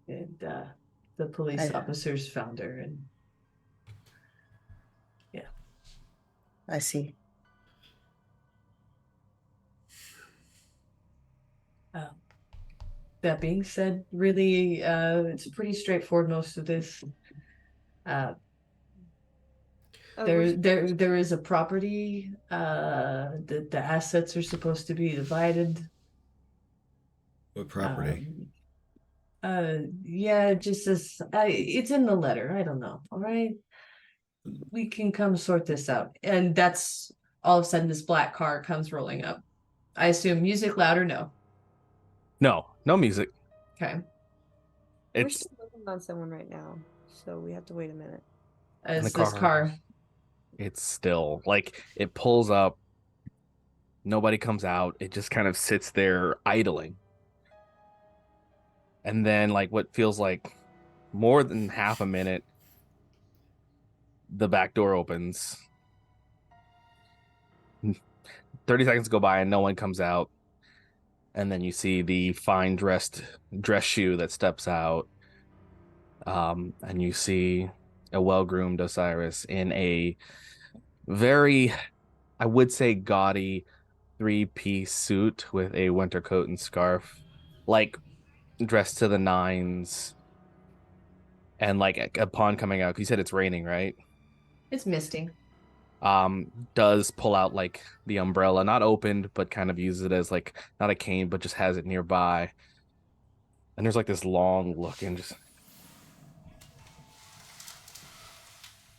And the police officers found her, and yeah. I see. That being said, really, it's pretty straightforward, most of this. There is a property. The assets are supposed to be divided. What property? Yeah, just as it's in the letter. I don't know. All right, we can come sort this out. And that's all of a sudden this black car comes rolling up. I assume music loud or no? No music. Okay. We're It's still looking on someone right now, so we have to wait a minute. As the this car. It's still like it pulls up. Nobody comes out. It just kind of sits there idling. And then, like, what feels like more than half a minute, the back door opens. 30 seconds go by and no one comes out. And then you see the fine dress shoe that steps out. And you see a well-groomed Osiris in a very, I would say, gaudy 3-piece suit with a winter coat and scarf, like dressed to the nines. And like upon coming out, you said it's raining, right? It's misting. Does pull out like the umbrella, not opened, but kind of uses it as like not a cane, but just has it nearby. And there's like this long look and just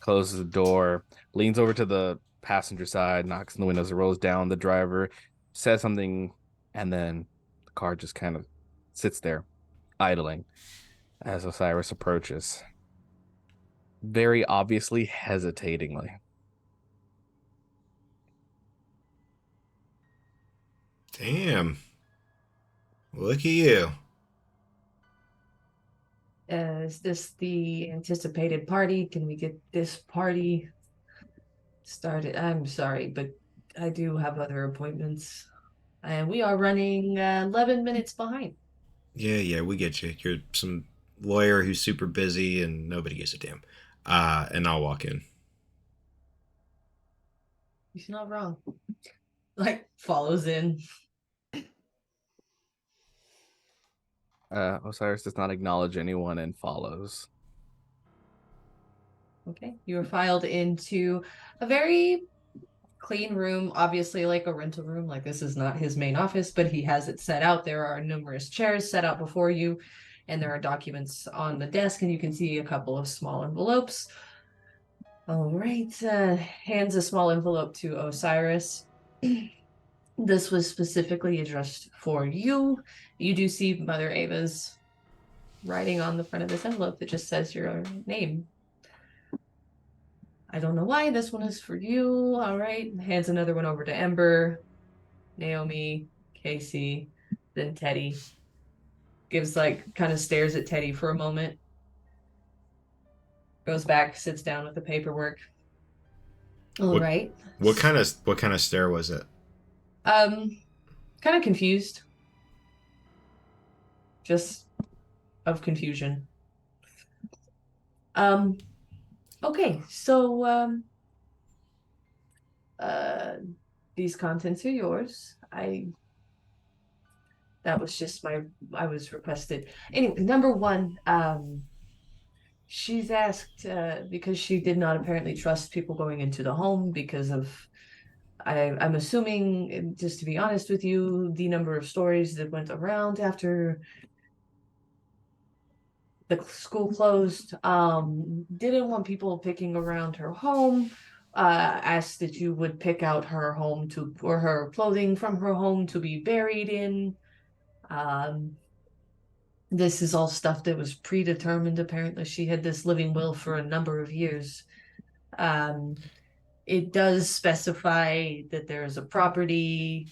closes the door, leans over to the passenger side, knocks on the windows, rolls down. The driver says something, and then the car just kind of sits there, idling, as Osiris approaches, very obviously hesitatingly. Damn. Look at you. Is this the anticipated party? Can we get this party started? I'm sorry, but I do have other appointments. And we are running 11 minutes behind. Yeah, we get you. You're some lawyer who's super busy and nobody gives a damn. And I'll walk in. He's not wrong. Like, follows in. Osiris does not acknowledge anyone and follows. Okay. You are filed into a very clean room, obviously like a rental room. Like, this is not his main office, but he has it set out. There are numerous chairs set out before you, and there are documents on the desk, and you can see a couple of small envelopes. All right. Hands a small envelope to Osiris. This was specifically addressed for you. You do see Mother Ava's writing on the front of this envelope that just says your name. I don't know why. This one is for you. All right. Hands another one over to Ember, Naomi, Casey, then Teddy. Gives kind of stares at Teddy for a moment. Goes back, sits down with the paperwork. All right. What kind of stare was it? Kind of confused. Just of confusion. Okay, so these contents are yours. That was just I was requested. Anyway, number one, she's asked because she did not apparently trust people going into the home because of I'm assuming, just to be honest with you, the number of stories that went around after the school closed. Didn't want people picking around her home. Asked that you would pick out her home or her clothing from her home to be buried in. This is all stuff that was predetermined. Apparently, she had this living will for a number of years. It does specify that there is a property.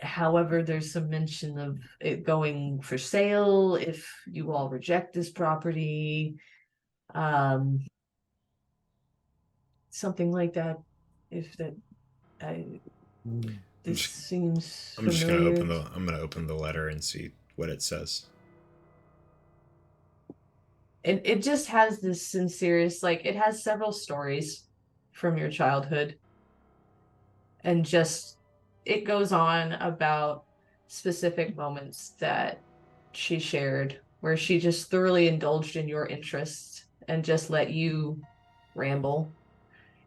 However, there's some mention of it going for sale if you all reject this property. Something like that. If that, this seems I'm just familiar. I'm gonna open the letter and see what it says. It just has this sincerest, it has several stories from your childhood, and just it goes on about specific moments that she shared where she just thoroughly indulged in your interests and just let you ramble,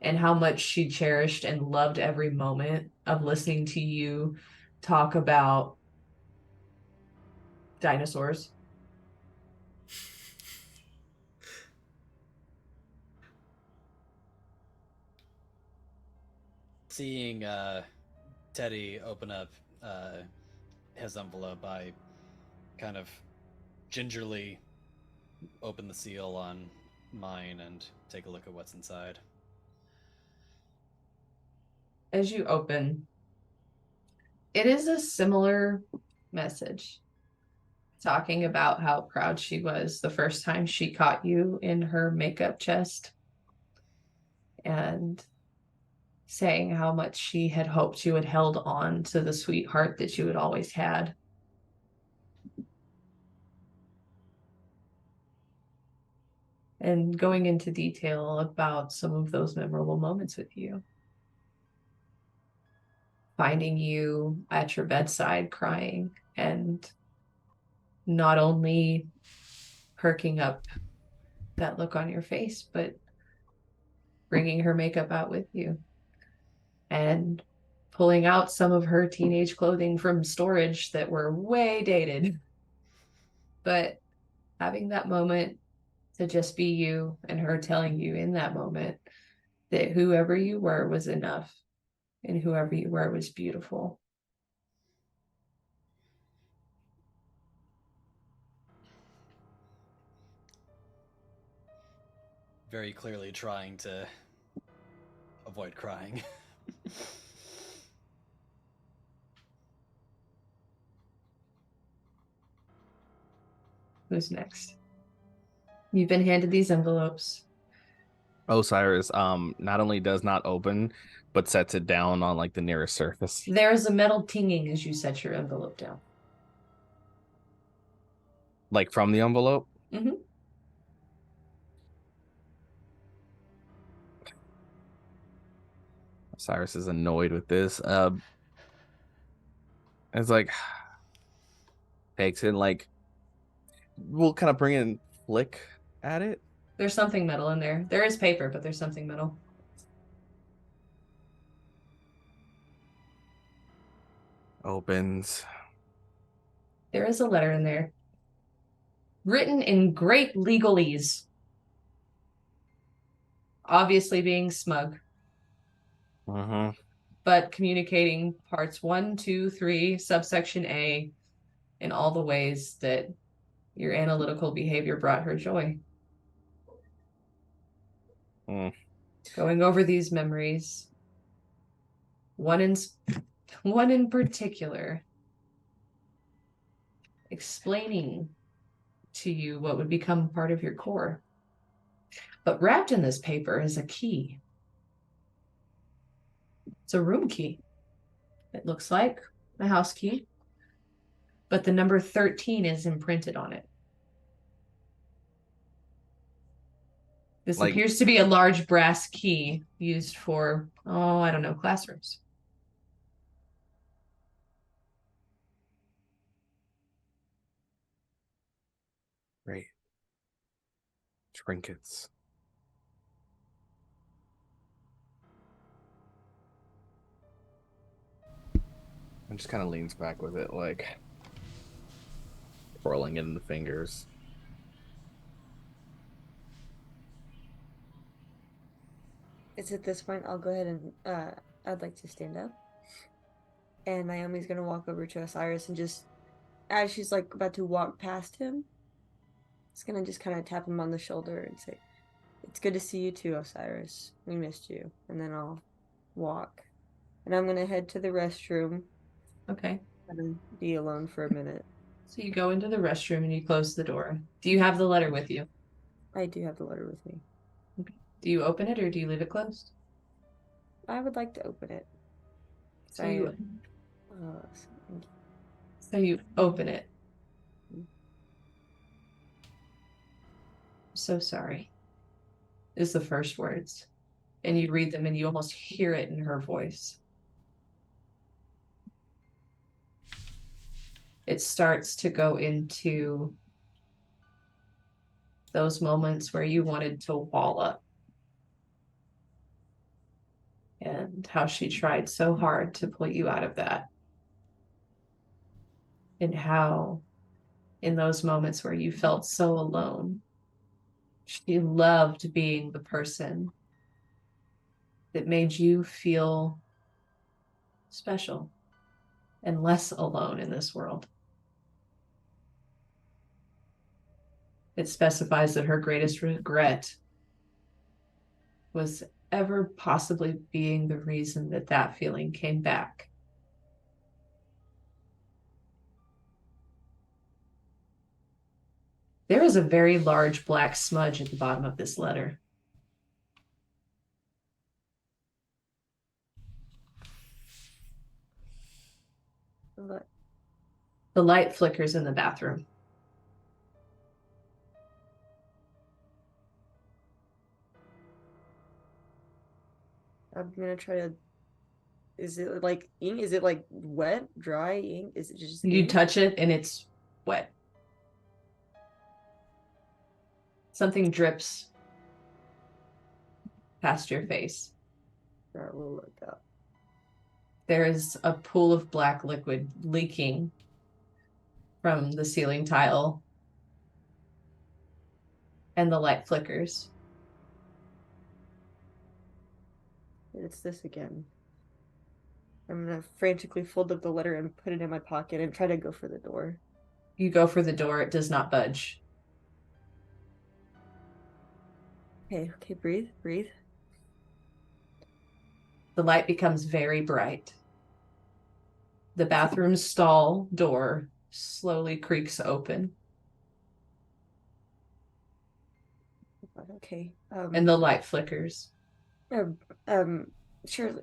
and how much she cherished and loved every moment of listening to you talk about dinosaurs. Seeing Teddy open up his envelope, I kind of gingerly open the seal on mine and take a look at what's inside. As you open, it is a similar message, talking about how proud she was the first time she caught you in her makeup chest, and saying how much she had hoped you had held on to the sweetheart that you had always had. And going into detail about some of those memorable moments with you. Finding you at your bedside crying, and not only perking up that look on your face, but bringing her makeup out with you and pulling out some of her teenage clothing from storage that were way dated. But having that moment to just be you and her telling you in that moment that whoever you were was enough and whoever you were was beautiful. Very clearly trying to avoid crying. Who's next? You've been handed these envelopes. Osiris not only does not open, but sets it down on like the nearest surface. There's a metal tinging as you set your envelope down. Like from the envelope. Mm-hmm. Osiris is annoyed with this. It's like takes it like we'll kind of bring in flick at it. There's something metal in there. There is paper, but there's something metal. Opens. There is a letter in there. Written in great legalese. Obviously being smug. Mm-hmm. But communicating parts 1, 2, 3, subsection A, in all the ways that your analytical behavior brought her joy. Going over these memories, one in particular, explaining to you what would become part of your core. But wrapped in this paper is a key. It's a room key. It looks like a house key, but the number 13 is imprinted on it. This Like- appears to be a large brass key used for, I don't know, classrooms. Great. Trinkets. And just kind of leans back with it, like twirling it in the fingers. It's at this point I'll go ahead and I'd like to stand up. And Naomi's gonna walk over to Osiris and just as she's like about to walk past him, it's gonna just kind of tap him on the shoulder and say, "It's good to see you too, Osiris. We missed you." And then I'll walk. And I'm gonna head to the restroom Okay. and be alone for a minute. So you go into the restroom and you close the door. Do you have the letter with you? I do have the letter with me. Do you open it or do you leave it closed? I would like to open it. So you, Thank you. so you open it. So sorry, is the first words. And you read them and you almost hear it in her voice. It starts to go into those moments where you wanted to wall up. And how she tried so hard to pull you out of that. And how, in those moments where you felt so alone, she loved being the person that made you feel special and less alone in this world. It specifies that her greatest regret was ever possibly being the reason that that feeling came back. There is a very large black smudge at the bottom of this letter. But The light flickers in the bathroom. I'm gonna try to. Is it like ink? Is it like wet, dry ink? Is it just You ink? touch it and it's wet. Something drips past your face. Alright, we'll look up. There is a pool of black liquid leaking from the ceiling tile. and the light flickers. It's this again. I'm gonna frantically fold up the letter and put it in my pocket and try to go for the door. You go for the door, it does not budge. Okay, breathe, breathe. The light becomes very bright. The bathroom stall door slowly creaks open, Okay. and the light flickers. Um, um, sure.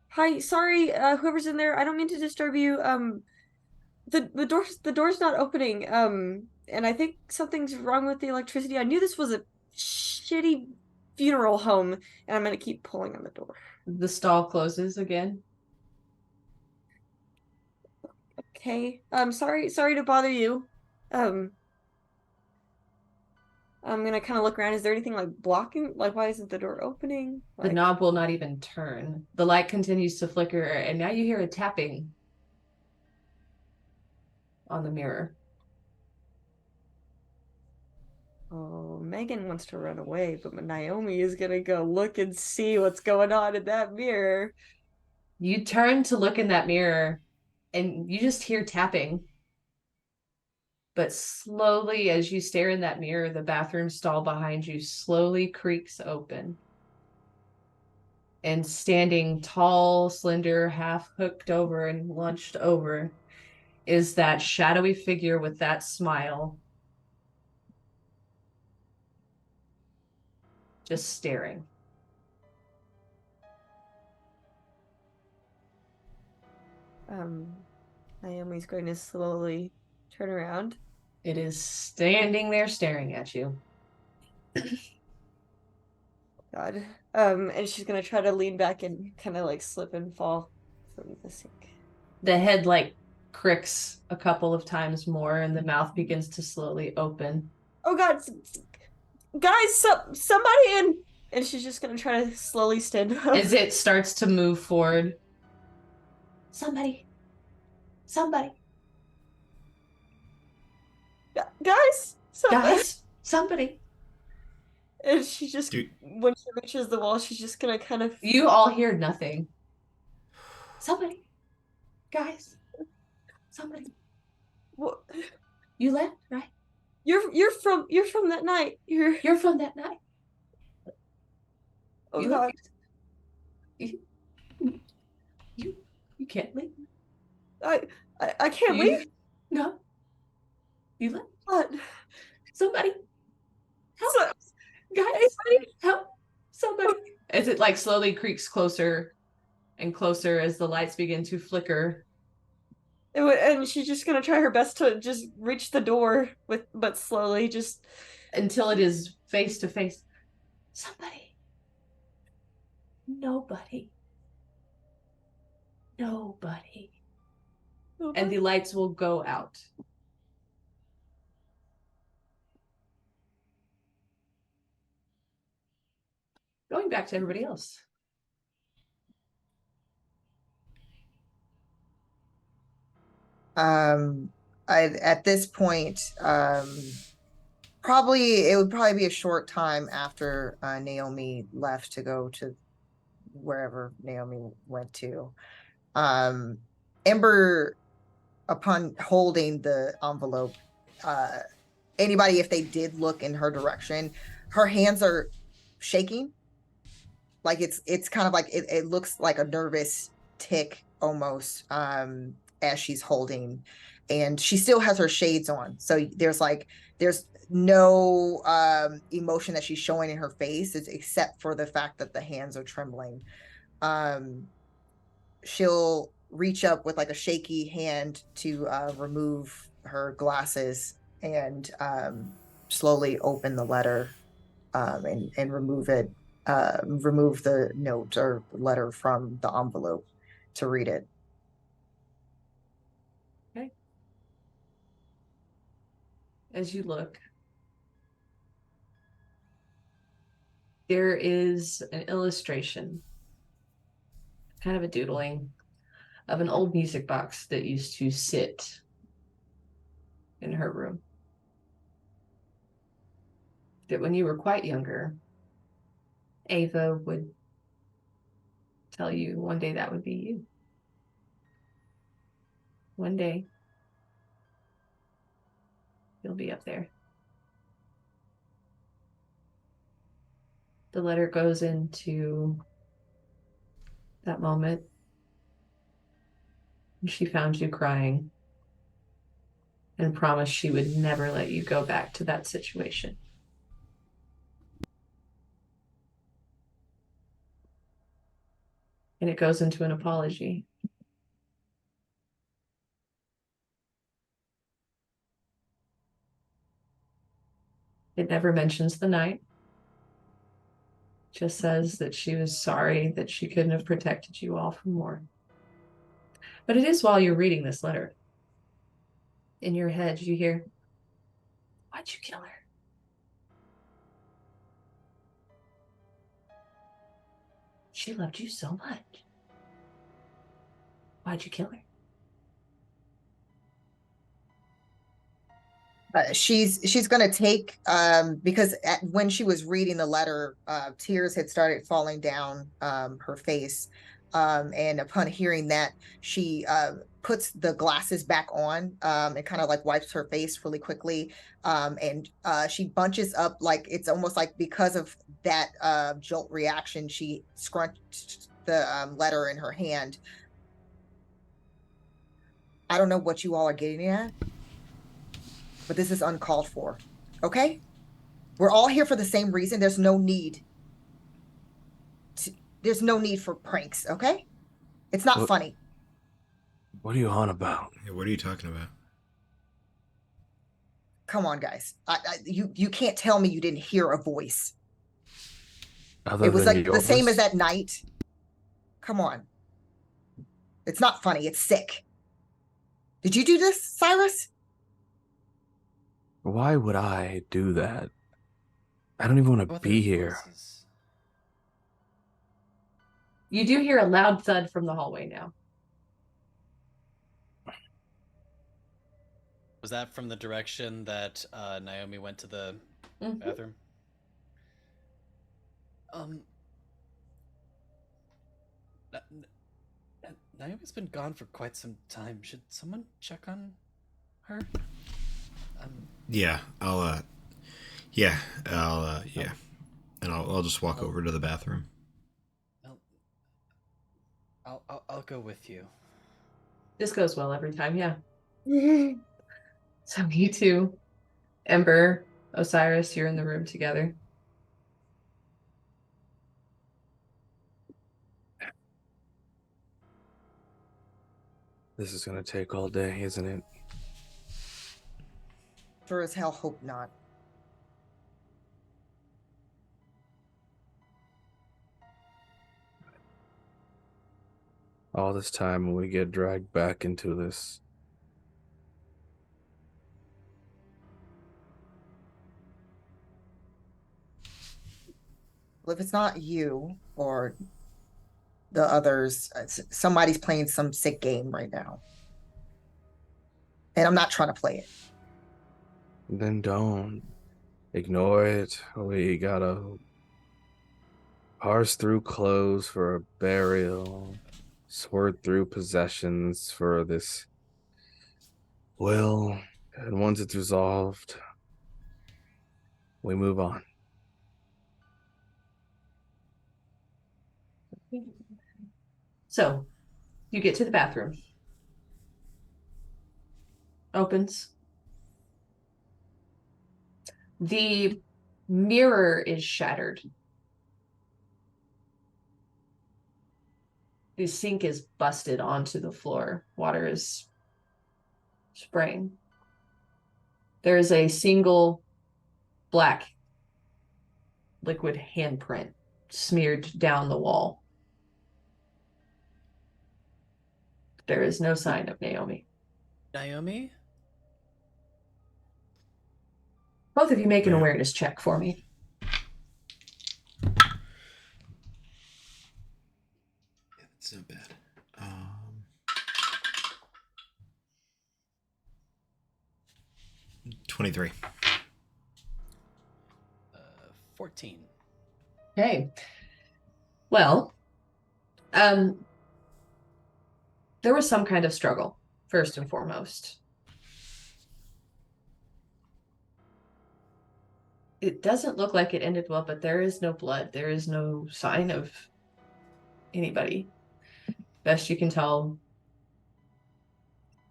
Hi, sorry, whoever's in there. I don't mean to disturb you. The door's not opening. And I think something's wrong with the electricity. I knew this was a shitty funeral home, and I'm gonna keep pulling on the door. The stall closes again. Okay. Sorry to bother you. I'm gonna kind of look around. Is there anything like blocking? Like, why isn't the door opening? The Like, knob will not even turn. The light continues to flicker, and now you hear a tapping on the mirror. oh, Megan wants to run away, but Naomi is gonna go look and see what's going on in that mirror. You turn to look in that mirror, and you just hear tapping. But slowly, as you stare in that mirror, the bathroom stall behind you slowly creaks open. And standing tall, slender, half hooked over and lunched over is that shadowy figure with that smile, just staring. Naomi's going to slowly turn around. It is standing there staring at you. God. And she's gonna try to lean back and kind of like slip and fall from the sink. The head like cricks a couple of times more, and the mouth begins to slowly open. Oh God, guys, somebody in! And she's just gonna try to slowly stand up. As it starts to move forward. Somebody. Guys, somebody. Guys, somebody. And she just, Dude. when she reaches the wall, she's just gonna kind of. You all hear nothing. Somebody. Guys. Somebody. What? You left, right? You're from that night. You're from that night. Oh You God. left. You can't leave. I can't leave. No. You left. What? Somebody. Help. Guys, help. Somebody. As it like slowly creaks closer and closer as the lights begin to flicker. And she's just gonna try her best to just reach the door but slowly, just until it is face to face. Somebody. Nobody. And the lights will go out. Going back to everybody else. At this point, it would probably be a short time after Naomi left to go to wherever Naomi went to. Ember, upon holding the envelope, anybody, if they did look in her direction, her hands are shaking. Like it's kind of like it looks like a nervous tick almost, as she's holding, and she still has her shades on. So there's no emotion that she's showing in her face, except for the fact that the hands are trembling. She'll reach up with like a shaky hand to remove her glasses and slowly open the letter and remove it. Remove the note or letter from the envelope to read it. Okay. As you look, there is an illustration, kind of a doodling, of an old music box that used to sit in her room. that when you were quite younger, Ava would tell you one day that would be you. One day, you'll be up there. The letter goes into that moment. And she found you crying and promised she would never let you go back to that situation. And it goes into an apology. It never mentions the night. Just says that she was sorry that she couldn't have protected you all from more. But it is while you're reading this letter. In your head, you hear, why'd you kill her? She loved you so much. Why'd you kill her? She's gonna take because when she was reading the letter, tears had started falling down her face, and upon hearing that, she puts the glasses back on and kind of like wipes her face really quickly, and she bunches up, like it's almost like because of that jolt reaction, she scrunched the letter in her hand. I don't know what you all are getting at, but this is uncalled for. Okay? We're all here for the same reason. There's no need for pranks, okay? It's not funny. What are you on about? Yeah, what are you talking about? Come on, guys. You can't tell me you didn't hear a voice. Other It was than like the yours? same as that night. Come on. It's not funny. It's sick. Did you do this, Cyrus? Why would I do that? I don't even want to Other be here. voices. You do hear a loud thud from the hallway now. Was that from the direction that Naomi went to the Mhm. bathroom? Naomi's been gone for quite some time. Should someone check on her? Yeah, yeah, and I'll just walk over to the bathroom. I'll go with you. This goes well every time, yeah. So you two, Ember, Osiris, you're in the room together. This is gonna take all day, isn't it? Sure as hell hope not. All this time when we get dragged back into this. Well, if it's not you or the others, somebody's playing some sick game right now. And I'm not trying to play it. Then don't. Ignore it. We gotta parse through clothes for a burial, sort through possessions for this will, and once it's resolved, we move on. So you get to the bathroom. Opens. The mirror is shattered. The sink is busted onto the floor. Water is spraying. There is a single black liquid handprint smeared down the wall. There is no sign of Naomi. Naomi? Both of you make an Yeah. awareness check for me. Yeah, that's not bad. 23. 14. Okay. Well, there was some kind of struggle, first and foremost. It doesn't look like it ended well, but there is no blood. There is no sign of anybody. Best you can tell.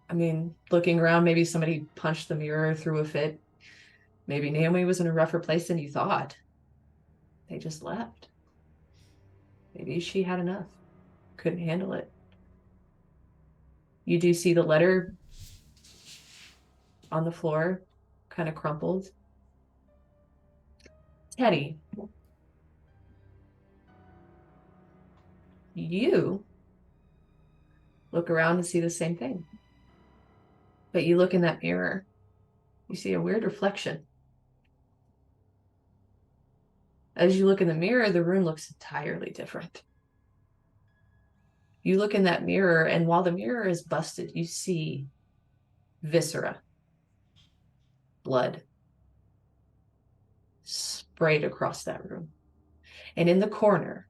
I mean, looking around, maybe somebody punched the mirror, threw a fit. Maybe Naomi was in a rougher place than you thought. They just left. Maybe she had enough. Couldn't handle it. You do see the letter on the floor, kind of crumpled. Teddy, you look around and see the same thing. But you look in that mirror, you see a weird reflection. As you look in the mirror, the room looks entirely different. You look in that mirror, and while the mirror is busted, you see viscera, blood, sprayed across that room. And in the corner,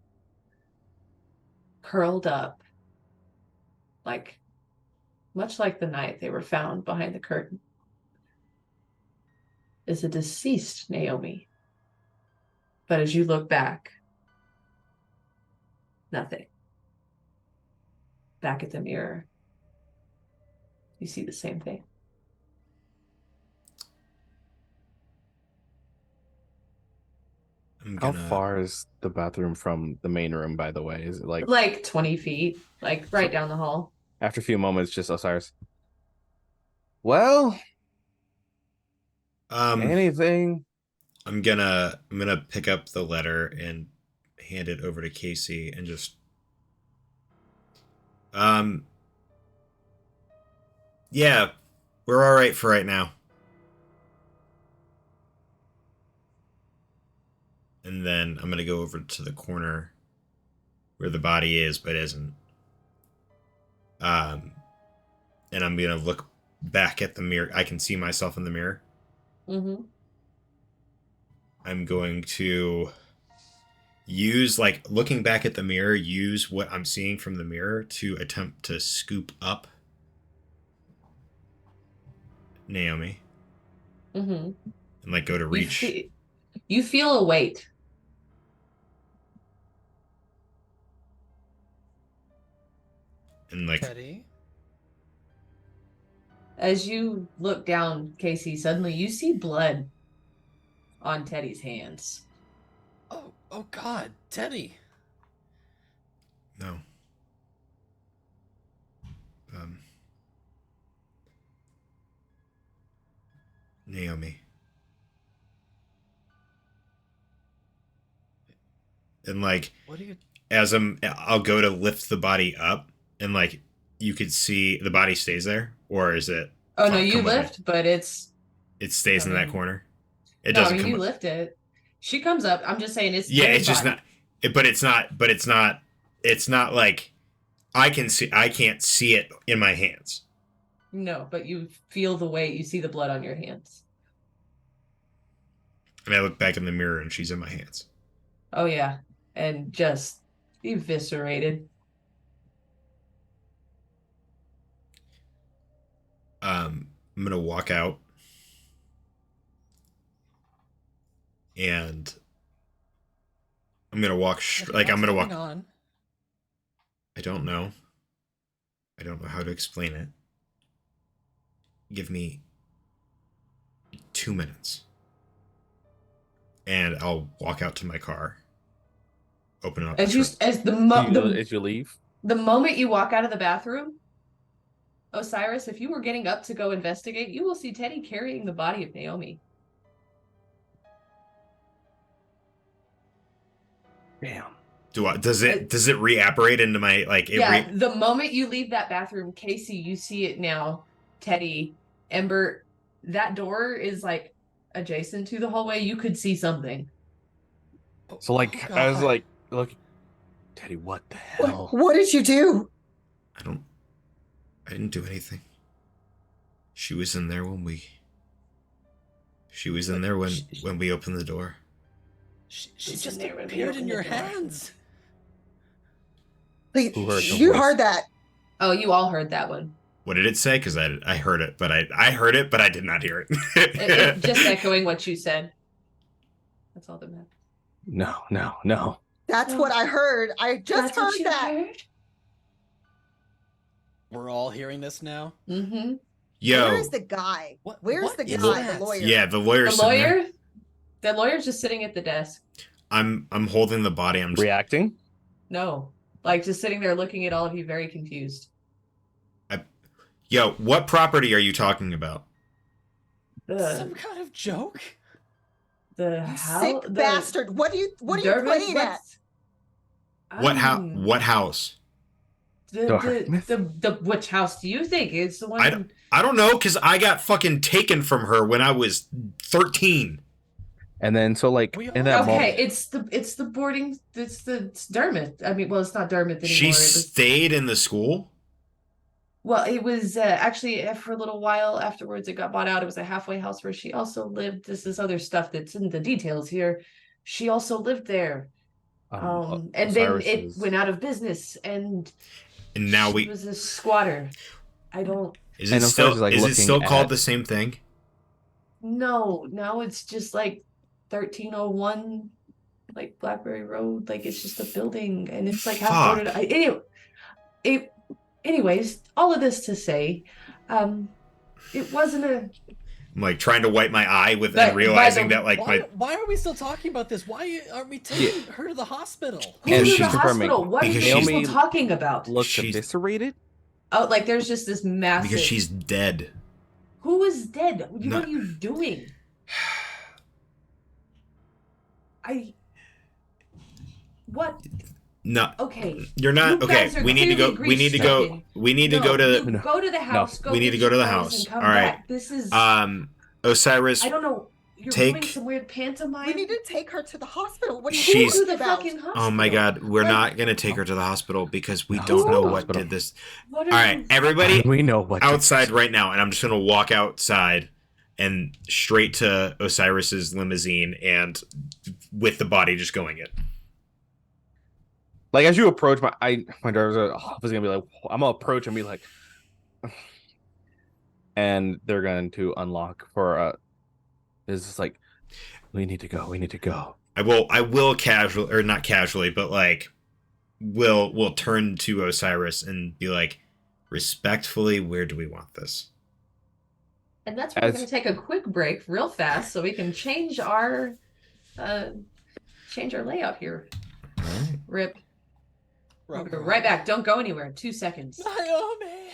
curled up, like much like the night they were found behind the curtain, is a deceased Naomi. But as you look back, nothing. Back at the mirror, you see the same thing. I'm How gonna. far is the bathroom from the main room, by the way? Is it Like 20 feet, like right down the hall. after a few moments, just Osiris? Well, anything? I'm gonna pick up the letter and hand it over to Casey and just yeah, we're all right for right now. And then I'm gonna go over to the corner where the body is but isn't. And I'm gonna look back at the mirror. I can see myself in the mirror. Mm-hmm. I'm going to use, like, looking back at the mirror, use what I'm seeing from the mirror to attempt to scoop up Naomi. Mm-hmm. And, like, go to reach. You feel a weight. And, like, Teddy? As you look down, Casey, suddenly you see blood on Teddy's hands. Oh God, Teddy. no. Naomi. And, like, What are you? as I'll go to lift the body up, and, like, you could see the body stays there, or is it? Oh no, you come with me? lift, but it stays I in that mean, corner. It no, I doesn't mean come. you lift it. She comes up. I'm just saying it's Yeah, Teddy's it's just body. not. But it's not. But it's not. It's not like I can't see it in my hands. No, but you feel the weight. You see the blood on your hands. And I look back in the mirror, and she's in my hands. Oh yeah, and just eviscerated. I'm gonna walk out, and I'm gonna walk like I'm gonna walk. On? I don't know. I don't know how to explain it. Give me 2 minutes, and I'll walk out to my car. Open up. As you leave, the moment you walk out of the bathroom, Osiris, if you were getting up to go investigate, you will see Teddy carrying the body of Naomi. damn. Does it reapparate into my, like, the moment you leave that bathroom, Casey, you see it now. Teddy, Ember, that door is like adjacent to the hallway. You could see something. So, like, I was like, look, Teddy, what the hell? What did you do? I didn't do anything. She was in there when we opened the door. She Listen just there when we appeared open in the your door. hands. Please, Who heard her you voice? heard that. Oh, you all heard that one. What did it say? Because I heard it, but I heard it, but I did not hear it. It just echoing what you said. That's all that matters. No. That's No. what I heard. I just That's what heard you that. heard? We're all hearing this now. Mm-hmm. Yo, Where is the guy? What- Where's what the is guy? that? The lawyer. yeah, the The lawyer's sitting there. lawyer? The lawyer's just sitting at the desk. I'm holding the body. I'm just, Reacting? No. Like just sitting there looking at all of you very confused. yo, what property are you talking about? Some The kind of joke? the You how sick the bastard. What are you Dermot, playing at? What what house? The which house do you think is the one? I don't know, because I got fucking taken from her when I was 13. And then so like We in all- that Okay, moment, it's the boarding. It's Dermot. I mean, well, it's not Dermot anymore. She It was, stayed in the school? well, it was actually for a little while afterwards. It got bought out. It was a halfway house where she also lived. This is other stuff that's in the details here. She also lived there. And then Osiris it is- went out of business, and And now she was a squatter. I don't. Is And it Osiris still is, like, is it looking still called at- the same thing? No, now it's just like 1301, like Blackberry Road. Like it's just a building, and it's like half Fuck. anyways, all of this to say, it wasn't a. I'm like trying to wipe my eye with But- and realizing but- that like Why are we still talking about this? Why aren't we taking her to the hospital? Who's And in she's the confirming, hospital? What are because you she's- people talking about? looks She's- eviscerated. Oh, like there's just this massive. because she's dead. Who is dead? What No. are you doing? What? No, Okay. you're not You okay. guys are We need to go. clearly We need to go. grief-stricken. We need to No, go to. you go to the house. Go we need get to go to your the clothes house. and come All right. back. This is. Osiris. I don't know. You're take- doing some weird pantomime. We need to take her to the hospital. What are you She's- to talking the about? fucking hospital. Oh my God, we're Like, not gonna take her to the hospital because we No, don't know the what hospital. did this. What All are right, you- everybody We know what outside right now, and I'm just gonna walk outside and straight to Osiris's limousine, and with the body just going in. Like as you approach my driver's was gonna be like, I'm gonna approach and be like, and they're going to unlock for it's just like, we need to go. I will casually, or not casually, but like will turn to Osiris and be like, respectfully, where do we want this? And that's why we're As- going to take a quick break real fast so we can change our layout here. Rip. We'll be right back. Don't go anywhere. 2 seconds. Naomi!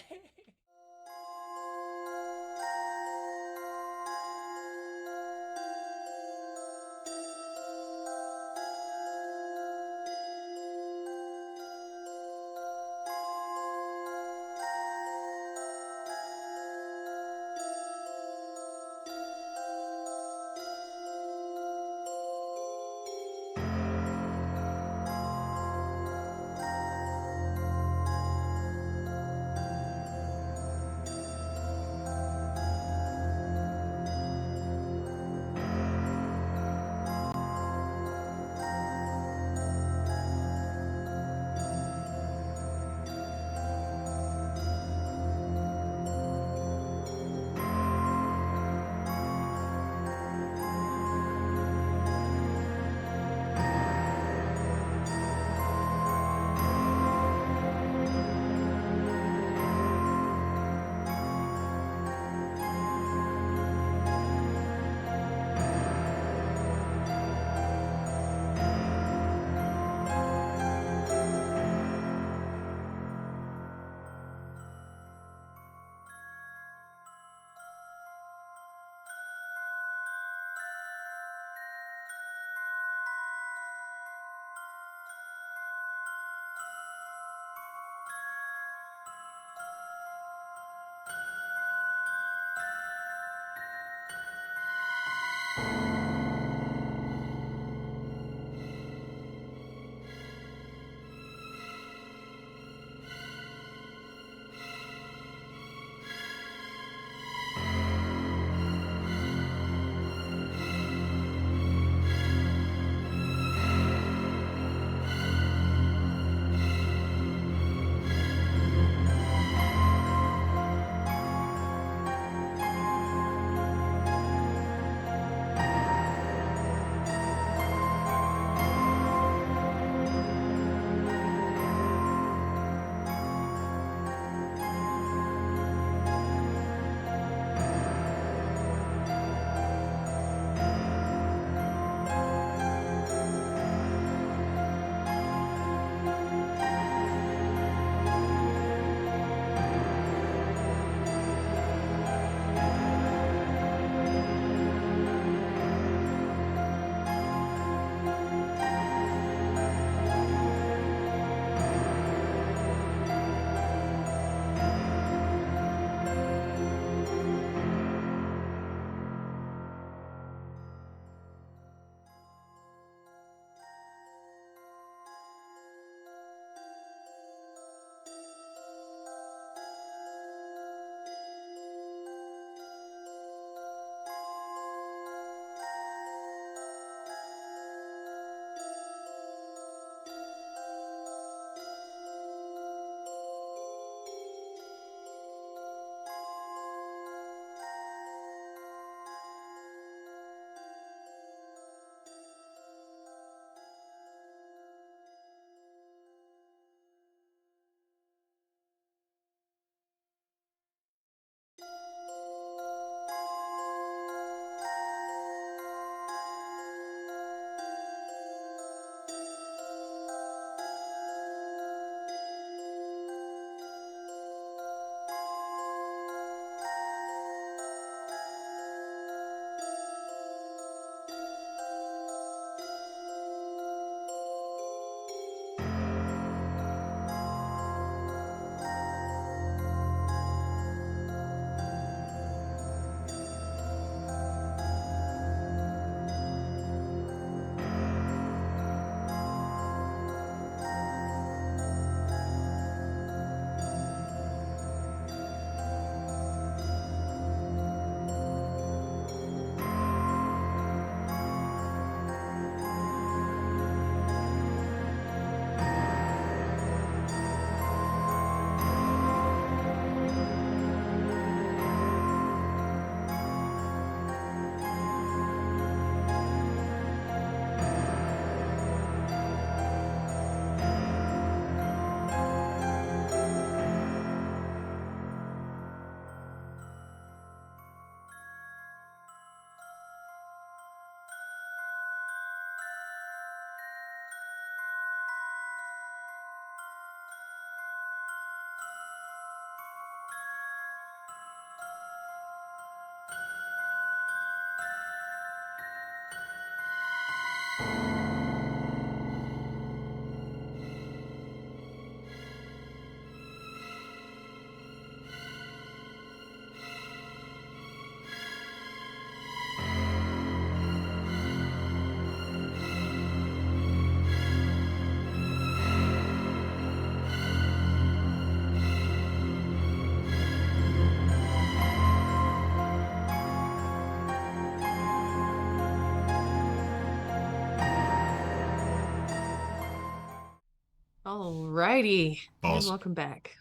Alrighty. Balls. And welcome back.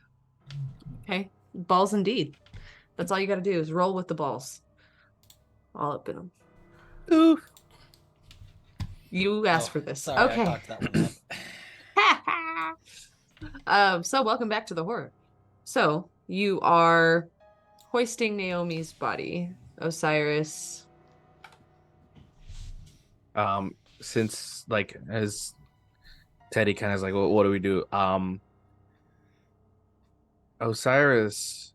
Okay. Balls indeed. That's all you gotta do is roll with the balls. All up in them. Ooh. You asked Oh, for this. Sorry, Okay. I cocked that one up. So welcome back to the horror. So you are hoisting Naomi's body. Osiris. Since like as Teddy kind of is like, well, what do we do? Osiris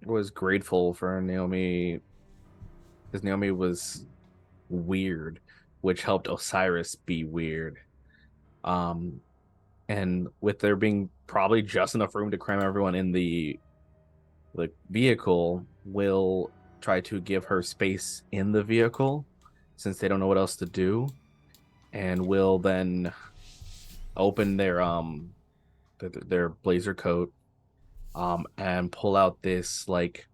was grateful for Naomi because Naomi was weird, which helped Osiris be weird. And with there being probably just enough room to cram everyone in the vehicle, will try to give her space in the vehicle since they don't know what else to do, and will then open their blazer coat and pull out this like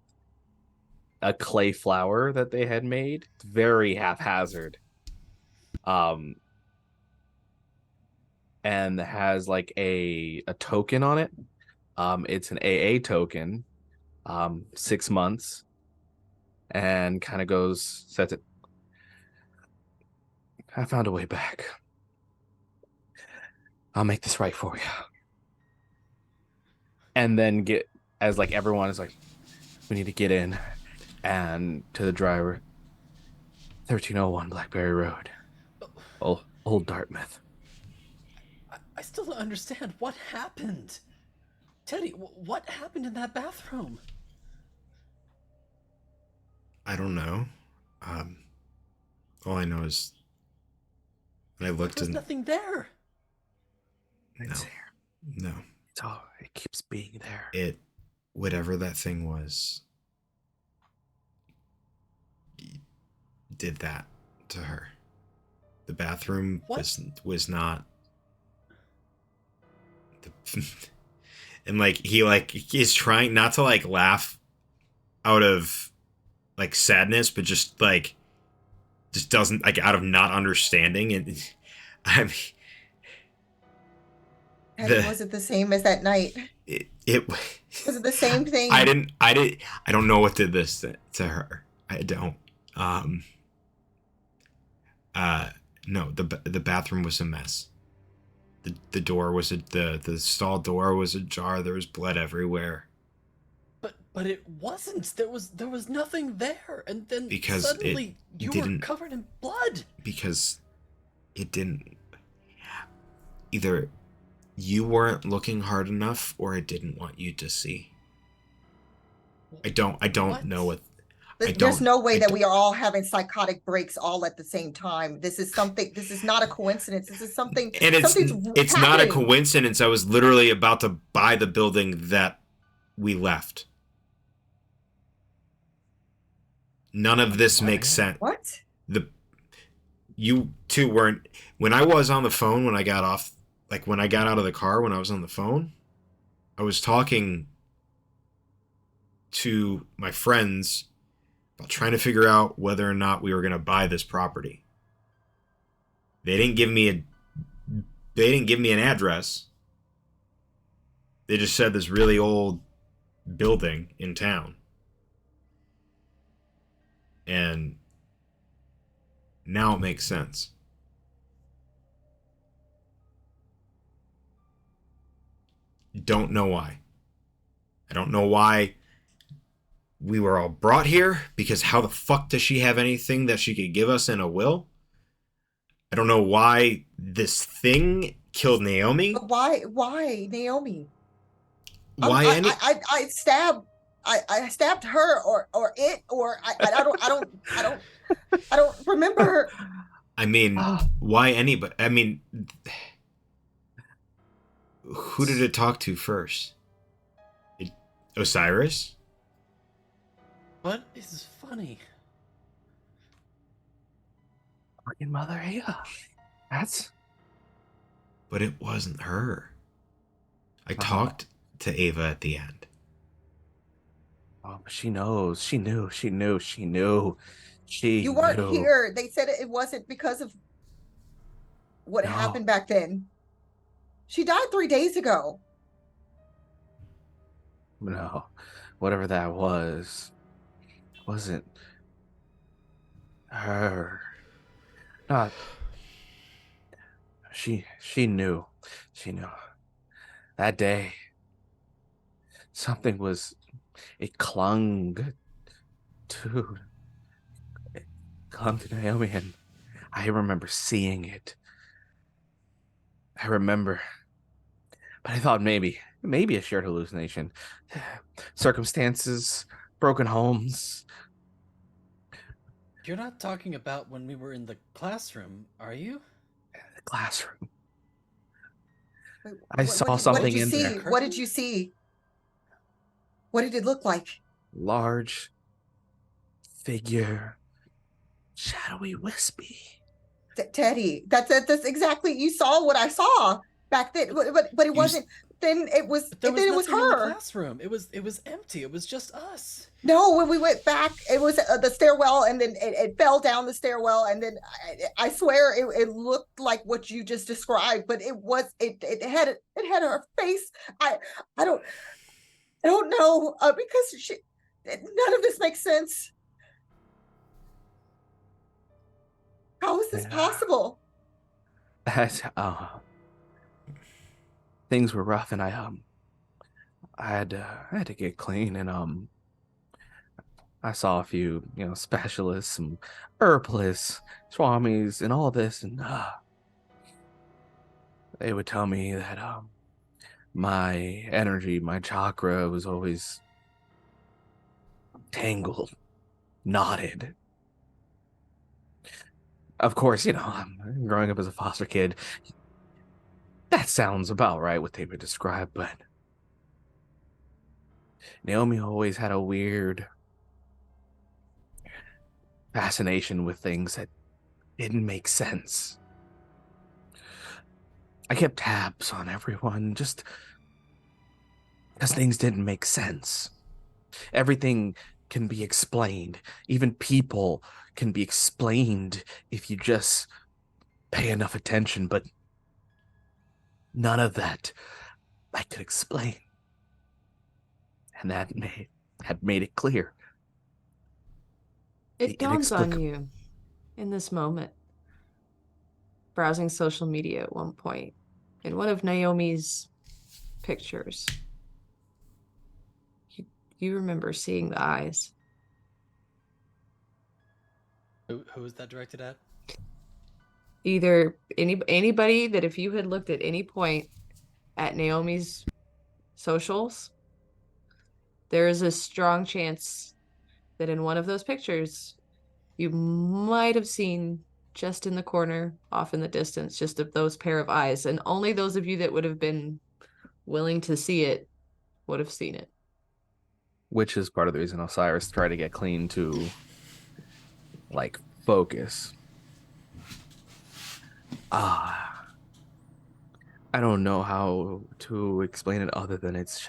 a clay flower that they had made, very haphazard, and has like a token on it. It's an AA token, 6 months, and kind of goes, sets it. I found a way back. I'll make this right for you. And then get, as like everyone is like, we need to get in, and to the driver, 1301 Blackberry Road, old Dartmouth. I still don't understand what happened. Teddy, what happened in that bathroom? I don't know. All I know is I looked There's and nothing there. It's No. here. no, It keeps being there. it, whatever that thing was, did that to her. The bathroom What? was not. And like he's trying not to like laugh out of like sadness, but just doesn't, like, out of not understanding. And I mean, Teddy, was it the same as that night? it Was it the same thing? I don't know what did this to her. I don't. No, the bathroom was a mess. The door was the stall door was ajar. There was blood everywhere. But it wasn't. There was nothing there, and then Because suddenly you were didn't- covered in blood. Because it didn't. Either you weren't looking hard enough, or it didn't want you to see. I don't What? know what. There's don't- no way I that don't- we are all having psychotic breaks all at the same time. This is not a coincidence. This is something. And something's it's not a happening. coincidence. I was literally about to buy the building that we left. None of this makes sense. What? You two weren't. When I was on the phone, when I got off, like when I got out of the car, when I was on the phone, I was talking to my friends about trying to figure out whether or not we were going to buy this property. They didn't give me an address. They just said this really old building in town. And now it makes sense. Don't know why. I don't know why we were all brought here, because how the fuck does she have anything that she could give us in a will? I don't know why this thing killed Naomi. But why Naomi? Why any? I stabbed her or it or I don't remember her. I mean, why anybody? I mean, who did it talk to first? Osiris? What is funny? Fucking Mother Ava. That's. But it wasn't her. I talked to Ava at the end. Oh, but she knows. She knew. You weren't knew. here. They said it wasn't because of what No. happened back then. She died 3 days ago. No, whatever that wasn't her. Not she knew. She knew. That day something was it to clung to Naomi, and I remember seeing it. I remember, but I thought maybe a shared hallucination. Circumstances, broken homes. You're not talking about when we were in the classroom, are you? The classroom. Wait, I saw what something did you in see? there. What did you see? What did it look like? Large figure, shadowy, wispy. Teddy, that's exactly, you saw what I saw back then, but it wasn't. Then it was. But there was Then it was nothing in the her. classroom. It was empty. It was just us. No, when we went back, it was the stairwell, and then it fell down the stairwell, and then I swear it looked like what you just described, but it had her face. I don't know, because none of this makes sense. How is this possible? As things were rough, and I had to get clean, and I saw a few specialists, some herbalists, swamis, and all this, and they would tell me that my energy, my chakra was always tangled, knotted. Of course, growing up as a foster kid, that sounds about right, what they would describe, but Naomi always had a weird fascination with things that didn't make sense. I kept tabs on everyone just because things didn't make sense. Everything can be explained. Even people can be explained if you just pay enough attention, but none of that I could explain. And that had made it clear. It dawns on you in this moment, browsing social media at one point, in one of Naomi's pictures, you remember seeing the eyes. Who was that directed at? Either anybody that if you had looked at any point at Naomi's socials, there is a strong chance that in one of those pictures you might have seen just in the corner off in the distance just of those pair of eyes, and only those of you that would have been willing to see it would have seen it. Which is part of the reason Osiris tried to get clean to focus. I don't know how to explain it other than it's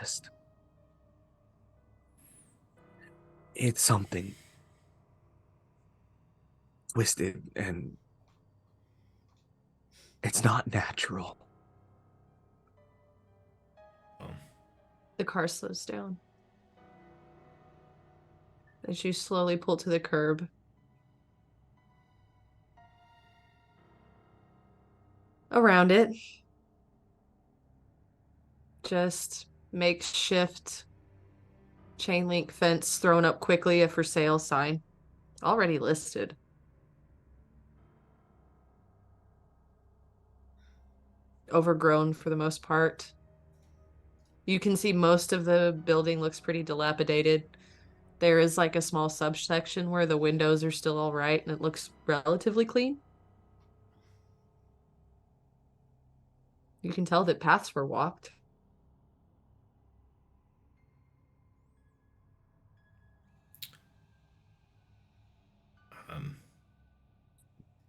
something twisted, and it's not natural. The car slows down as you slowly pull to the curb. Around it, just makeshift chain link fence thrown up quickly, a for sale sign already listed. Overgrown for the most part. You can see most of the building looks pretty dilapidated. There is a small subsection where the windows are still all right and it looks relatively clean. You can tell that paths were walked.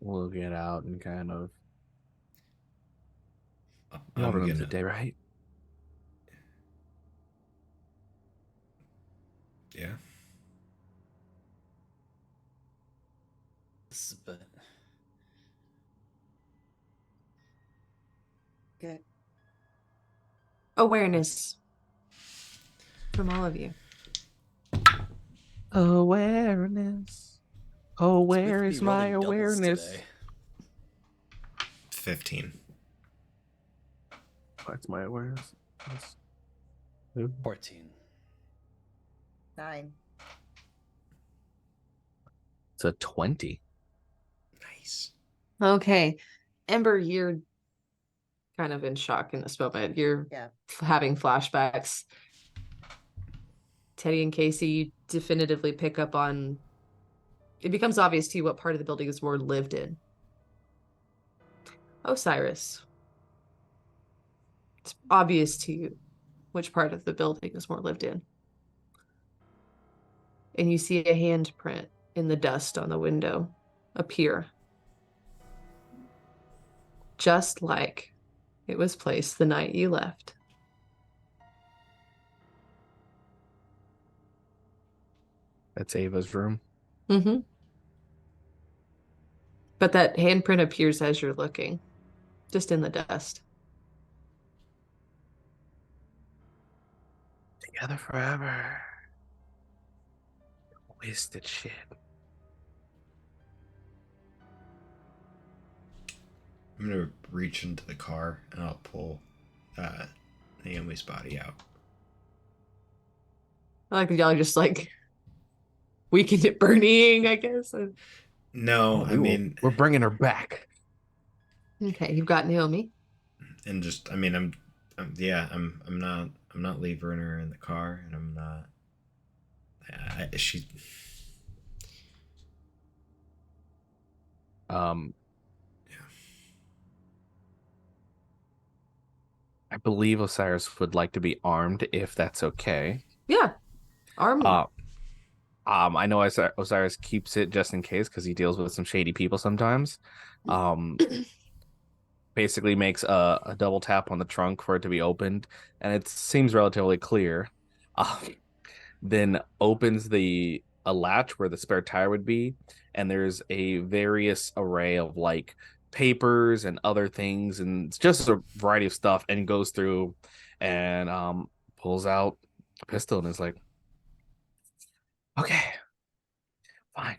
We'll get out and kind of. I'm Y'all remember gonna. the day, right? Yeah. But Good. awareness from all of you. Awareness. Oh, It's with where me is my rolling doubles awareness? today. 15. What's my awareness? 14. 9. It's a 20. Nice. Okay. Ember, you're kind of in shock in this moment. You're having flashbacks. Teddy and Casey, you definitively pick up on, it becomes obvious to you what part of the building is more lived in. Osiris, it's obvious to you which part of the building is more lived in. And you see a handprint in the dust on the window appear. Just like it was placed the night you left. That's Ava's room. Mm-hmm. But that handprint appears as you're looking, just in the dust. Together forever. Wasted shit. I'm going to reach into the car and I'll pull Naomi's body out. I like that y'all are just like weakened at burning, I guess. No, I mean, we're bringing her back. Okay, you've got Naomi. And just, I mean, I'm not leaving her in the car, and I'm not. She. I believe Osiris would like to be armed, if that's okay. Yeah, arm me. I know Osiris keeps it just in case because he deals with some shady people sometimes. Basically makes a double tap on the trunk for it to be opened, and it seems relatively clear. Then opens a latch where the spare tire would be, and there's a various array of like papers and other things, and it's just a variety of stuff, and goes through and pulls out a pistol and is like, okay, fine.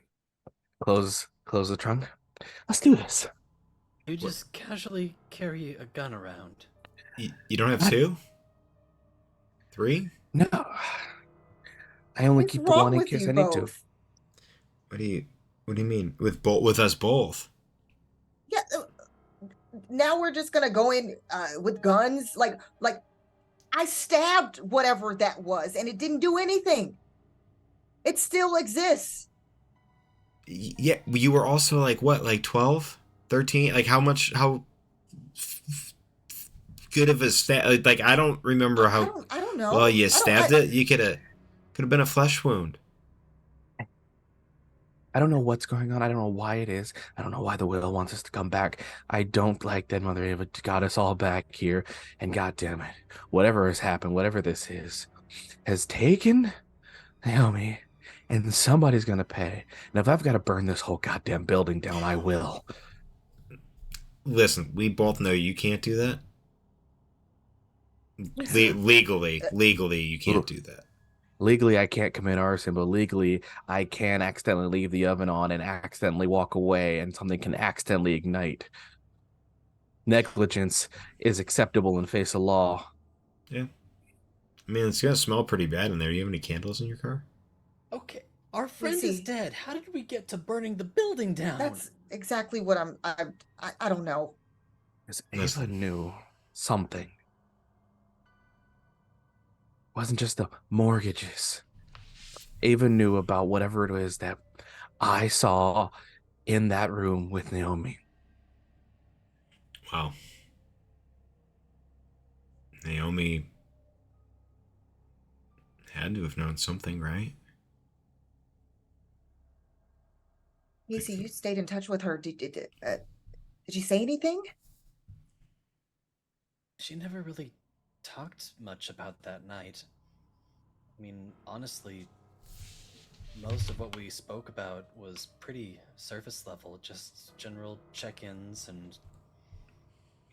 Close the trunk. Let's do this. You just casually carry a gun around. You don't have 2? 3? No. I only What's keep the wrong one in with case you I need to. both? What do you mean with us both? Yeah. Now we're just gonna go in with guns. Like I stabbed whatever that was, and it didn't do anything. It still exists. Yeah, you were also like what, like 12, 13? Like how good of a stab? Like I don't remember how. I don't know. Well, you stabbed it. You could have been a flesh wound. I don't know what's going on. I don't know why it is. I don't know why the will wants us to come back. I don't like that Mother Ava got us all back here. And God damn it, whatever has happened, whatever this is, has taken Naomi, and somebody's gonna pay. And if I've got to burn this whole goddamn building down, I will. Listen, we both know you can't do that. Legally, you can't do that. Legally, I can't commit arson, but legally, I can accidentally leave the oven on and accidentally walk away, and something can accidentally ignite. Negligence is acceptable in face of law. Yeah. I mean, it's gonna smell pretty bad in there. Do you have any candles in your car? Okay, our friend is dead. How did we get to burning the building down? That's exactly what I don't know. Because Ava knew something. It wasn't just the mortgages. Ava knew about whatever it is that I saw in that room with Naomi. Wow. Naomi had to have known something, right? Casey, you stayed in touch with her. Did she say anything? She never really talked much about that night. I mean, honestly, most of what we spoke about was pretty surface level, just general check-ins, and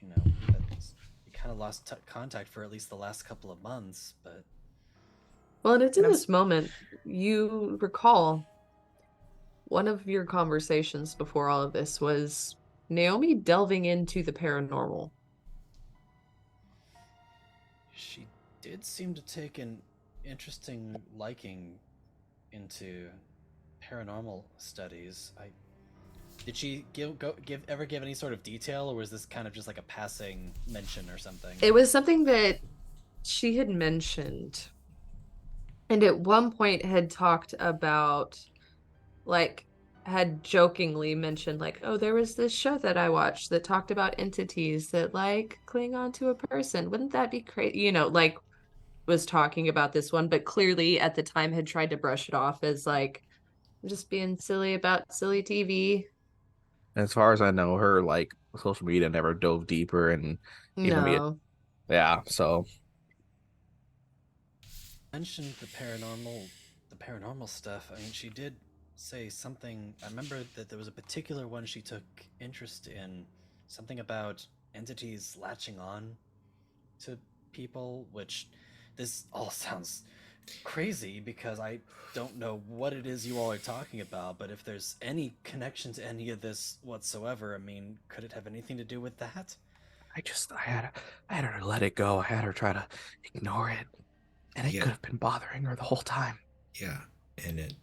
we kind kind of lost contact for at least the last couple of months, but Well, and it's in And I'm this moment you recall one of your conversations before all of this was Naomi delving into the paranormal. she did seem to take an interesting liking into paranormal studies. Did she ever give any sort of detail, or was this kind of just like a passing mention or something? It was something that she had mentioned, and at one point had talked about, like, had jokingly mentioned, like, oh, there was this show that I watched that talked about entities that like cling onto a person. Wouldn't that be crazy? You know, like, was talking about this one, but clearly at the time had tried to brush it off as like, I'm just being silly about silly TV. As far as I know, her like social media never dove deeper and even be No. yeah. So Mentioned the paranormal stuff. I mean, she did say something. I remember that there was a particular one she took interest in, something about entities latching on to people, which this all sounds crazy because I don't know what it is you all are talking about, but if there's any connection to any of this whatsoever, I mean, could it have anything to do with that? I had her let it go. I had her try to ignore it, and it Yeah. could have been bothering her the whole time. Yeah, and it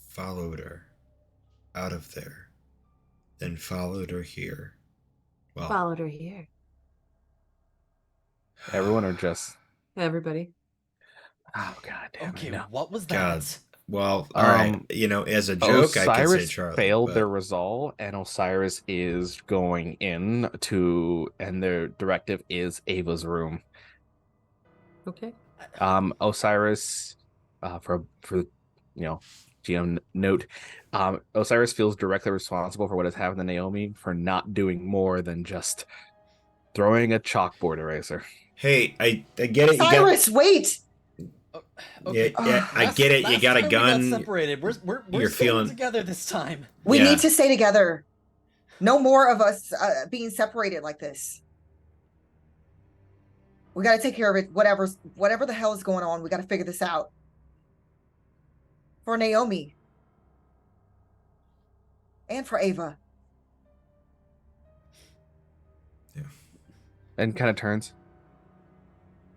followed her out of there, then followed her here. Well, Followed her here. Everyone or just Everybody. oh god damn Okay, it, no. what was God. that? Well, all right. As a joke, I could say Osiris Charlie. failed but their resolve, and Osiris is going in to, and their directive is Ava's room. Okay. Osiris, for GM note, Osiris feels directly responsible for what has happened to Naomi for not doing more than just throwing a chalkboard eraser. Hey, I get it. Cyrus, wait! Okay, Yeah, I get it. You got a last time gun. We got separated. We're You're staying feeling- together this time. We Yeah. need to stay together. No more of us being separated like this. We got to take care of it. Whatever the hell is going on, we got to figure this out. For Naomi. And for Ava. And kind of turns.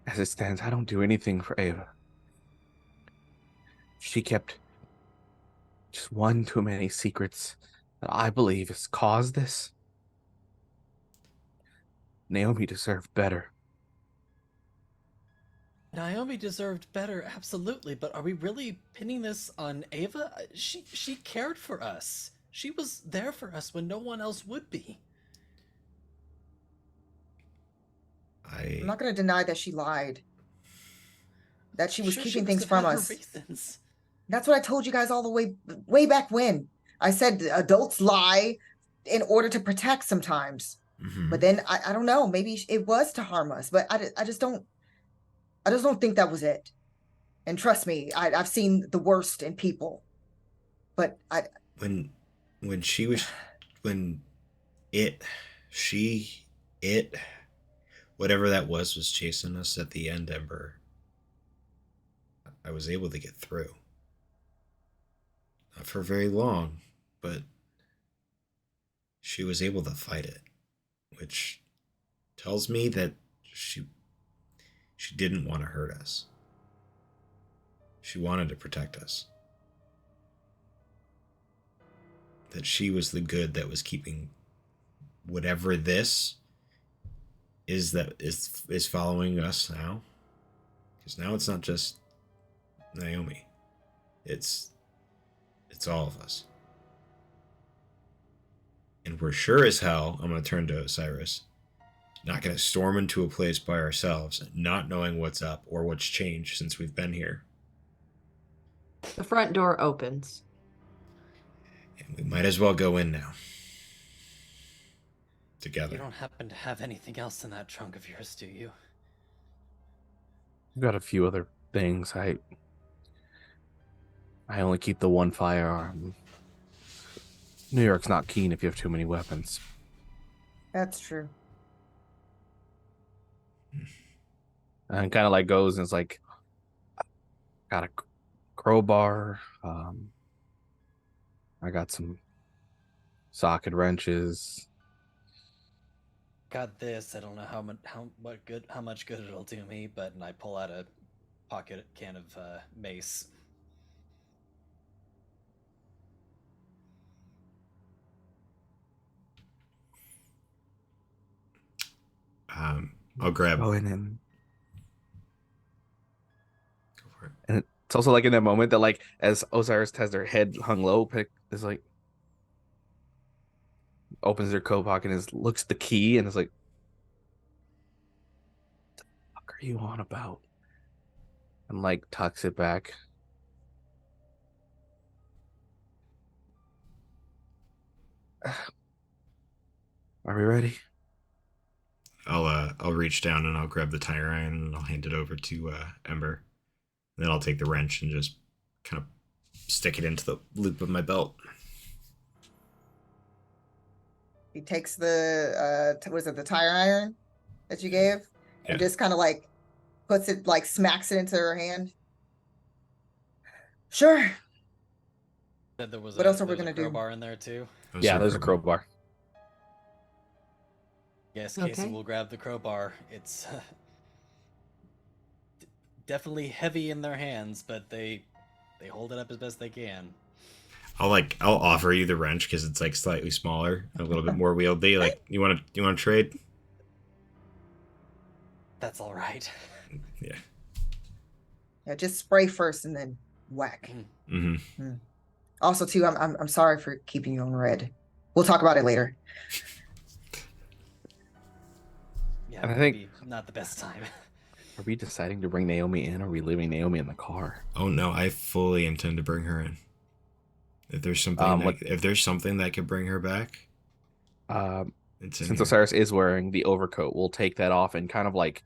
As it stands, I don't do anything for Ava. She kept just one too many secrets that I believe has caused this. Naomi deserved better. Naomi deserved better, absolutely, but are we really pinning this on Ava? She cared for us. She was there for us when no one else would be. I'm not going to deny that she lied. That she was Sure, keeping must things have from had her us. reasons. That's what I told you guys all the way back when. I said adults lie in order to protect sometimes. Mhm. But then I don't know, maybe it was to harm us, but I just don't think that was it. And trust me, I've seen the worst in people. But when she was when it whatever that was chasing us at the end, Ember, I was able to get through. Not for very long, but she was able to fight it, which tells me that she didn't want to hurt us. She wanted to protect us. That she was the good that was keeping whatever this is that is following us now. Because now it's not just Naomi. It's all of us. And we're sure as hell, I'm going to turn to Osiris, not going to storm into a place by ourselves, not knowing what's up or what's changed since we've been here. The front door opens. And we might as well go in now. Together. You don't happen to have anything else in that trunk of yours, do you? I've got a few other things. I only keep the one firearm. New York's not keen if you have too many weapons. that's true. And kind of like goes and is like, got a crowbar. I got some socket wrenches. Got this. I don't know how much good it'll do me, but and I pull out a pocket can of mace. I'll grab. Go in and Go for it. and it's also like in that moment that like as Osiris has their head hung low, is like opens their coat pocket and looks at the key and is like, "What the fuck are you on about?" And like tucks it back. Are we ready? I'll reach down and I'll grab the tire iron and I'll hand it over to Ember. Then I'll take the wrench and just kind of stick it into the loop of my belt. He takes the was it the tire iron that you gave, and just kind of like puts it, like smacks it into her hand. Sure. Said there was What else are we gonna do? crowbar in there too. Yeah, there's a crowbar. Yes, Casey Okay. will grab the crowbar. It's definitely heavy in their hands, but they hold it up as best they can. I'll offer you the wrench because it's like slightly smaller, a little bit more wieldy. Like you want to trade? That's all right. Yeah. Yeah, just spray first and then whack. Mm-hmm. Also, too, I'm sorry for keeping you on red. We'll talk about it later. Yeah, And I maybe think- not the best time. Are we deciding to bring Naomi in, or are we leaving Naomi in the car? Oh no, I fully intend to bring her in. If there's something if there's something that could bring her back, it's in Since here. Osiris is wearing the overcoat, we'll take that off and kind of like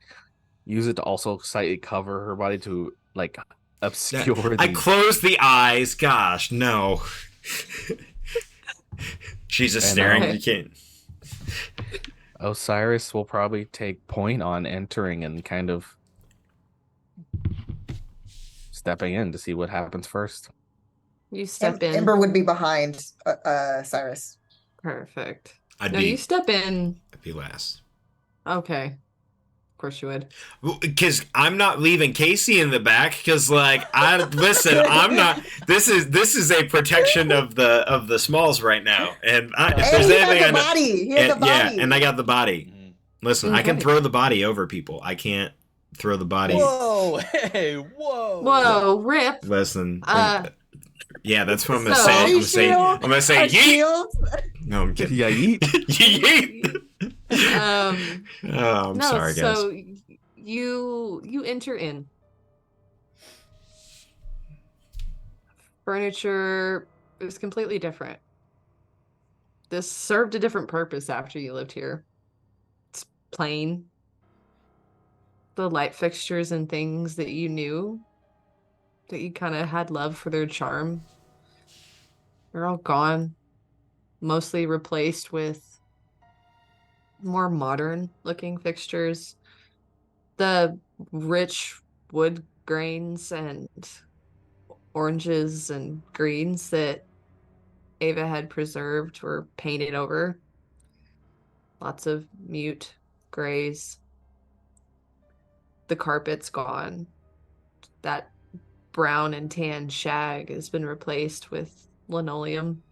use it to also slightly cover her body to like obscure I the. closed the eyes. Gosh, no. She's just And, staring. Okay. You can't. Osiris will probably take point on entering and kind of stepping in to see what happens first. You step in. Ember would be behind Cyrus. Perfect. I'd No, be. you step in. I'd be last. Okay. Of course you would. Because I'm not leaving Casey in the back. Because listen, I'm not. This is a protection of the smalls right now. And if And there's he anything has I the know, body. He has the body. yeah, and I got the body. Mhm. Listen, I can Okay. throw the body over people. I can't throw the body. Whoa! Hey! Whoa! Whoa, Rip. Listen. Yeah, that's what I'm gonna So- say. I'm Body gonna say. shield? I'm gonna say A yeet. shield? No, I'm kidding. Yeah, yeet. Yeet. Oh, I'm No, sorry, guys. so you enter in. Furniture is completely different. This served a different purpose after you lived here. It's plain. The light fixtures and things that you knew, that you kind of had love for their charm, they're all gone. Mostly replaced with more modern looking fixtures. The rich wood grains and oranges and greens that Ava had preserved were painted over. Lots of mute grays. The carpet's gone. That brown and tan shag has been replaced with linoleum.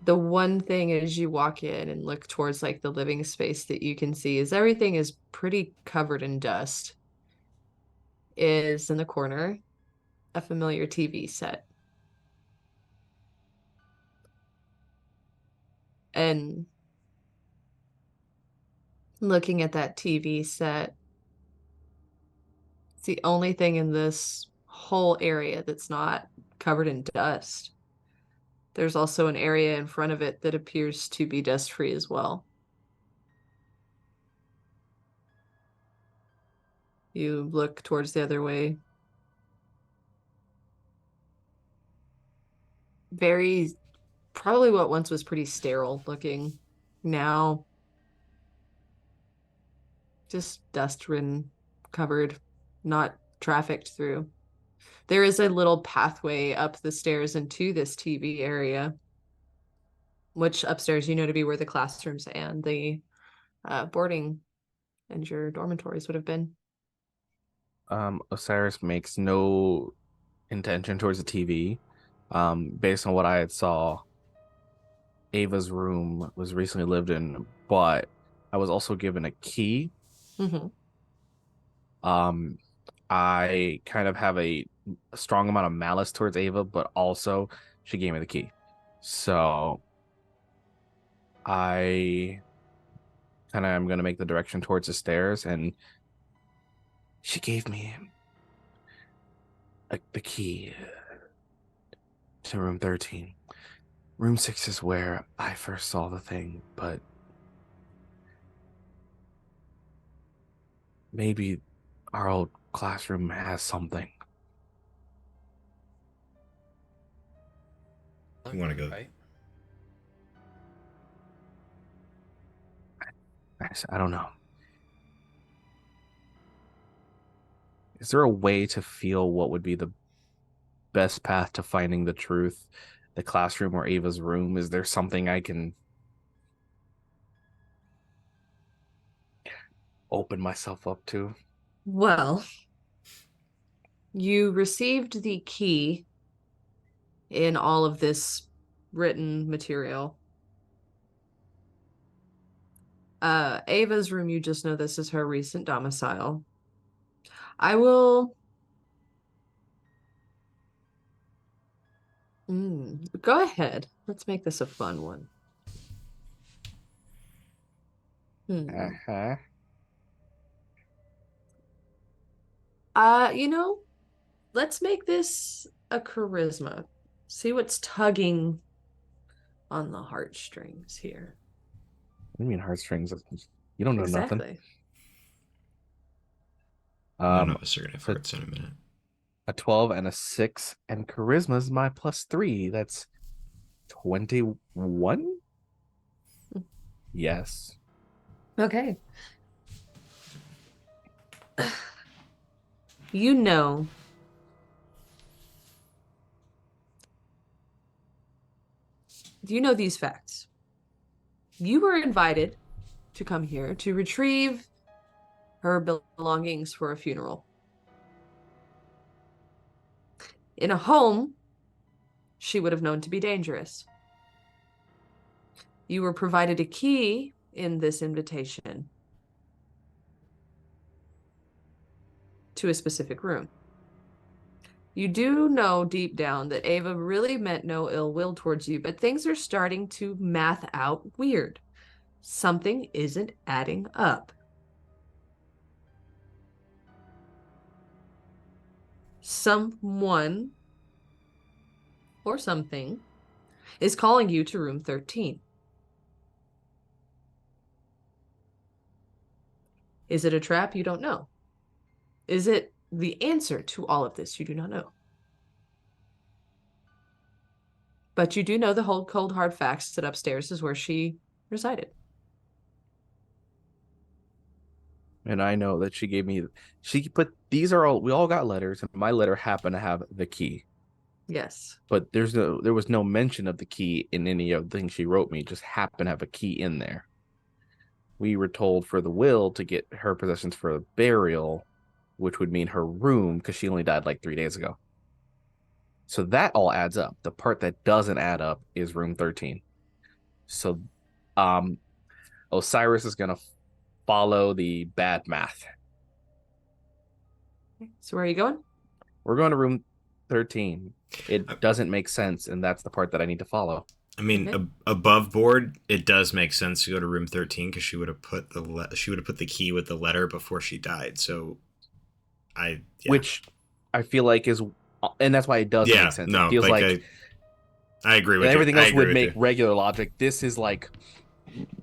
The one thing as you walk in and look towards like the living space that you can see is everything is pretty covered in dust. Is in the corner a familiar TV set. And looking at that TV set, it's the only thing in this whole area that's not covered in dust. There's also an area in front of it that appears to be dust-free as well. You look towards the other way. Very, probably what once was pretty sterile looking. Now, just dust-ridden, covered, not trafficked through. There is a little pathway up the stairs into this TV area, which upstairs you know to be where the classrooms and the boarding and your dormitories would have been. Osiris makes no intention towards the TV. Based on what I had saw, Ava's room was recently lived in, but I was also given a key. Mm-hmm. I kind of have a strong amount of malice towards Ava, but also she gave me the key. So I kind of am going to make the direction towards the stairs, and she gave me the key to room 13. Room 6 is where I first saw the thing, but maybe our old classroom has something. You wanna go? Right? I don't know. Is there a way to feel what would be the best path to finding the truth? The classroom or Ava's room? Is there something I can open myself up to? Well, you received the key in all of this written material. Ava's room, you just know this is her recent domicile. I will go ahead. Let's make this a fun one. Uh-huh. Let's make this a charisma. See what's tugging on the heartstrings here. What do you mean heartstrings? You don't know nothing. Exactly. None of us are gonna have hearts in a minute. A 12 and a 6, and charisma is my +3. That's 21? Yes. Okay. You know these facts. You were invited to come here to retrieve her belongings for a funeral. In a home she would have known to be dangerous. You were provided a key in this invitation to a specific room. You do know deep down that Ava really meant no ill will towards you, but things are starting to math out weird. Something isn't adding up. Someone or something is calling you to room 13. Is it a trap? You don't know. Is it the answer to all of this? You do not know. But you do know the whole cold hard facts that upstairs is where she resided. And I know that she put, we all got letters, and my letter happened to have the key. Yes. But there was no mention of the key in any of the things she wrote me. It just happened to have a key in there. We were told for the will to get her possessions for a burial, which would mean her room, because she only died like 3 days ago. So that all adds up. The part that doesn't add up is room 13. So Osiris is going to follow the bad math. So where are you going? We're going to room 13. It doesn't make sense, and that's the part that I need to follow. I mean, Okay. Above board, it does make sense to go to room 13 because she would have put the key with the letter before she died. So, which I feel like is, and that's why it does make sense. No, it feels like I agree with everything you. else would make regular logic. This is like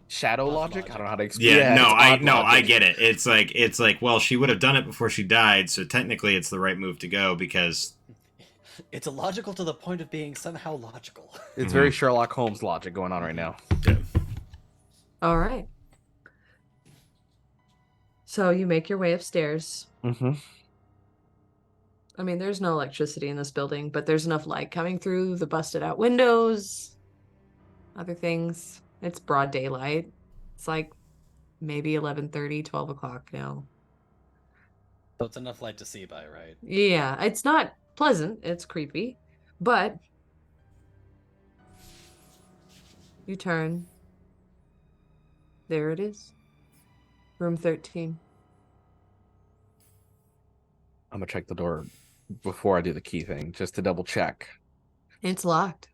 shadow logic. I don't know how to explain. I get it. It's like, well, she would have done it before she died, so technically, it's the right move to go because it's illogical to the point of being somehow logical. It's very Sherlock Holmes logic going on right now. Yeah. All right. So you make your way upstairs. Mm-hmm. I mean, there's no electricity in this building, but there's enough light coming through the busted out windows, other things. It's broad daylight. It's like maybe 11:30, 12 o'clock now. So it's enough light to see by, right? Yeah, it's not pleasant. It's creepy, but you turn. There it is. Room 13. I'm gonna check the door before I do the key thing, just to double check. It's locked.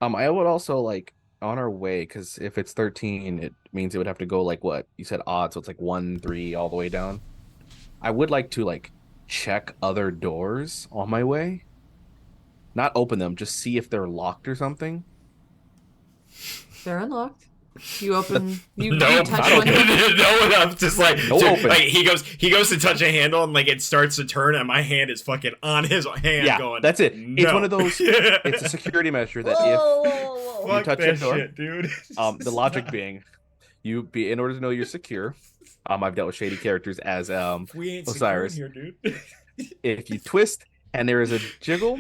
I would also like on our way, because if it's 13, it means it would have to go like what you said odd, so it's like 1, 3 all the way down. I would like to like check other doors on my way. Not open them, just see if they're locked or something. They're unlocked. You open. You Nope. touch I don't one. No, I'm just like, No so, open. like he goes to touch a handle and like it starts to turn and my hand is fucking on his hand Yeah, going. that's it. No. It's one of those. It's a security measure that Whoa, if whoa, whoa. Fuck touch that a door. shit, dude. the logic being, in order to know you're secure. I've dealt with shady characters as we ain't Osiris. secure in here, dude. If you twist and there is a jiggle,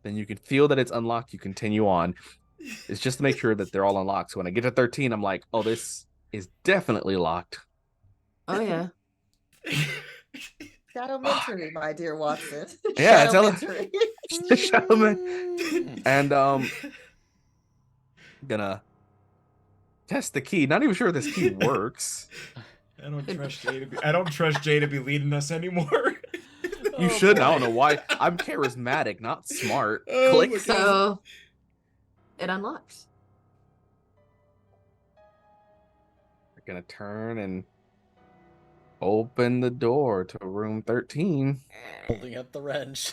then you can feel that it's unlocked. You continue on. It's just to make sure that they're all unlocked. So when I get to 13, I'm like, oh, this is definitely locked. Oh yeah. Shadowmentary, my dear Watson. Yeah, it's Shadowmentary. Shadowman. And gonna test the key. Not even sure if this key works. I don't trust Jay to be leading us anymore. You should. I don't know why. I'm charismatic, not smart. Oh Click. my God. So it unlocks. We're gonna turn and open the door to room 13. Holding up the wrench.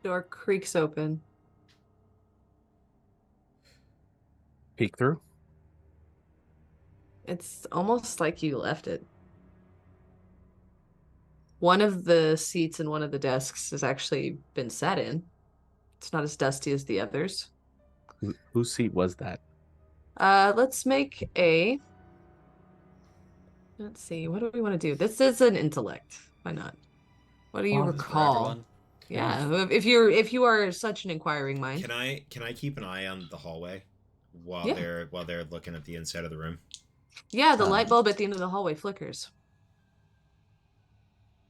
Door creaks open. Peek through. It's almost like you left it. One of the seats in one of the desks has actually been sat in. It's not as dusty as the others. Whose seat was that? Let's make a. Let's see. What do we want to do? This is an intellect. Why not? What do you Oh, For recall? everyone. Yeah, if you are such an inquiring mind. Can I keep an eye on the hallway while Yeah. they're looking at the inside of the room? Yeah, the light bulb at the end of the hallway flickers.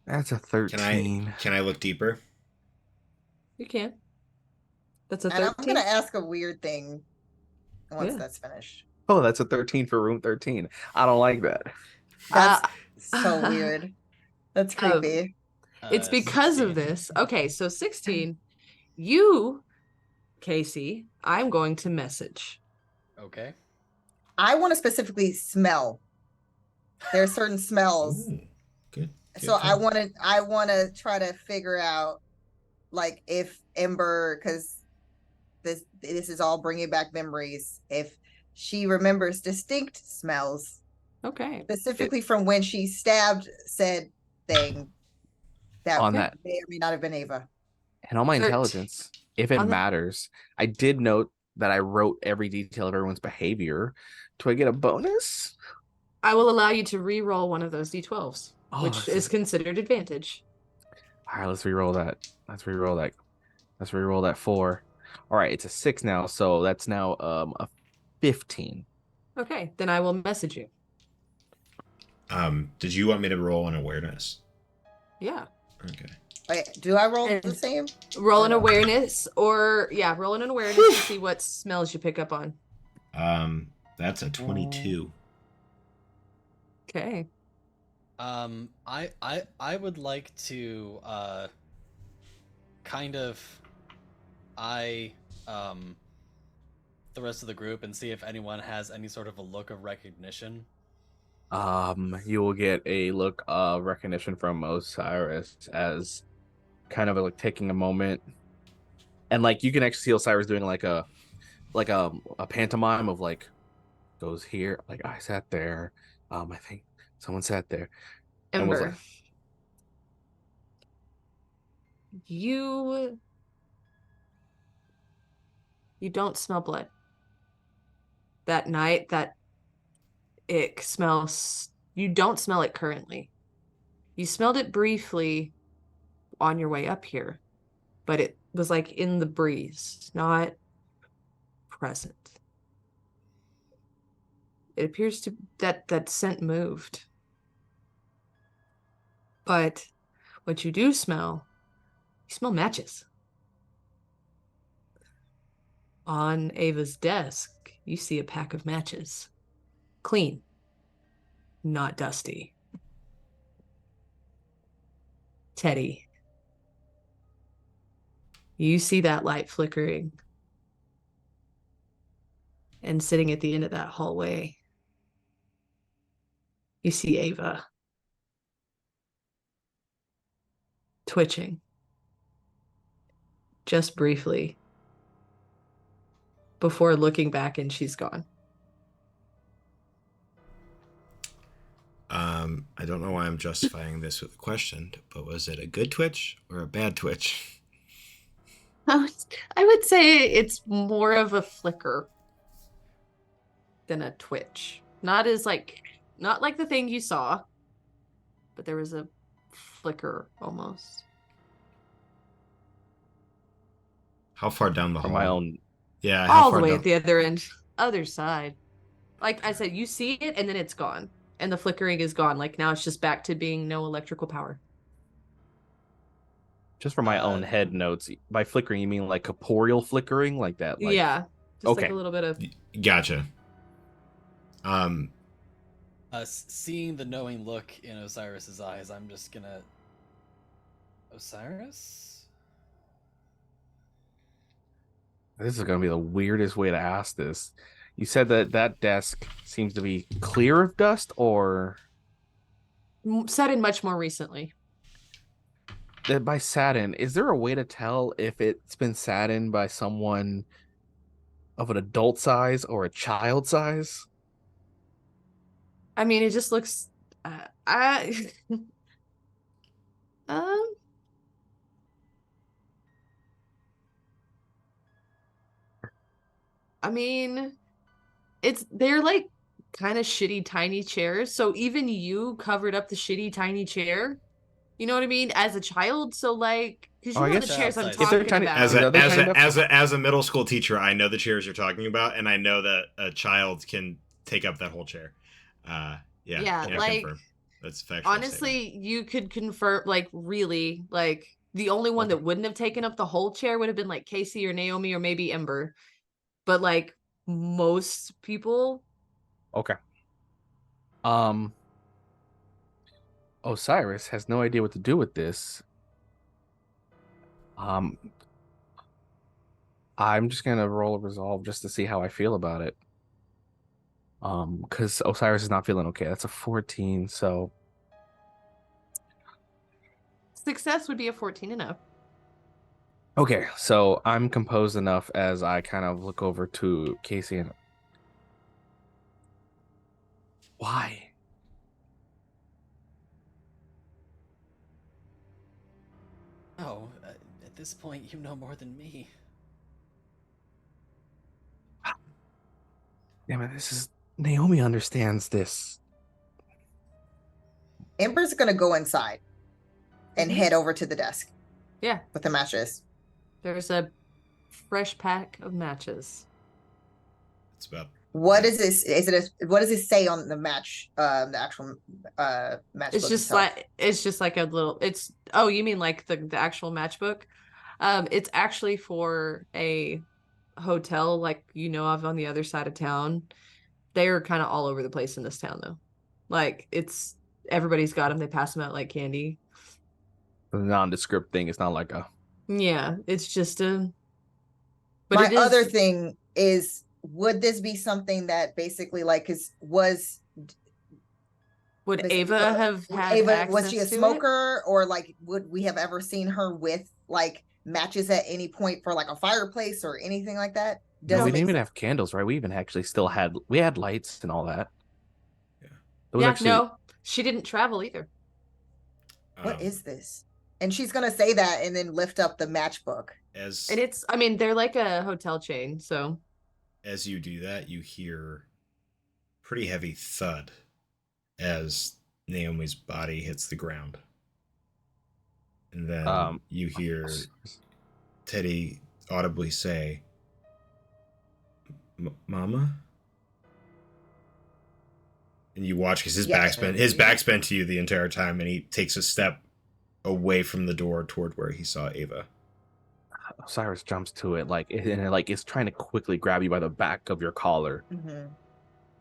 That's a 13. Can I look deeper? You can. That's a And I'm 13. gonna ask a weird thing once Yeah. that's finished. Oh, that's a 13 for room 13. I don't like that. That's so weird. That's Um, creepy. It's because of 16. this. Okay, so 16. You, Casey, I'm going to message. Okay. I want to specifically smell. There are certain smells. Ooh, good. So I want to try to figure out like if Ember, because this is all bringing back memories, if she remembers distinct smells Okay. specifically from when she stabbed said thing that On that. may or may not have been Ava. And on my 13. intelligence, if it On the- matters, I did note that I wrote every detail of everyone's behavior. Do I get a bonus? I will allow you to re-roll one of those d12s, Oh, which that's is considered advantage. All right, let's re-roll that. Let's re-roll that 4. All right, it's a 6 now, so that's now a 15. Okay, then I will message you. Did you want me to roll an awareness? Yeah. Okay. Wait, do I roll the And- same? Roll an Oh. awareness, or yeah, roll an awareness to see what smells you pick up on. That's a 22. Okay. I would like to kind of the rest of the group and see if anyone has any sort of a look of recognition. You will get a look of recognition from Osiris as kind of like taking a moment, and like you can actually see Osiris doing like a pantomime of like goes here, like I sat there, I think someone sat there, and was Ember. like, You don't smell blood. That night, that ick smells. You don't smell it currently. You smelled it briefly on your way up here, but it was like in the breeze, not present. It appears to that scent moved. But what you do smell, you smell matches. On Ava's desk, you see a pack of matches. Clean, not dusty. Teddy, you see that light flickering. And sitting at the end of that hallway, you see Ava twitching. Just briefly. Before looking back and she's gone. I don't know why I'm justifying this with a question, but was it a good twitch or a bad twitch? I would say it's more of a flicker than a twitch. Not like the thing you saw, but there was a flicker almost. How far down the hall? From my own. Yeah, all the way at the other side. Like I said, you see it and then it's gone. And the flickering is gone. Like now it's just back to being no electrical power. Just for my own head notes, by flickering, you mean like corporeal flickering, like that? Like, yeah, just okay. like a little bit of. Gotcha. Seeing the knowing look in Osiris's eyes, I'm just gonna. Osiris? This is gonna be the weirdest way to ask this. You said that desk seems to be clear of dust, or Set in much more recently. that by sat in, is there a way to tell if it's been sat in by someone of an adult size or a child size? I mean, it just looks. Um. I mean, they're like kind of shitty tiny chairs. So even you covered up the shitty tiny chair. You know what I mean? As a child, so like, because you I know the guess chairs I'm if they're talking tiny- about. As a middle school teacher, I know the chairs you're talking about, and I know that a child can take up that whole chair. Yeah, like confirm. That's factual. honestly, statement. you could confirm, like, really, like the only one that wouldn't have taken up the whole chair would have been like Casey or Naomi or maybe Ember, but like most people. Okay. Osiris has no idea what to do with this. I'm just gonna roll a resolve just to see how I feel about it. Because Osiris is not feeling okay. That's a 14, so Success would be a 14 enough. okay, so I'm composed enough as I kind of look over to Casey and why? Oh, at this point, you know more than me. Damn it, this is Naomi understands this. Ember's gonna go inside and head over to the desk. Yeah. With the mattress. There's a fresh pack of matches. It's about. What is this? What does it say on the match? The actual match. It's just like a little. Oh, you mean like the actual matchbook? It's actually for a hotel, like of on the other side of town. They're kind of all over the place in this town, though. Like everybody's got them. They pass them out like candy. The nondescript thing is not like a. Yeah, it's just a. But my other thing is, would this be something that basically would Ava have had Ava, was she a access to smoker, or like would we have ever seen her with like matches at any point for like a fireplace or anything like that? No, we didn't even have candles, right? We even actually still had lights and all that. Yeah. No, she didn't travel either. What is this? And she's gonna say that and then lift up the matchbook. And they're like a hotel chain, so as you do that, you hear pretty heavy thud as Naomi's body hits the ground. And then you hear Teddy audibly say, "Mama?" And you watch because his back's bent to you the entire time, and he takes a step away from the door toward where he saw Ava. Cyrus jumps to it, it's trying to quickly grab you by the back of your collar.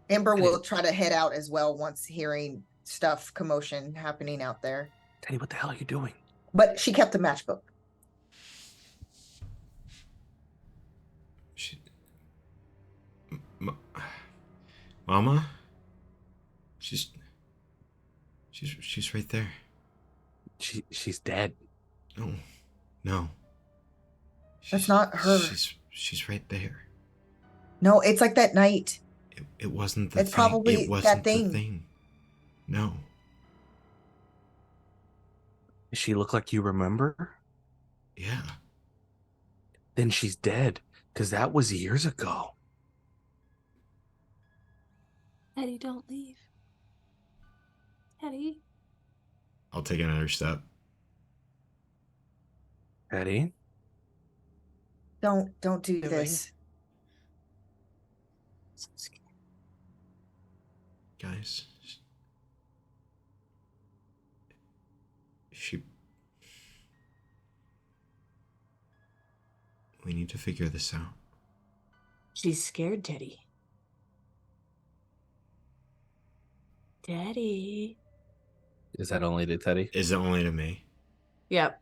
Amber will try to head out as well once hearing commotion happening out there. Teddy, what the hell are you doing? But she kept the matchbook. Mama? She's right there. She's dead. No. That's not her. She's right there. No, it's like that night. It wasn't the it's thing. Probably it wasn't that thing. The thing. No. Does she look like you remember? Yeah. Then she's dead, because that was years ago. Teddy, don't leave. Teddy. I'll take another step. Teddy? Don't do this. So scared. Guys. We need to figure this out. She's scared, Teddy. Teddy. Is that only to Teddy? Is it only to me? Yep.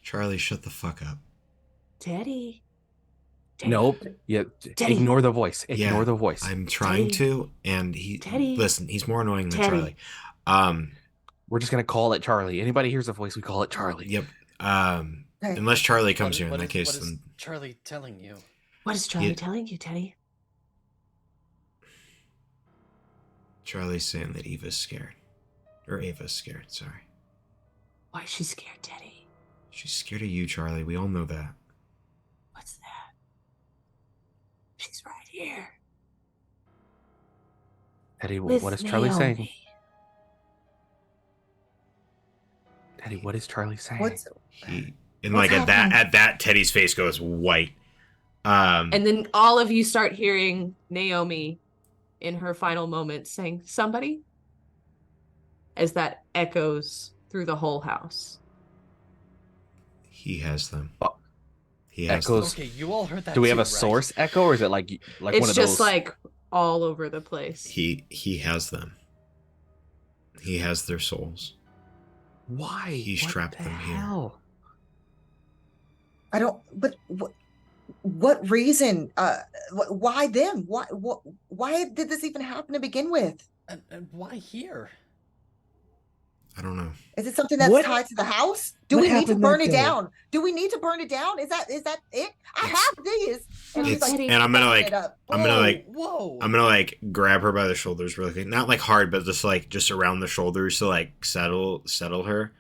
Charlie, shut the fuck up. Teddy. Nope. Yeah. Teddy. Ignore the voice. Ignore the voice. I'm trying to, and listen, he's more annoying than Charlie. We're just gonna call it Charlie. Anybody hears a voice, we call it Charlie. Yep. Unless Charlie comes here, in that case, what is then Charlie telling you? What is Charlie telling you, Teddy? Charlie's saying that Ava's scared. Or Ava's scared, sorry. Why is she scared, Teddy? She's scared of you, Charlie. We all know that. What's that? She's right here. Teddy, what is Charlie Naomi. saying? Teddy, what is Charlie saying? At that, Teddy's face goes white. And then all of you start hearing Naomi in her final moments saying, "Somebody," as that echoes through the whole house. He has them. He has echoes. Okay, you all heard that. Do we have a right? source echo, or is it like It's one of those? It's just like all over the place. He has them. He has their souls. Why? He's trapped them here. I don't. But what reason? Why them? Why did this even happen to begin with? And why here? I don't know. Is it something that's tied to the house? Do we need to burn it down? Do we need to burn it down? Is that it? I have these. And I'm gonna grab her by the shoulders really quick. Not like hard, but just around the shoulders to like settle her.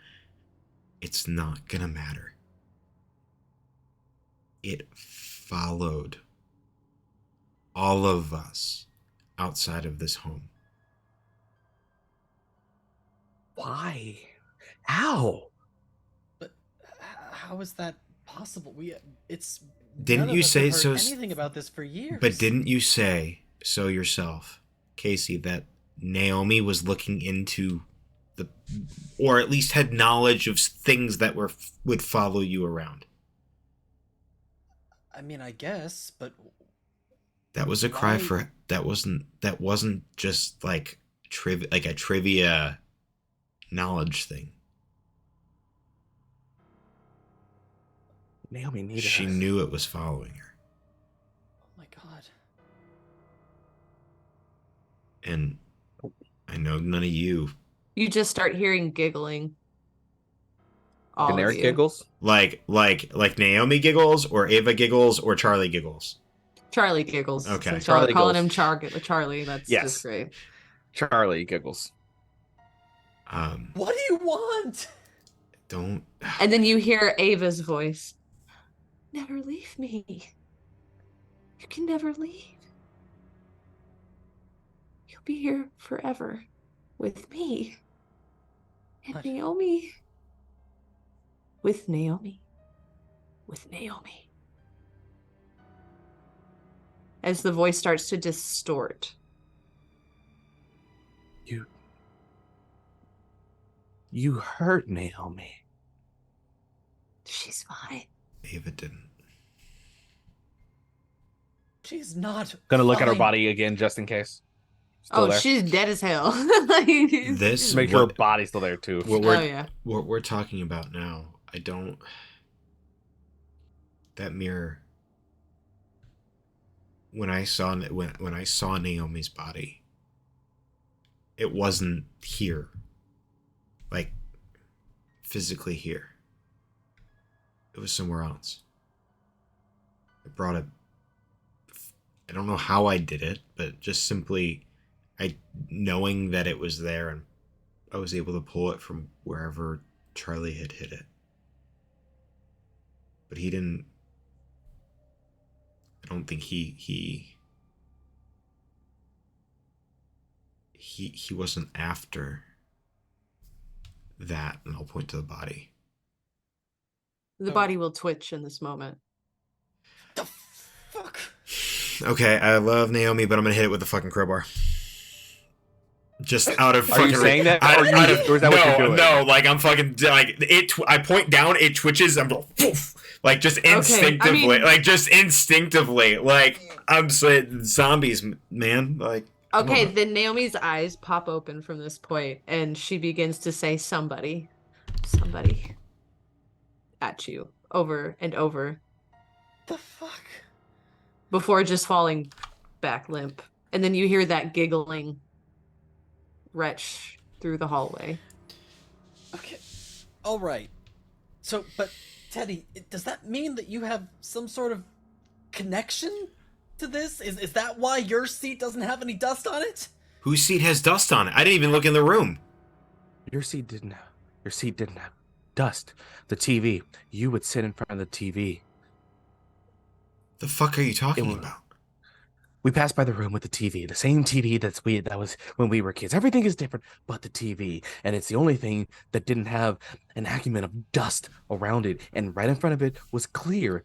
It's not gonna matter. It followed all of us outside of this home. Why? How? But how is that possible? Didn't you say so? Anything about this for years? But didn't you say so yourself, Casey, that Naomi was looking into or at least had knowledge of things that would follow you around? I mean, I guess, but that was a cry for that wasn't just like a trivia knowledge thing. Naomi needed She us. knew it was following her. Oh my god. And I know none of you. You just start hearing giggling. All Generic giggles? Like Naomi giggles or Ava giggles or Charlie giggles? Charlie giggles. Okay. Since Charlie calling giggles. him Charlie, that's Yes. just great. Charlie giggles. What do you want? Don't. And then you hear Ava's voice. Never leave me. You can never leave. You You'll be here forever with me and What? Naomi. With Naomi. With Naomi. As the voice starts to distort. You hurt Naomi. She's fine. Ava didn't. She's not. Gonna look at her fine. body again just in case. Still there. She's dead as hell. This Make sure her what- body's still there too. What Oh yeah. what we're talking about now, I don't. That mirror. When I saw Naomi's body, it wasn't here, like physically here. It was somewhere else. I brought it. I don't know how I did it, but just simply, knowing that it was there, and I was able to pull it from wherever Charlie had hid it. But he didn't. I don't think he wasn't after that, and I'll point to the body. The body will twitch in this moment. The fuck? Okay, I love Naomi, but I'm gonna hit it with the fucking crowbar. Just out of Are you fucking. saying that? Out, Or you- out of, or is that what you're doing? No, like I'm fucking like it. I point down, it twitches. I'm like, poof, like just instinctively, like I'm saying zombies, man. Like Okay, come on. then Naomi's eyes pop open from this point, and she begins to say somebody at you over and over The fuck? before just falling back limp. And then you hear that giggling retch through the hallway. Okay. All right. So, but Teddy, does that mean that you have some sort of connection to this? Is that why your seat doesn't have any dust on it? Whose seat has dust on it? I didn't even look in the room. Your seat didn't have dust. The TV. You would sit in front of the TV. The fuck are you talking It was- about? We passed by the room with the TV, the same TV that was when we were kids. Everything is different but the TV, and it's the only thing that didn't have an acumen of dust around it. And right in front of it was clear,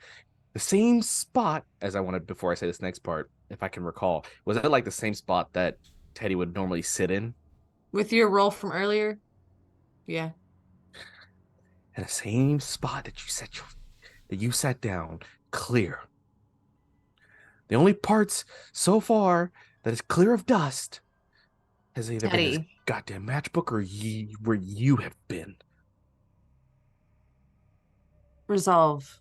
the same spot as I wanted before I say this next part, if I can recall. Was that like the same spot that Teddy would normally sit in? With your roll from earlier? Yeah. And the same spot that you sat down, clear. The only parts so far that is clear of dust has either been this Teddy. goddamn matchbook or where you have been. Resolve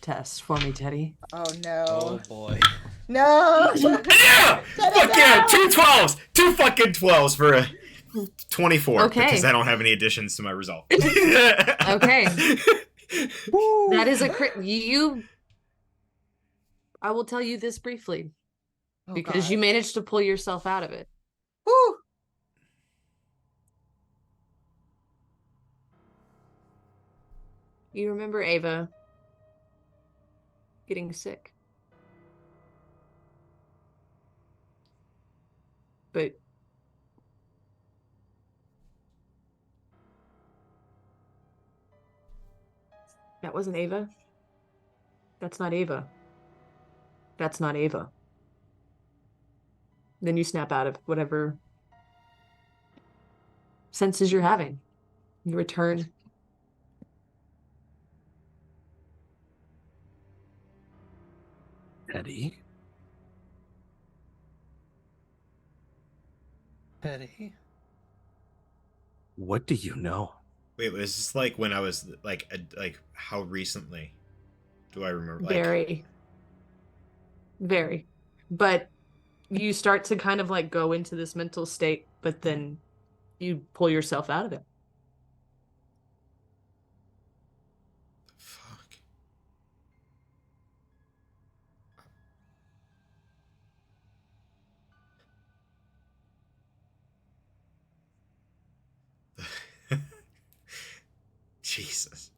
test for me, Teddy. Oh Oh no. boy. No. Yeah! Fuck yeah! 2 12s! 2 fucking 12s for a 24. Okay. Because I don't have any additions to my result. Okay. That is a crit. I will tell you this briefly Oh, because God. you managed to pull yourself out of it. Woo. You remember Ava getting sick. But that wasn't Ava. That's not Ava. That's not Ava. Then you snap out of whatever senses you're having. You return. Teddy? Teddy. What do you know? Wait, was this like when I was like how recently do I remember? Like, Very. Very. But you start to kind of like go into this mental state, but then you pull yourself out of it. fuck. Jesus.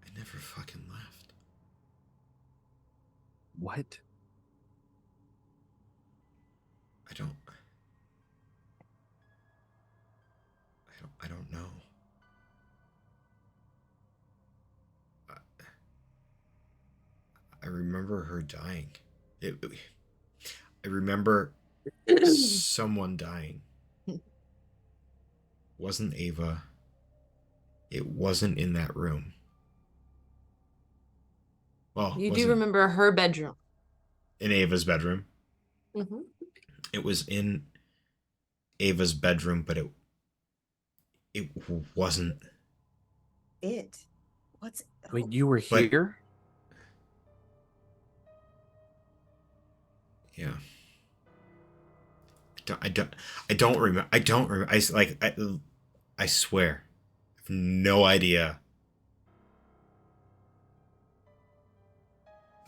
I never fucking left. What? remember her dying. I remember someone dying. Wasn't Ava. It wasn't in that room. Well, You do wasn't remember her bedroom. in Ava's bedroom. Mm-hmm. It was in Ava's bedroom, but it wasn't. What's Wait, you were But- here? Yeah. I don't remember. I swear. I have no idea.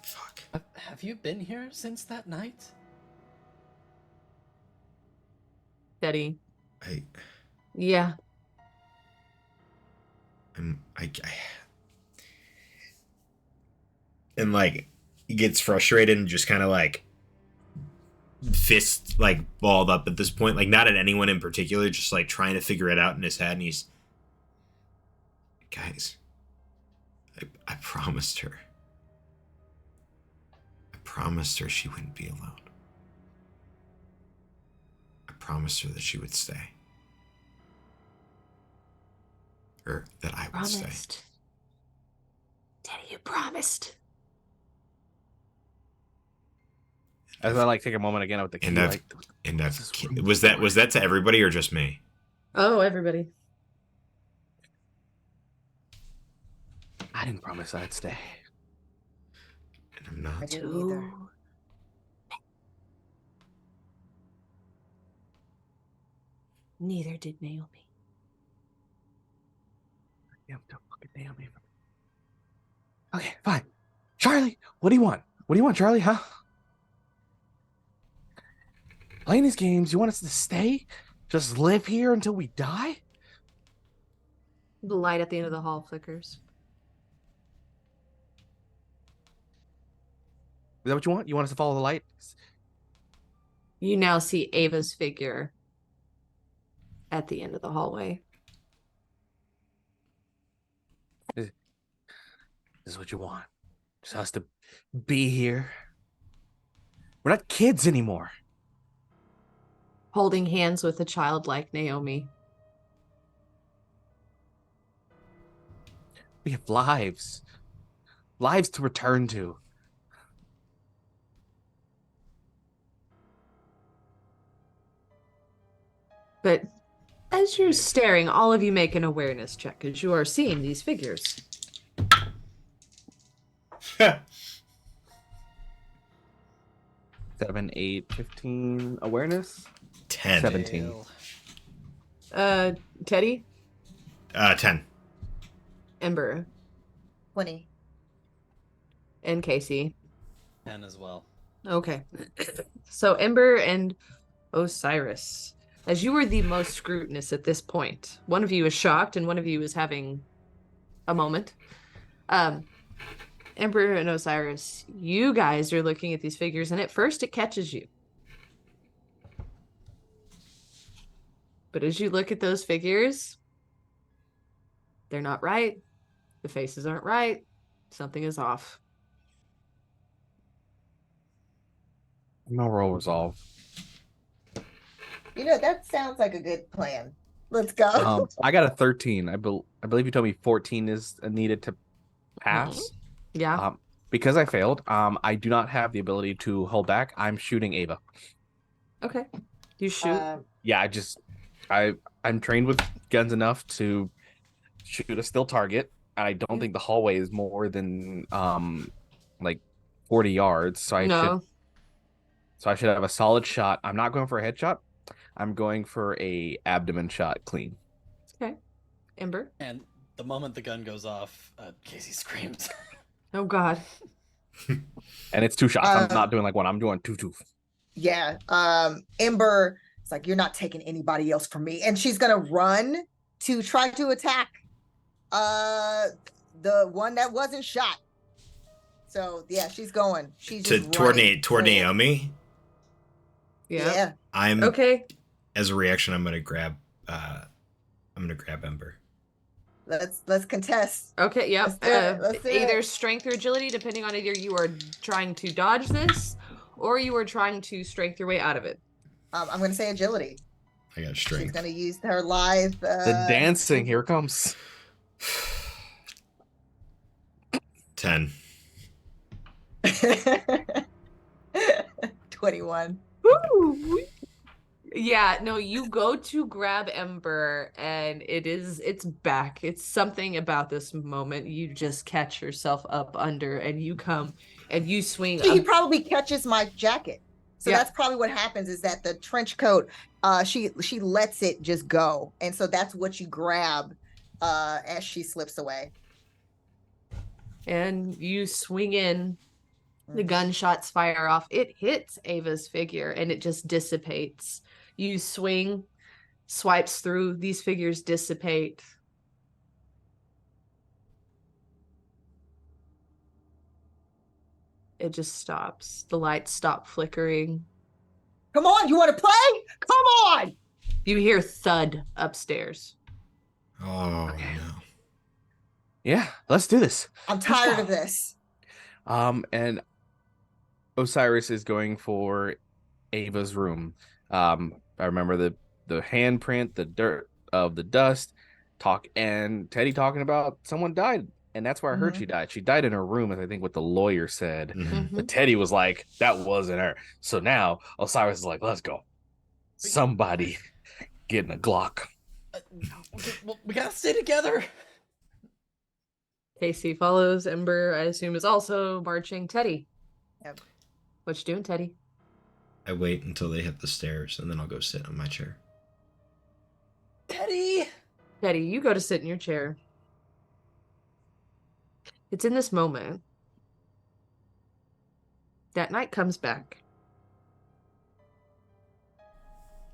Fuck. Have you been here since that night? Teddy. I Yeah. and like he gets frustrated and just kind of like fist like balled up at this point, like not at anyone in particular, just like trying to figure it out in his head. And he's, guys, I promised her. I promised her she wouldn't be alone. I promised her that she would stay. Or that I would stay. Promised. Teddy, you promised. As I like take a moment again with the key. And I've- Like, And This is room was that to everybody or just me? Oh, everybody. I didn't promise I'd stay. And I'm not. I didn't either. Neither did Naomi. Yeah, don't fucking damn me. Okay, fine. Charlie, what do you want? What do you want, Charlie? Huh? Playing these games, you want us to stay? Just live here until we die? Is The light at the end of the hall flickers. that what you want? You want us to follow the light? You now see Ava's figure at the end of the hallway. This is what you want. Just us to be here. We're not kids anymore. Holding hands with a child like Naomi. We have lives. Lives to return to. But as you're staring, all of you make an awareness check as you are seeing these figures. 7, 8, 15 awareness. 10. 17. Fail. Teddy, 10. Ember, 20. and Casey. 10 as well. Okay. So Ember and Osiris, as you were the most scrutinous at this point, one of you is shocked and one of you is having a moment. Ember and Osiris, you guys are looking at these figures, and at first it catches you. But as you look at those figures, they're not right. The faces aren't right. Something is off. No roll resolve. You know, that sounds like a good plan. Let's go. I got a 13. I believe you told me 14 is needed to pass. Yeah. Because I failed, I do not have the ability to hold back. I'm shooting Ava. Okay. You shoot. Yeah, I'm trained with guns enough to shoot a still target. I don't think the hallway is more than like 40 yards, so No. I should have a solid shot. I'm not going for a headshot. I'm going for a abdomen shot clean. Okay. Ember. And the moment the gun goes off, Casey screams. Oh God. And it's 2 shots. I'm not doing like one. I'm doing 2. Yeah. Ember, it's like, you're not taking anybody else from me. And she's gonna run to try to attack the one that wasn't shot. So yeah, she's going. She's just Toward running. Naomi. Yeah. I'm Okay. As a reaction, I'm gonna grab Ember. Let's contest. Okay, yep. Let's do it. Let's do Either it. strength or agility, depending on either you are trying to dodge this or you are trying to strength your way out of it. I'm gonna say agility. I got She's strength. gonna use her live. The dancing, here it comes. 10. 21. Woo! Yeah, no, you go to grab Ember and it's back. It's something about this moment. You just catch yourself up under and you come and you swing He up. probably catches my jacket. So Yeah. that's probably what happens is that the trench coat, she lets it just go. And so that's what you grab as she slips away. And you swing in. The Mhm. gunshots fire off. It hits Ava's figure and it just dissipates. You swing, swipes through, these figures dissipate. It just stops. The lights stop flickering. Come on, you want to play? Come on. You hear thud upstairs. Oh, Okay. no. Yeah, let's do this. I'm Let's tired go. of this. And Osiris is going for Ava's room. I remember the handprint, the dirt of the dust, and Teddy talking about someone died, and that's where I heard Mhm. she died. She died in her room, as I think what the lawyer said. Mhm. But Teddy was like, that wasn't her. So now Osiris is like, let's go. Somebody getting a Glock. We gotta stay together. Casey follows. Ember, I assume, is also marching. Teddy. Yep. What you doing, Teddy? I wait until they hit the stairs, and then I'll go sit on my chair. Teddy. Teddy, you go to sit in your chair. It's in this moment that night comes back.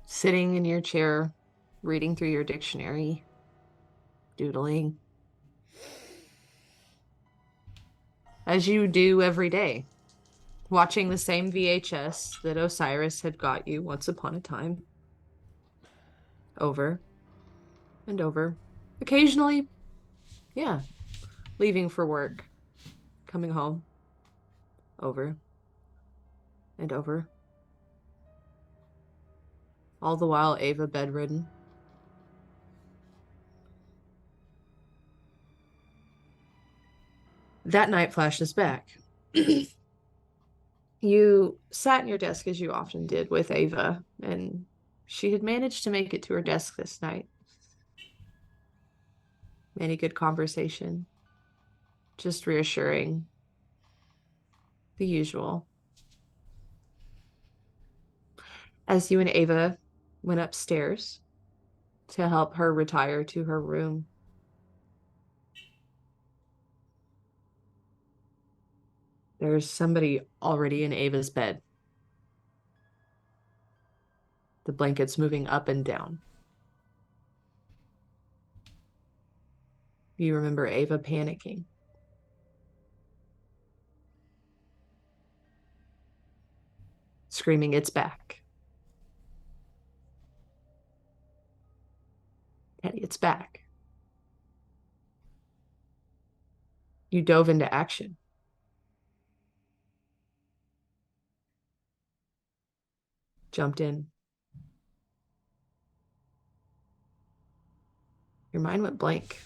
Sitting in your chair, reading through your dictionary, doodling. As you do every day, watching the same VHS that Osiris had got you once upon a time. Over and over. Occasionally, yeah, leaving for work, coming home. Over and over. All the while, Ava bedridden. That night flashes back. You sat in your desk as you often did with Ava, and she had managed to make it to her desk this night. Any good conversation, just reassuring, the usual. As you and Ava went upstairs to help her retire to her room, there's somebody already in Ava's bed. The blankets moving up and down. You remember Ava panicking. Screaming, "It's back." Teddy, it's back. You dove into action. Jumped in. Your mind went blank.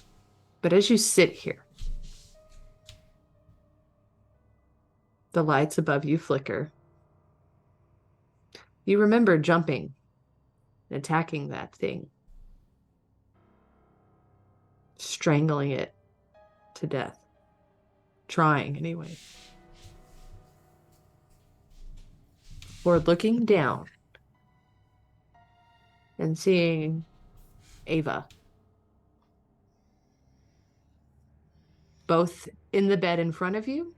But as you sit here, the lights above you flicker. You remember jumping and attacking that thing, strangling it to death. Trying, anyway. Or looking down and seeing Ava, both in the bed in front of you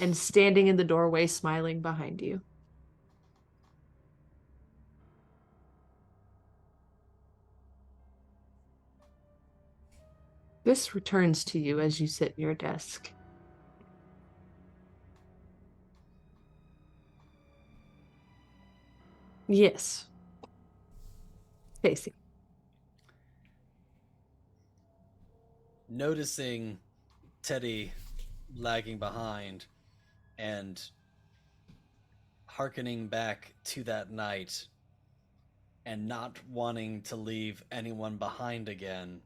and standing in the doorway smiling behind you. This returns to you as you sit at your desk. Yes. Casey. noticing Teddy lagging behind and hearkening back to that night and not wanting to leave anyone behind again,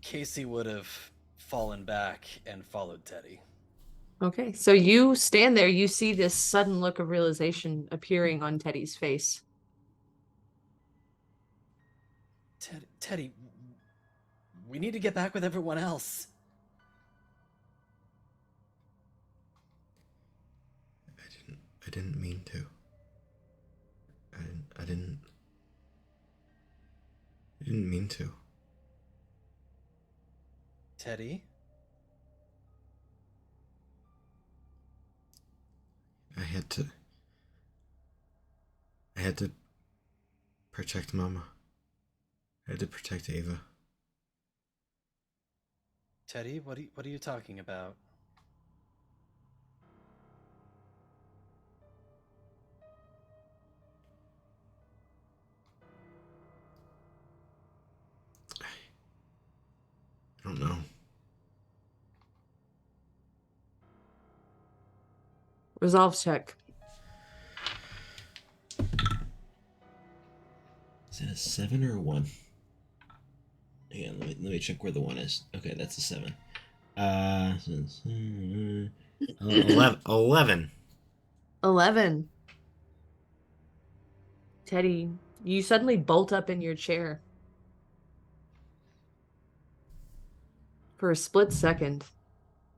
Casey would have fallen back and followed Teddy. Okay, so you stand there, you see this sudden look of realization appearing on Teddy's face. Teddy, we need to get back with everyone else. I didn't mean to. I didn't mean to. Teddy? I had to protect Mama. I had to protect Ava. Teddy, what are you talking about? I don't know. Resolve check. Is it a 7 or a 1? Again, let me check where the 1 is. Okay, that's a 7. 11. 11. Teddy, you suddenly bolt up in your chair. For a split second,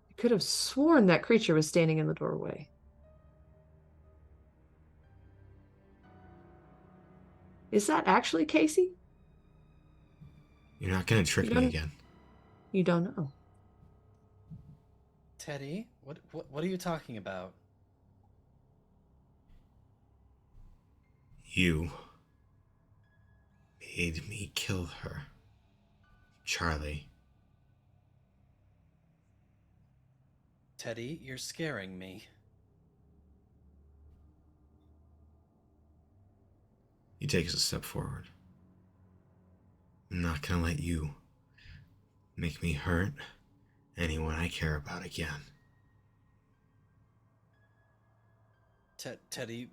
you could have sworn that creature was standing in the doorway. Is that actually Casey? You're not gonna trick me again. You don't know. Teddy, what are you talking about? You made me kill her, Charlie. Teddy, you're scaring me. He takes a step forward. I'm not gonna let you make me hurt anyone I care about again. Teddy,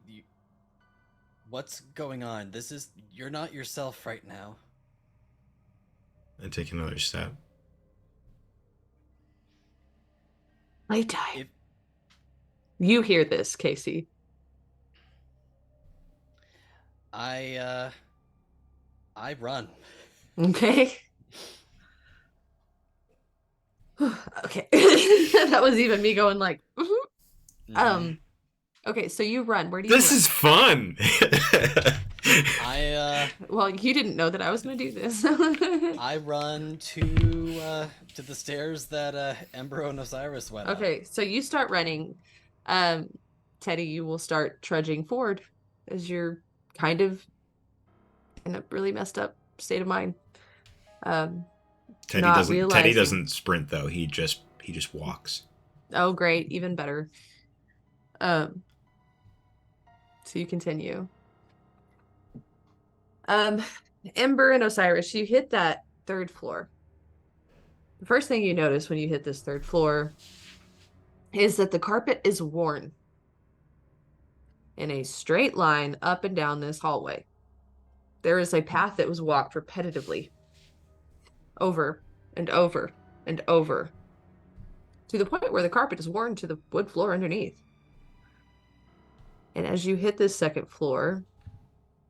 what's going on? You're not yourself right now. I take another step. Playtime. You hear this, Casey. I run. Okay. Okay. That was even me going like, okay, so you run. Where do you This run? is fun. Well, you didn't know that I was gonna do this. I run to the stairs that Ember and Osiris went up. Okay, so you start running. Teddy, you will start trudging forward as you're kind of in a really messed up state of mind. Teddy doesn't sprint though. He just walks. Oh, great, even better. So you continue. Ember and Osiris, you hit that 3rd floor. The first thing you notice when you hit this 3rd floor is that the carpet is worn in a straight line up and down this hallway. There is a path that was walked repetitively over and over and over to the point where the carpet is worn to the wood floor underneath. And as you hit this 2nd floor,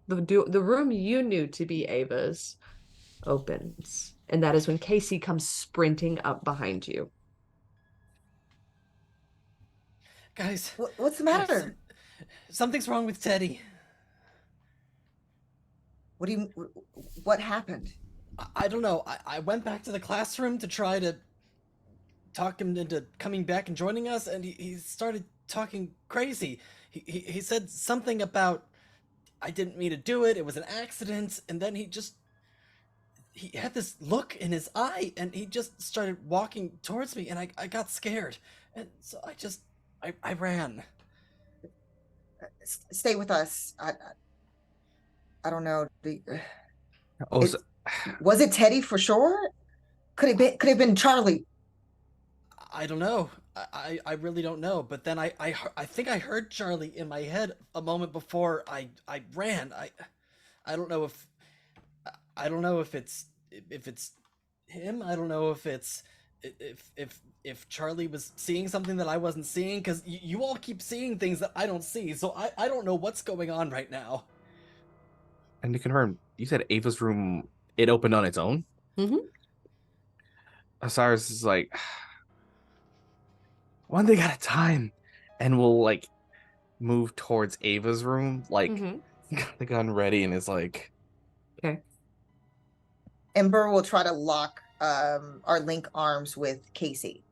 the room you knew to be Ava's opens. And that is when Casey comes sprinting up behind you. Guys. What's the matter? Something's wrong with Teddy. What happened? I don't know. I went back to the classroom to try to talk him into coming back and joining us, and he started talking crazy. He said something about, I didn't mean to do it, it was an accident, and then he had this look in his eye, and he just started walking towards me, and I got scared, and so I ran. Stay with us. I don't know. Was it Teddy for sure? Could it have been Charlie? I don't know. I really don't know. But then I think I heard Charlie in my head a moment before I ran. I don't know if I don't know if it's him. I don't know if it's if Charlie was seeing something that I wasn't seeing, because you all keep seeing things that I don't see. So I don't know what's going on right now. And to confirm, you said Ava's room, it opened on its own? Mm-hmm. Osiris is like, one thing at a time. And we'll like move towards Ava's room, like Mm-hmm. got the gun ready and is like, Okay. Ember will try to lock or link arms with Casey,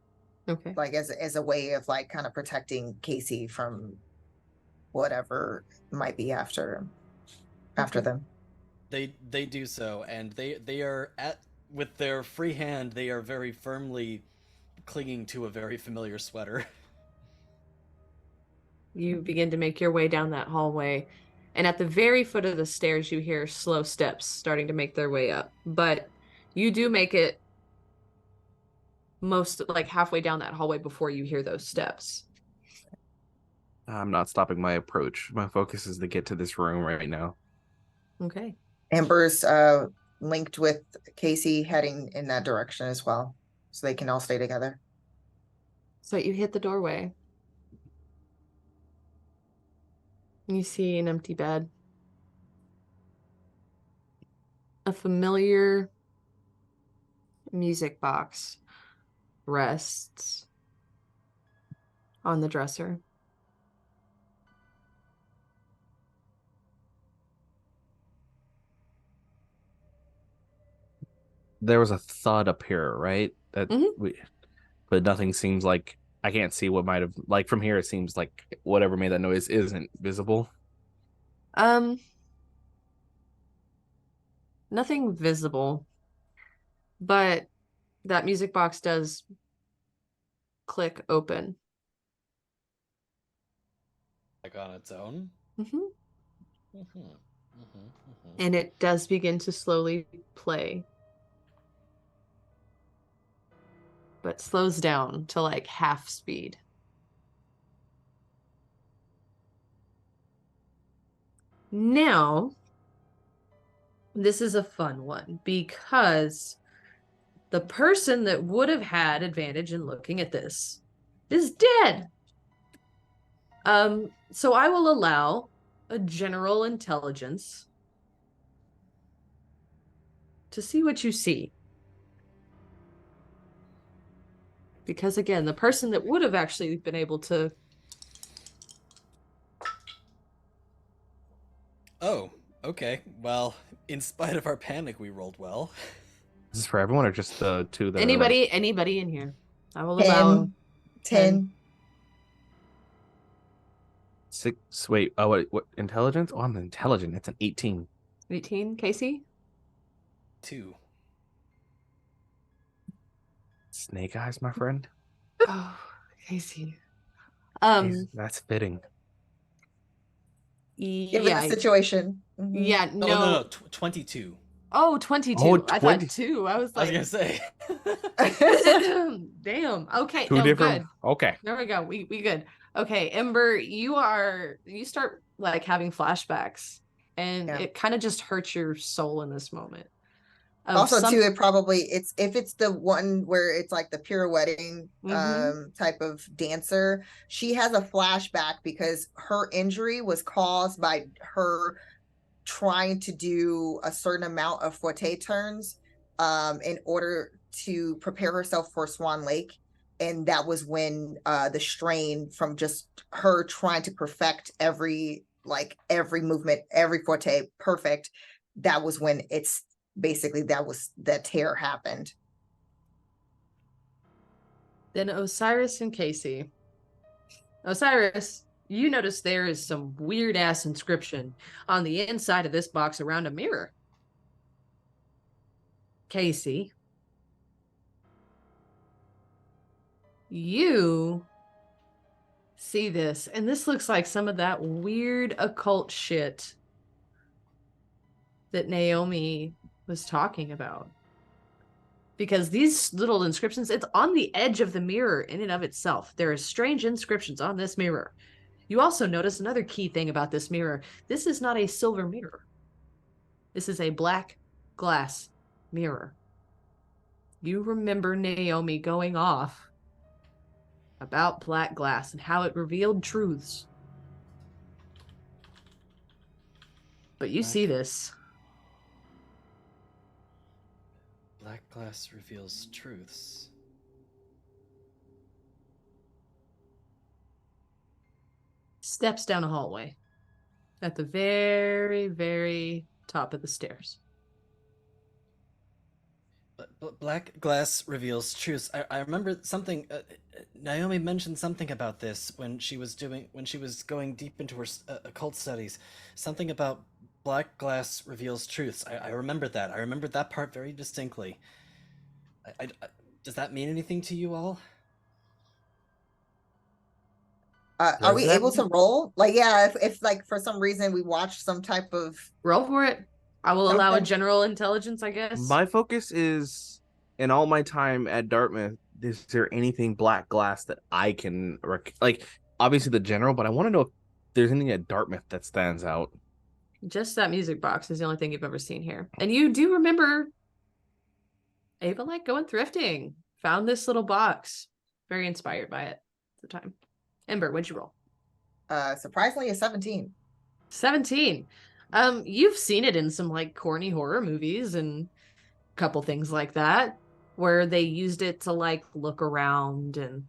Okay. like as a way of like kind of protecting Casey from whatever might be after Okay. them. They do so, and they are at with their free hand. They are very firmly clinging to a very familiar sweater. You begin to make your way down that hallway, and at the very foot of the stairs, you hear slow steps starting to make their way up. But you do make it most like halfway down that hallway before you hear those steps. I'm not stopping my approach. My focus is to get to this room right now. Okay. Amber's linked with Casey heading in that direction as well, so they can all stay together. So you hit the doorway. You see an empty bed. A familiar music box rests on the dresser. There was a thud up here, right? That Mhm. but nothing seems like, I can't see what might have, like from here it seems like whatever made that noise isn't visible. Um, Nothing visible, but that music box does click open. Like on its own. Hmm. Mm-hmm. And it does begin to slowly play, but slows down to like half speed. Now, this is a fun one because the person that would have had advantage in looking at this is dead. So I will allow a general intelligence to see what you see. Because again, the person that would have actually been able to. Oh, okay. Well, in spite of our panic, we rolled well. Is this for everyone or just the two that are like Anybody in here. I will allow 10. six? Wait, oh, what intelligence? Oh, I'm intelligent. It's an 18. 18, Casey? 2. Snake eyes, my friend. Oh, Casey. That's fitting. Given Yeah. the situation. Mhm. Yeah, Oh no, 22. Oh, 22. Oh, I 20. thought 2. I was I was like, gonna say. damn. Okay, Two no, different. good. Okay. There we go. We good. Okay, Ember, you start like having flashbacks, and Yeah. it kind of just hurts your soul in this moment. Of Also, some too, it probably it's if it's the one where it's like the pirouetting type of dancer, she has a flashback because her injury was caused by her trying to do a certain amount of forte turns in order to prepare herself for Swan Lake. And that was when the strain from just her trying to perfect every movement, every forte perfect, that was when it's basically that tear happened. Then Osiris and Casey. Osiris, you notice there is some weird ass inscription on the inside of this box around a mirror. Casey, you see this, and this looks like some of that weird occult shit that Naomi was talking about. because these little inscriptions, it's on the edge of the mirror in and of itself. There are strange inscriptions on this mirror. You also notice another key thing about this mirror. This is not a silver mirror. This is a black glass mirror. You remember Naomi going off about black glass and how it revealed truths. But you see this. Black glass reveals truths. Steps down a hallway at the very, very top of the stairs. Black glass reveals truths. I remember something. Naomi mentioned something about this when she was going deep into her occult studies. Something about black glass reveals truths. I remember that. I remember that part very distinctly. Does that mean anything to you all? Are we able to roll? Like, yeah, if like for some reason we watch some type of Roll for it. I will allow a Okay. general intelligence, I guess. My focus is in all my time at Dartmouth. Is there anything black glass that I can like? Obviously the general, but I want to know if there's anything at Dartmouth that stands out. Just that music box is the only thing you've ever seen here. And you do remember Ava like going thrifting. Found this little box. Very inspired by it at the time. Ember, what'd you roll? surprisingly a 17. 17. You've seen it in some like corny horror movies and a couple things like that where they used it to like look around, and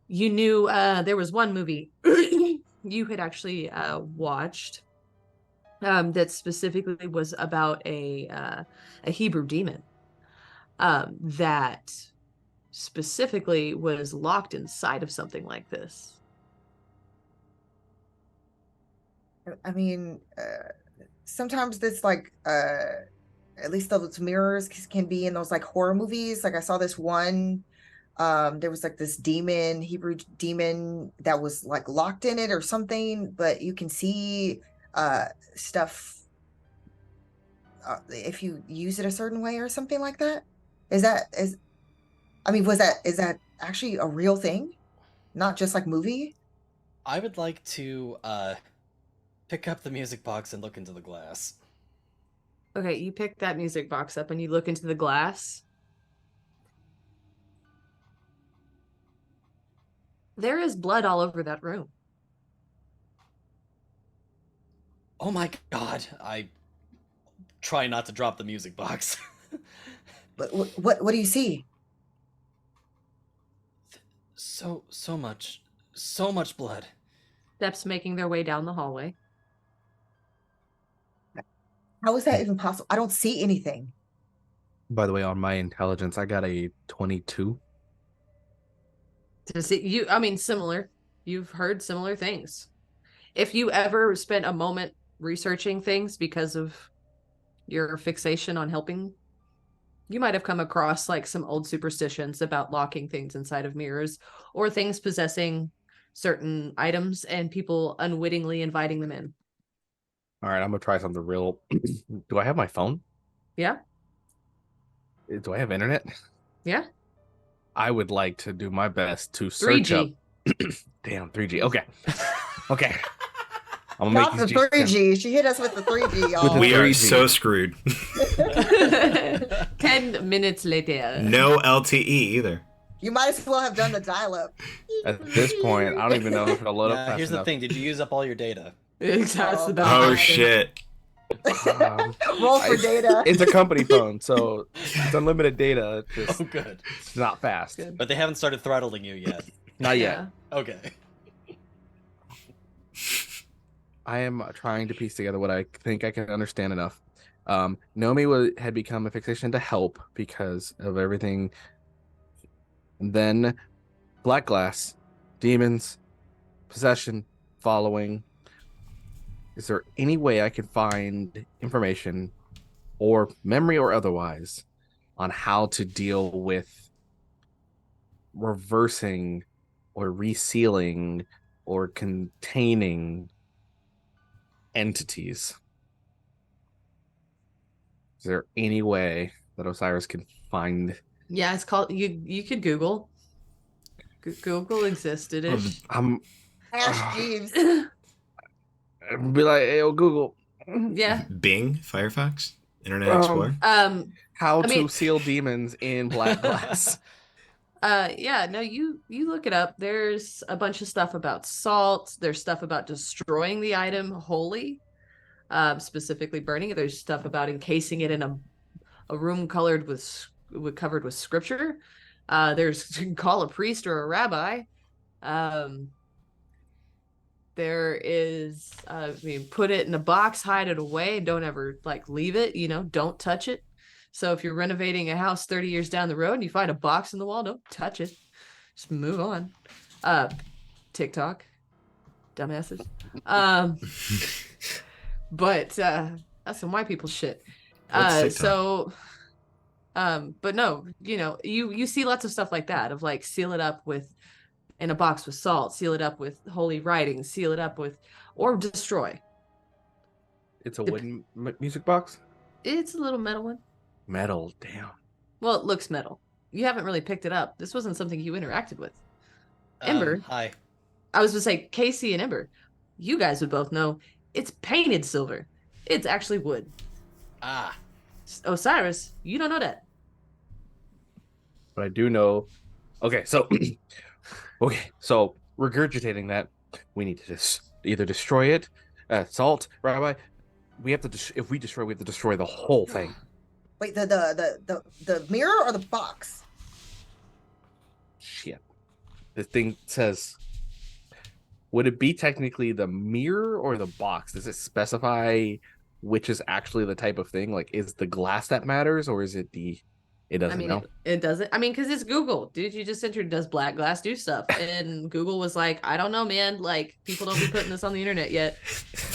you knew there was one movie you had actually watched that specifically was about a Hebrew demon that specifically was locked inside of something like this. I mean, sometimes this like at least those mirrors can be in those like horror movies. Like I saw this one, there was like this demon, Hebrew demon that was like locked in it or something, but you can see stuff if you use it a certain way or something like that. Is that actually a real thing? Not just like movie? I would like to pick up the music box and look into the glass. Okay, you pick that music box up and you look into the glass. There is blood all over that room. Oh my god! I try not to drop the music box. But what do you see? So much blood. Steps making their way down the hallway. How is that even possible? I don't see anything. By the way, on my intelligence, I got a 22. To see you, I mean, similar. You've heard similar things. If you ever spent a moment researching things because of your fixation on helping, you might have come across like some old superstitions about locking things inside of mirrors or things possessing certain items and people unwittingly inviting them in. All right, I'm gonna try something real. Do I have my phone? Yeah. Do I have internet? Yeah. I would like to do my best to search 3G. up. Damn, 3G. Okay. Okay. I'm gonna Not the 3G. She hit us with the 3G, y'all. We are 3G. so screwed. 10 minutes later. No LTE either. You might as well have done the dial-up. At this point, I don't even know if it'll load up fast Here's the enough. thing: did you use up all your data? That's Oh, about Oh right. shit. Roll for data. It's a company phone, so it's unlimited data. Just Oh, good. it's not fast. Good. But they haven't started throttling you yet. Not yet. Yeah. Okay. I am trying to piece together what I think I can understand enough. Naomi had become a fixation to help because of everything. And then black glass, demons, possession, following. Is there any way I can find information, or memory or otherwise, on how to deal with reversing or resealing or containing entities? Is there any way that Osiris can find. Yeah, it's called you could Google. Google existed ish. I'm Ash Jeeves. be like, hey, yo, Google. Yeah. Bing, Firefox, Internet Explorer. How I to mean- seal demons in black glass. Yeah, no, you look it up. There's a bunch of stuff about salt. There's stuff about destroying the item wholly, specifically burning it. There's stuff about encasing it in a room covered with scripture. There's you can call a priest or a rabbi. There is I mean, put it in a box, hide it away, and don't ever like leave it, don't touch it. So if you're renovating a house 30 years down the road and you find a box in the wall, don't touch it. Just move on. TikTok. Dumbasses. But that's some white people shit. What's TikTok? So but no, you see lots of stuff like that of like seal it up with in a box with salt, seal it up with holy writing, seal it up with or destroy. It's a wooden music box? It's a little metal one. Metal, damn. Well, it looks metal. You haven't really picked it up. This wasn't something you interacted with. Ember. Hi. I was gonna say Casey and Ember. You guys would both know it's painted silver. It's actually wood. Ah. Osiris, you don't know that. But I do know. Okay, so regurgitating that, we need to either destroy it, salt, Rabbi. We have to. If we destroy, we have to destroy the whole thing. Wait, the mirror or the box? Shit. The thing says. Would it be technically the mirror or the box? Does it specify which is actually the type of thing? Like, is the glass that matters, or is it the? It doesn't know. It doesn't. I mean, because it's Google. Dude, you just entered does black glass do stuff, and Google was like, I don't know, man. Like, people don't be putting this on the internet yet.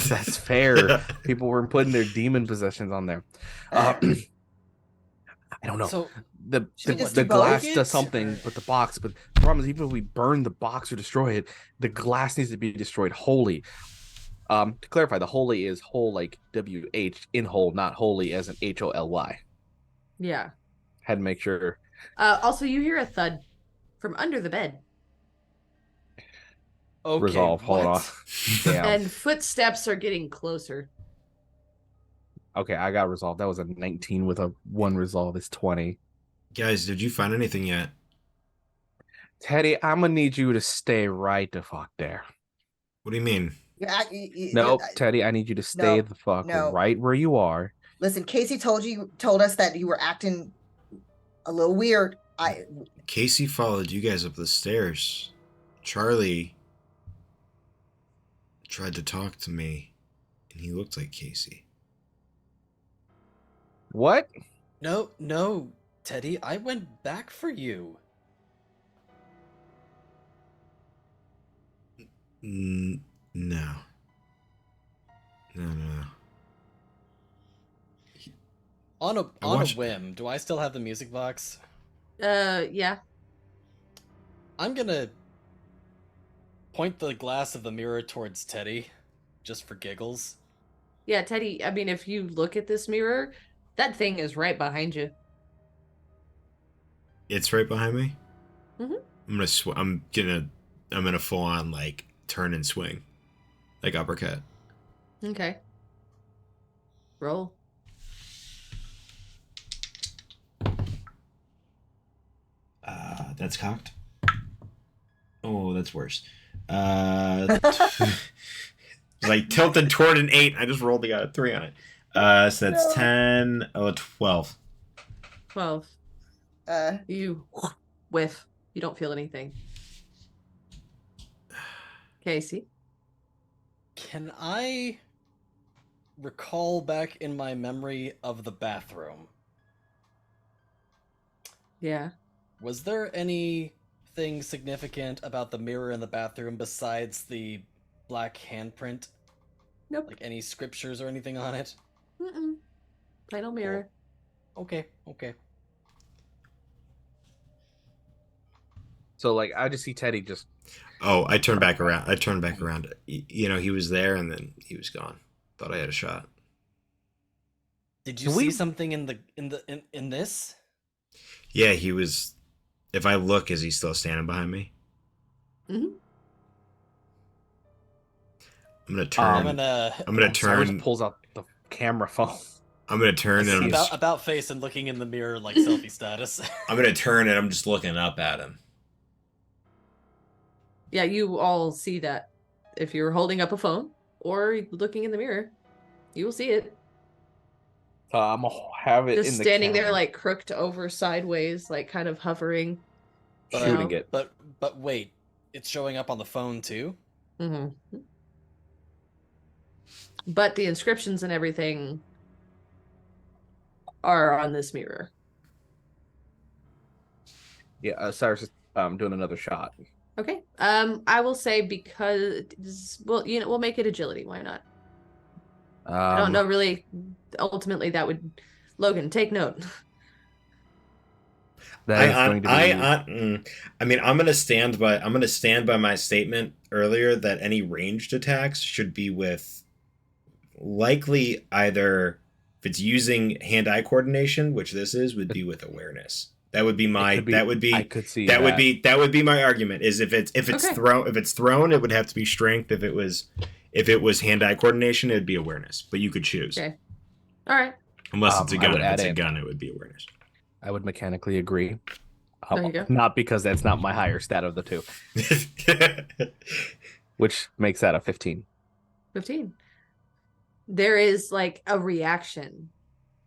That's fair. People were putting their demon possessions on there. I don't know. So the just do glass both? does something, but the problem is even if we burn the box or destroy it, the glass needs to be destroyed wholly. To clarify, the holy is whole like WH in whole, not holy as an HOLY. Yeah. Had to make sure. Also, you hear a thud from under the bed, okay, Resolve. Hold what? on. Damn. and footsteps are getting closer. Okay, I got resolve. That was a 19 with a 1 resolve is 20. Guys, did you find anything yet? Teddy, I'm gonna need you to stay right the fuck there. What do you mean? No, Teddy, I need you to stay No, the fuck no. right where you are. Listen, Casey told us that you were acting a little weird. Casey followed you guys up the stairs. Charlie tried to talk to me, and he looked like Casey. What? No, Teddy, I went back for you. No. No. On a watched- whim, do I still have the music box? Yeah. I'm gonna point the glass of the mirror towards Teddy, just for giggles. Yeah, Teddy, I mean, if you look at this mirror, that thing is right behind you. It's right behind me. Mhm. I'm gonna full on like turn and swing, like uppercut. Okay. Roll. That's cocked. Oh, that's worse. Like tilted toward an 8. I just rolled a 3 on it. So that's 10. Oh, 12. 12. You whiff. You don't feel anything. Casey? Can I recall back in my memory of the bathroom? Yeah. Was there anything significant about the mirror in the bathroom besides the black handprint? Nope. Like any scriptures or anything on it? Mm-mm. Plain old mirror. Okay. So like I just see Teddy just Oh, I turned back around. He was there and then he was gone. Thought I had a shot. Did you Can see we- something in this? Yeah, he was. If I look, is he still standing behind me? Mhm. I'm gonna turn. I'm gonna I'm gonna Cyrus turn. pulls out the camera phone. I'm gonna turn and I'm just. about face and looking in the mirror like selfie status. I'm gonna turn and I'm just looking up at him. Yeah, you all see that. If you're holding up a phone or looking in the mirror, you will see it. I'm gonna have it Just in the standing there, camera. like crooked over sideways, like kind of hovering. Shooting Wow. it. But wait, it's showing up on the phone too. hmm But the inscriptions and everything are on this mirror. Yeah, Cyrus is doing another shot. Okay. I will say because well, we'll make it agility. Why not? I don't know really. Ultimately, that would Logan take note. That is going to be. I mean, I'm gonna stand by my statement earlier that any ranged attacks should be with likely either if it's using hand-eye coordination, which this is, would be with awareness. That would be my. I could see that would be my argument. Is if it's Okay. thrown, it would have to be strength. If it was hand-eye coordination, it would be awareness. But you could choose. Okay. All right. Unless it's a I gun. would If add it's a in. gun, it would be awareness. I would mechanically agree. There you go. Not because that's not my higher stat of the two, which makes that a 15. 15. There is like a reaction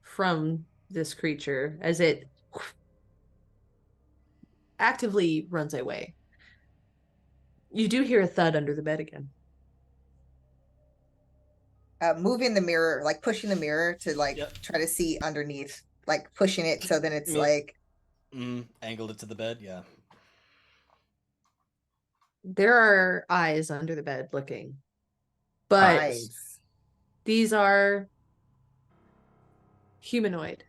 from this creature as it actively runs away. You do hear a thud under the bed again. Moving the mirror, like pushing the mirror to like Yep. try to see underneath, like pushing it so then it's Me- like Angled it to the bed. Yeah. There are eyes under the bed looking. But eyes. these are humanoid.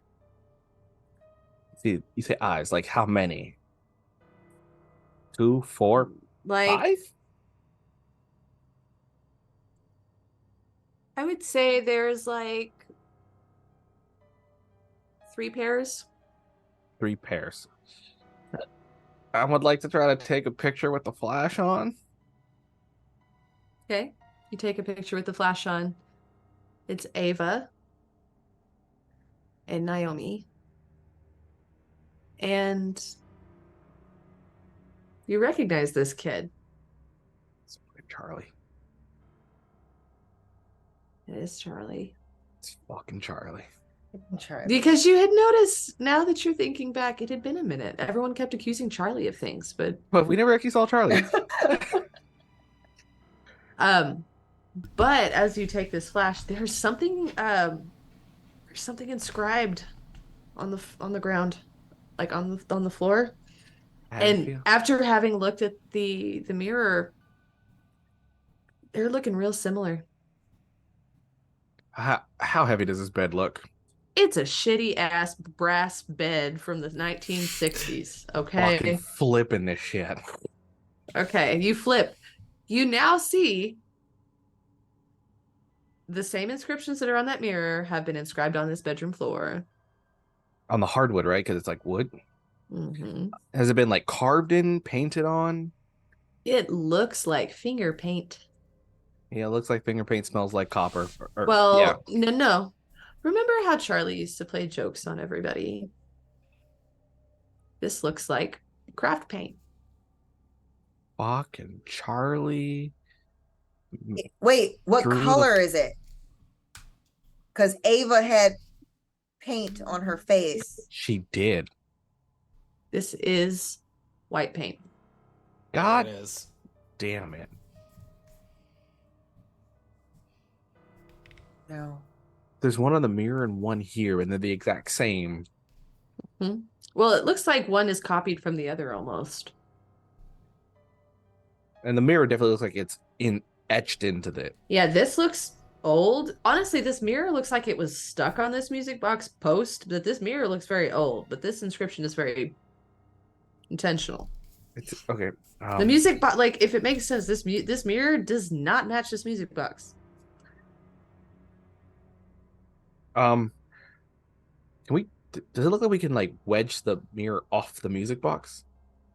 See, you say eyes, like how many? 2, 4, Like 5? I would say there's like 3 pairs. 3 pairs. I would like to try to take a picture with the flash on. Okay. You take a picture with the flash on. It's Ava and Naomi. And you recognize this kid. It's fucking Charlie. It is Charlie. It's fucking Charlie. Charlie. Because you had noticed, now that you're thinking back, it had been a minute. Everyone kept accusing Charlie of things, but But we never actually saw Charlie. but as you take this flash, there's something inscribed on the ground, like on the floor. And after having looked at the mirror, they're looking real similar. How heavy does this bed look? It's a shitty ass brass bed from the 1960s. Okay. Fucking flipping this shit. Okay, you flip. You now see the same inscriptions that are on that mirror have been inscribed on this bedroom floor. On the hardwood, right? Because it's like wood. Mm-hmm. Has it been like carved in, painted on? It looks like finger paint. Yeah, it looks like finger paint, smells like copper. Well, yeah. no. Remember how Charlie used to play jokes on everybody? This looks like craft paint. Fucking Charlie. Wait, what Drew the- color is it? Because Ava had paint on her face. She did. This is white paint. God There it is. damn it. No. There's one on the mirror and one here, and they're the exact same. Well, it looks like one is copied from the other almost. And the mirror definitely looks like it's etched into the. Yeah, this looks old. Honestly, this mirror looks like it was stuck on this music box post, but this mirror looks very old. But this inscription is very intentional. It's okay. The music box, like, if it makes sense, this mirror does not match this music box. Can we? Does it look like we can like wedge the mirror off the music box?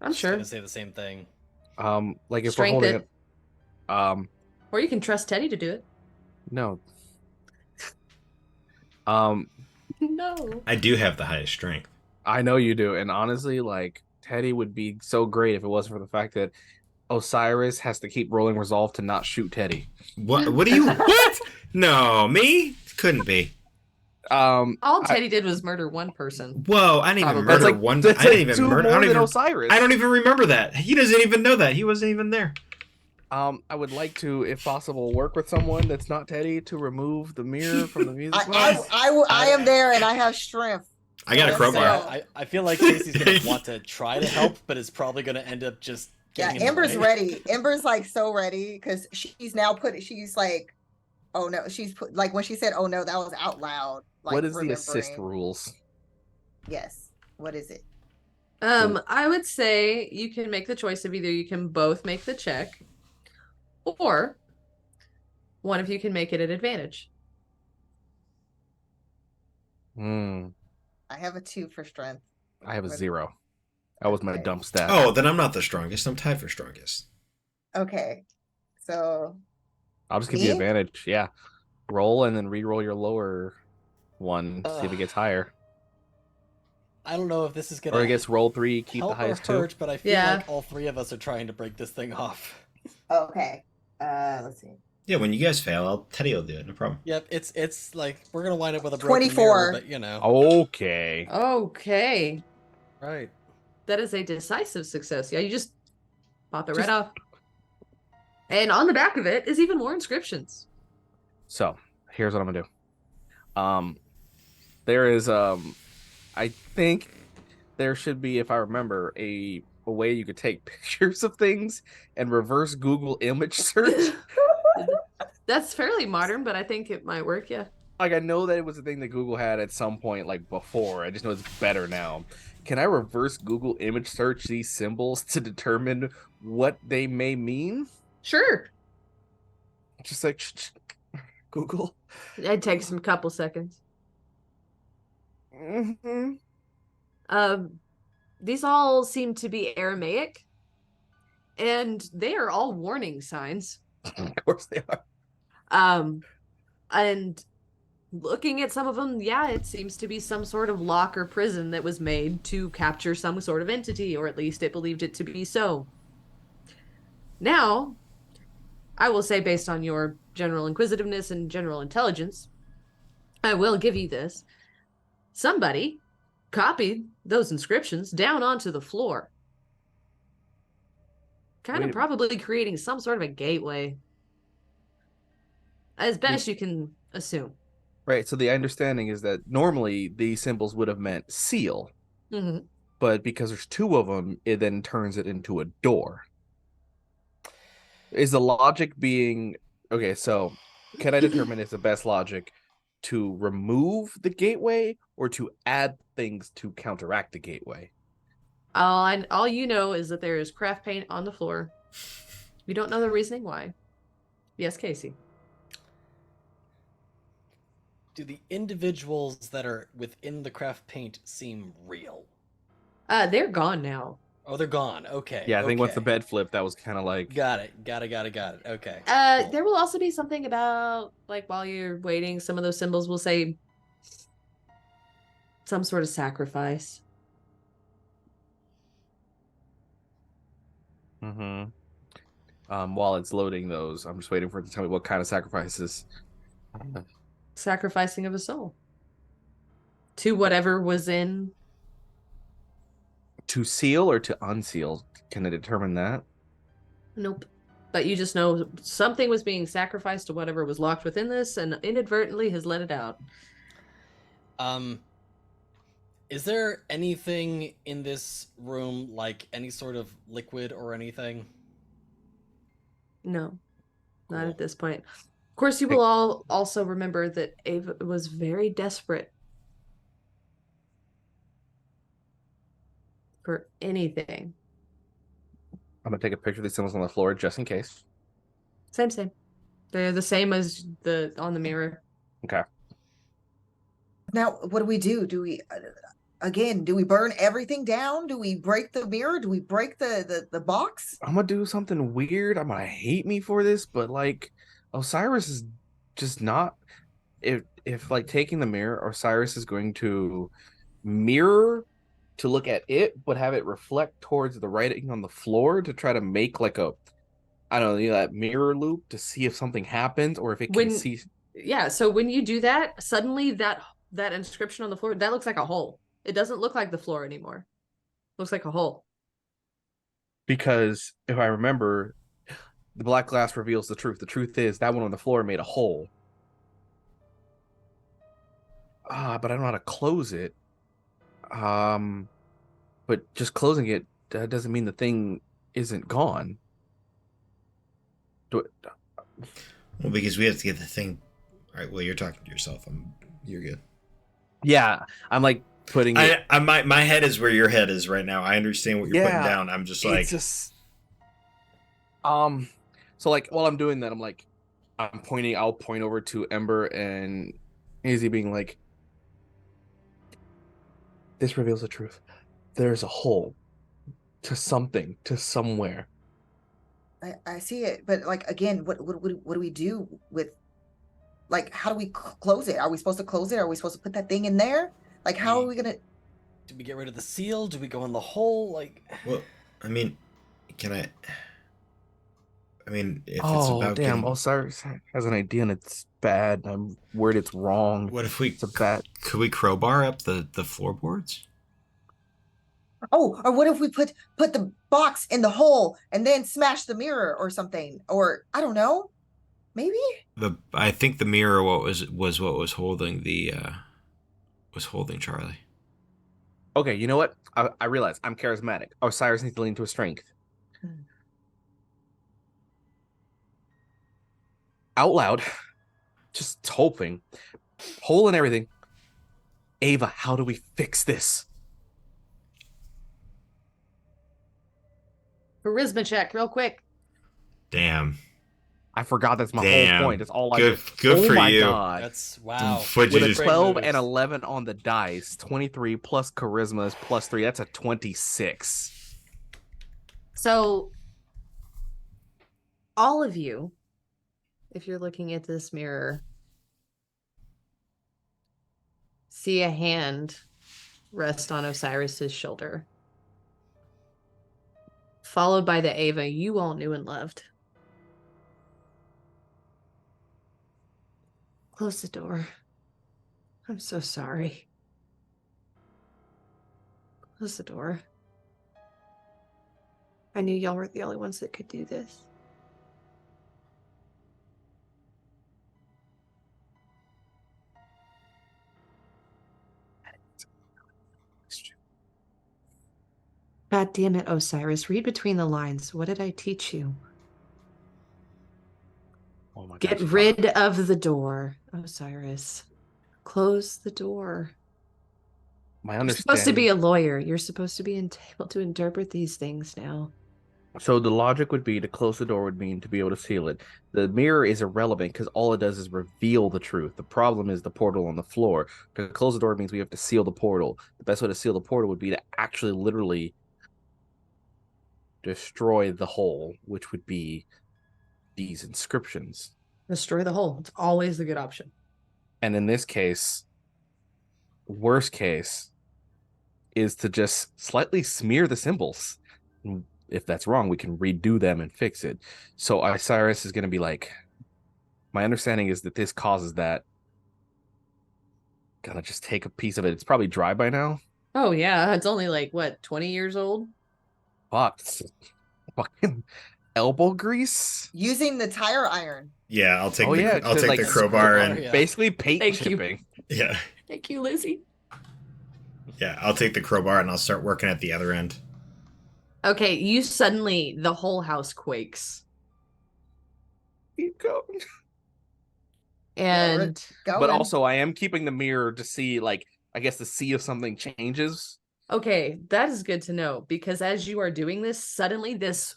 I'm Just sure. gonna say the same thing. Like if Strength we're holding it. it. Or you can trust Teddy to do it. No. Um, No. I do have the highest strength. I know you do, and honestly, like Teddy would be so great if it wasn't for the fact that Osiris has to keep rolling resolve to not shoot Teddy. What do you what? No, me? Couldn't be. All Teddy did was murder one person. Whoa, I didn't even Probably. murder one. That's I didn't like even two murder. more than Osiris. I don't even remember that. He doesn't even know that. He wasn't even there. I would like to, if possible, work with someone that's not Teddy to remove the mirror from the music I, box. I am there and I have strength. I got a Let's crowbar. go. I feel like Casey's gonna want to try to help, but it's probably gonna end up just Yeah, getting in the Ember's way. ready. Ember's like so ready because she's now she's like, oh no, she's put like when she said, oh no, that was out loud. Like, What is the assist remembering. rules? Yes. What is it? I would say you can make the choice of either you can both make the check, or one of you can make it at advantage. Hmm. I have a 2 for strength. I have a What- 0. That was my Okay. dump stat. Oh, then I'm not the strongest. I'm tied for strongest. Okay. So I'll just give you Me? advantage. Yeah. Roll and then re-roll your lower one. See if it gets higher. I don't know if this is gonna Or I guess roll 3, keep the help or highest 2. hurt, but I feel Yeah. like all three of us are trying to break this thing off. okay. Let's see. Yeah, when you guys fail, Teddy will do it. No problem. Yep, it's like we're gonna wind up with a broken 24. mirror, but you know. Okay. Okay. Right. That is a decisive success. Yeah, you just pop it Just- right off. And on the back of it is even more inscriptions. So here's what I'm gonna do. There is I think there should be, if I remember, a way you could take pictures of things and reverse Google image search. That's fairly modern, but I think it might work, yeah. Like, I know that it was a thing that Google had at some point, like before. I just know it's better now. Can I reverse Google image search these symbols to determine what they may mean? Sure. Just like Google. It takes a couple seconds. Mm-hmm. These all seem to be Aramaic, and they are all warning signs. Of course they are. And looking at some of them, yeah, it seems to be some sort of lock or prison that was made to capture some sort of entity, or at least it believed it to be so. Now, I will say, based on your general inquisitiveness and general intelligence, I will give you this. Somebody copied those inscriptions down onto the floor. Kind of Wait. probably creating some sort of a gateway. As best you can assume. Right. So the understanding is that normally these symbols would have meant seal, Mm-hmm. but because there's 2 of them, it then turns it into a door. Is the logic being okay? So can I determine if the best logic to remove the gateway or to add things to counteract the gateway? All you know is that there is craft paint on the floor. You don't know the reasoning why. Yes, Casey. Do the individuals that are within the craft paint seem real? They're gone now. Oh, they're gone. Okay. Yeah, I think once the okay. bed flipped, that was kind of like Got it. Okay. Cool. There will also be something about, like, while you're waiting, some of those symbols will say some sort of sacrifice. While it's loading those, I'm just waiting for it to tell me what kind of sacrifices. Sacrificing of a soul. To whatever was in. To seal or to unseal? Can I determine that? Nope. But you just know something was being sacrificed to whatever was locked within this and inadvertently has let it out. Is there anything in this room like any sort of liquid or anything? No, not Cool. at this point. Of course, you will all also remember that Ava was very desperate for anything. I'm gonna take a picture of these symbols on the floor just in case. Same. They're the same as the on the mirror. Okay. Now, what do we do? Do we again? Do we burn everything down? Do we break the mirror? Do we break the box? I'm gonna do something weird. I'm gonna hate me for this, but like Osiris is just not. If like taking the mirror, Osiris is going to mirror to look at it, but have it reflect towards the writing on the floor to try to make like a, I don't know, that mirror loop to see if something happens or if it can When see. yeah, so when you do that, suddenly that inscription on the floor, that looks like a hole. It doesn't look like the floor anymore. It looks like a hole. Because if I remember, the black glass reveals the truth. The truth is that one on the floor made a hole. But I don't know how to close it. But just closing it doesn't mean the thing isn't gone. Well, because we have to get the thing. All right. Well, you're talking to yourself. You're good. Yeah, I'm like putting it. My head is where your head is right now. I understand what you're putting down. I'm just like, it's just so like while I'm doing that, I'm like, I'll point over to Ember and Izzy being like, this reveals the truth. There's a hole to something, to somewhere. I see it, but like again, what do we do with, like, how do we close it? Are we supposed to close it? Are we supposed to put that thing in there? Like, how are we gonna? Do we get rid of the seal? Do we go in the hole? Like, well, I mean, can I? I mean, if it's Oh about damn! getting, Osiris has an idea and it's bad. I'm worried it's wrong. what if we It's a bad. could we crowbar up the floorboards? Oh, or what if we put the box in the hole and then smash the mirror or something? Or I don't know. Maybe. I think the mirror was what was holding Charlie. Okay, you know what? I realize I'm charismatic. Osiris needs to lean to his strength. Hmm. Out loud, just hoping, hole and everything. Ava, how do we fix this? Charisma check, real quick. Damn. I forgot that's my Damn. whole point. It's all I Good oh for my you. God. that's wow. What'd you With a do? 12 Great and moves. 11 on the dice, 23 plus charisma is plus 3. That's a 26. So all of you, if you're looking at this mirror, see a hand rest on Osiris's shoulder, followed by the Ava you all knew and loved. Close the door. I'm so sorry. Close the door. I knew y'all were the only ones that could do this. God damn it, Osiris. Read between the lines. What did I teach you? Oh my Get gosh. rid of the door, Osiris. Close the door. My You're supposed to be understanding. a lawyer. You're supposed to be able to interpret these things now. So the logic would be to close the door would mean to be able to seal it. The mirror is irrelevant because all it does is reveal the truth. The problem is the portal on the floor. To close the door means we have to seal the portal. The best way to seal the portal would be to actually literally destroy the hole, which would be these inscriptions. Destroy the hole. It's always a good option. And in this case, worst case is to just slightly smear the symbols. If that's wrong, we can redo them and fix it. So Osiris is going to be like, my understanding is that this causes that. Gonna just take a piece of it. It's probably dry by now. Oh, yeah. It's only like, what, 20 years old? Fuck. Fucking elbow grease. Using the tire iron. Yeah, I'll take Oh, the yeah, I'll to, take like, the crowbar scrape- and Yeah. Basically paint Thank you. chipping. yeah. Thank you, Lizzie. Yeah, I'll take the crowbar and I'll start working at the other end. Okay, you suddenly, the whole house quakes. Keep going. And Going. But also, I am keeping the mirror to see, like, I guess to see if something changes. okay, that is good to know because as you are doing this, suddenly this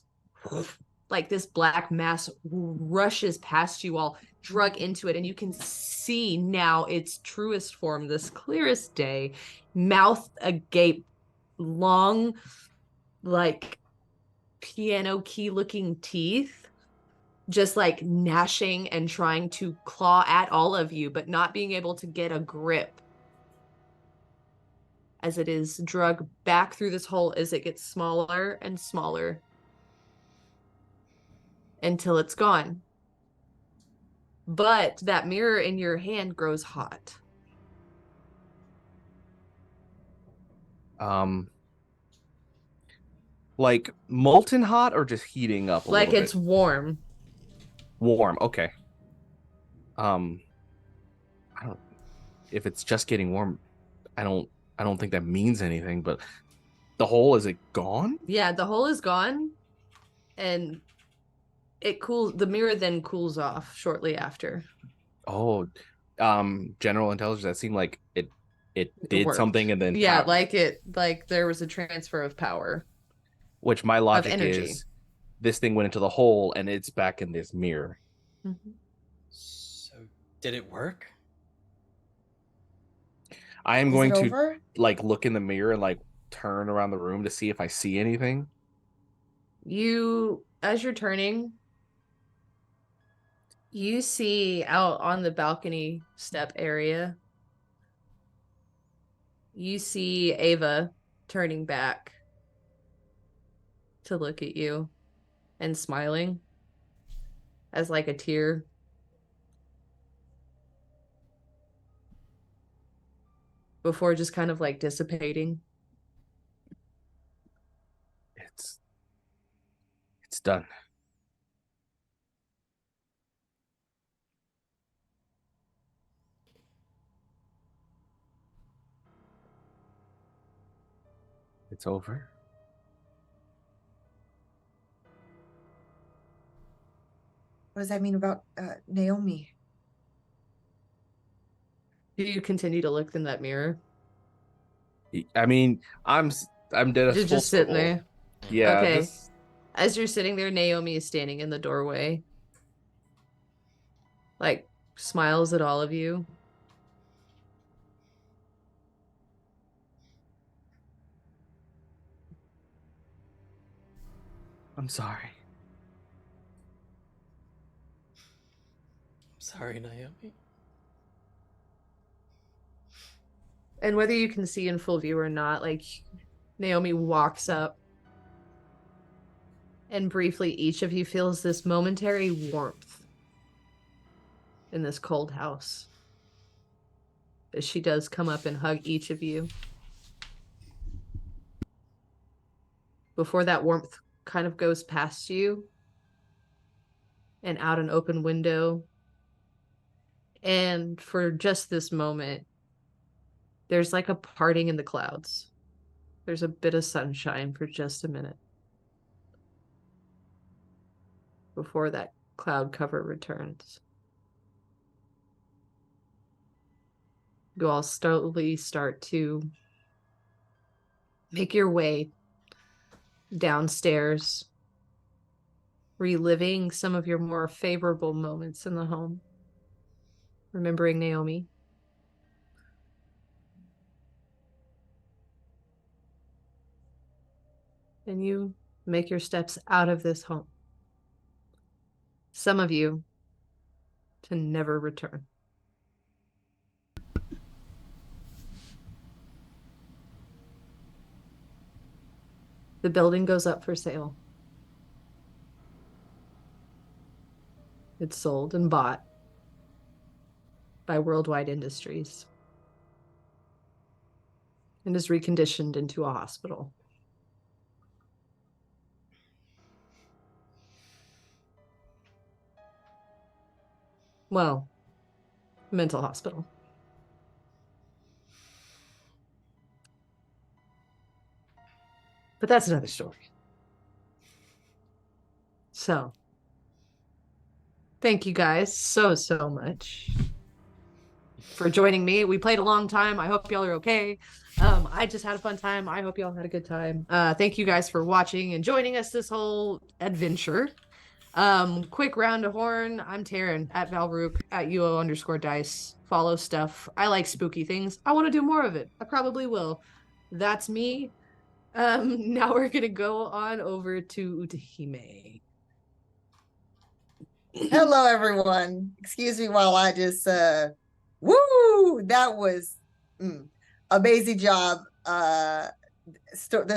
like this black mass rushes past you all, drug into it, and you can see now its truest form, this clearest day, mouth agape, long, like piano key looking teeth, just like gnashing and trying to claw at all of you, but not being able to get a grip as it is drug back through this hole as it gets smaller and smaller until it's gone. But that mirror in your hand grows hot. Like molten hot or just heating up a Like little it's bit? warm. Warm. Okay. I don't. If it's just getting warm, I don't think that means anything. But the hole, is it gone? Yeah, the hole is gone, and it cools. The mirror then cools off shortly after. Oh, general intelligence. That seemed like it did Worked. something and then Yeah, like there was a transfer of power. which my logic energy. is this thing went into the hole and it's back in this mirror. Mm-hmm. So, did it work? I am Is going it to over? like look in the mirror and like turn around the room to see if I see anything. You, as you're turning, you see out on the balcony step area, you see Ava turning back to look at you and smiling as like a tear before just kind of like dissipating. It's done. It's over. What does that mean about Naomi? Do you continue to look in that mirror? I mean, I'm dead as You're full just sitting swivel. there. Yeah. Okay. As you're sitting there, Naomi is standing in the doorway, like smiles at all of you. I'm sorry. I'm sorry, Naomi. And whether you can see in full view or not, like Naomi walks up, and briefly each of you feels this momentary warmth in this cold house as she does come up and hug each of you before that warmth kind of goes past you and out an open window. And for just this moment, there's like a parting in the clouds. There's a bit of sunshine for just a minute before that cloud cover returns. You all slowly start to make your way downstairs, reliving some of your more favorable moments in the home, remembering Naomi. And you make your steps out of this home. Some of you to never return. The building goes up for sale. It's sold and bought by Worldwide Industries and is reconditioned into a hospital. Well, mental hospital. But that's another story. So, thank you guys so much for joining me. We played a long time. I hope y'all are okay. I just had a fun time. I hope y'all had a good time. Thank you guys for watching and joining us this whole adventure. Quick round of horn. I'm Taryn at Valrook at UO_dice. Follow stuff. I like spooky things. I want to do more of it. I probably will. That's me. Now we're gonna go on over to Utahime. Hello, everyone. Excuse me while I just woo! That was amazing job. The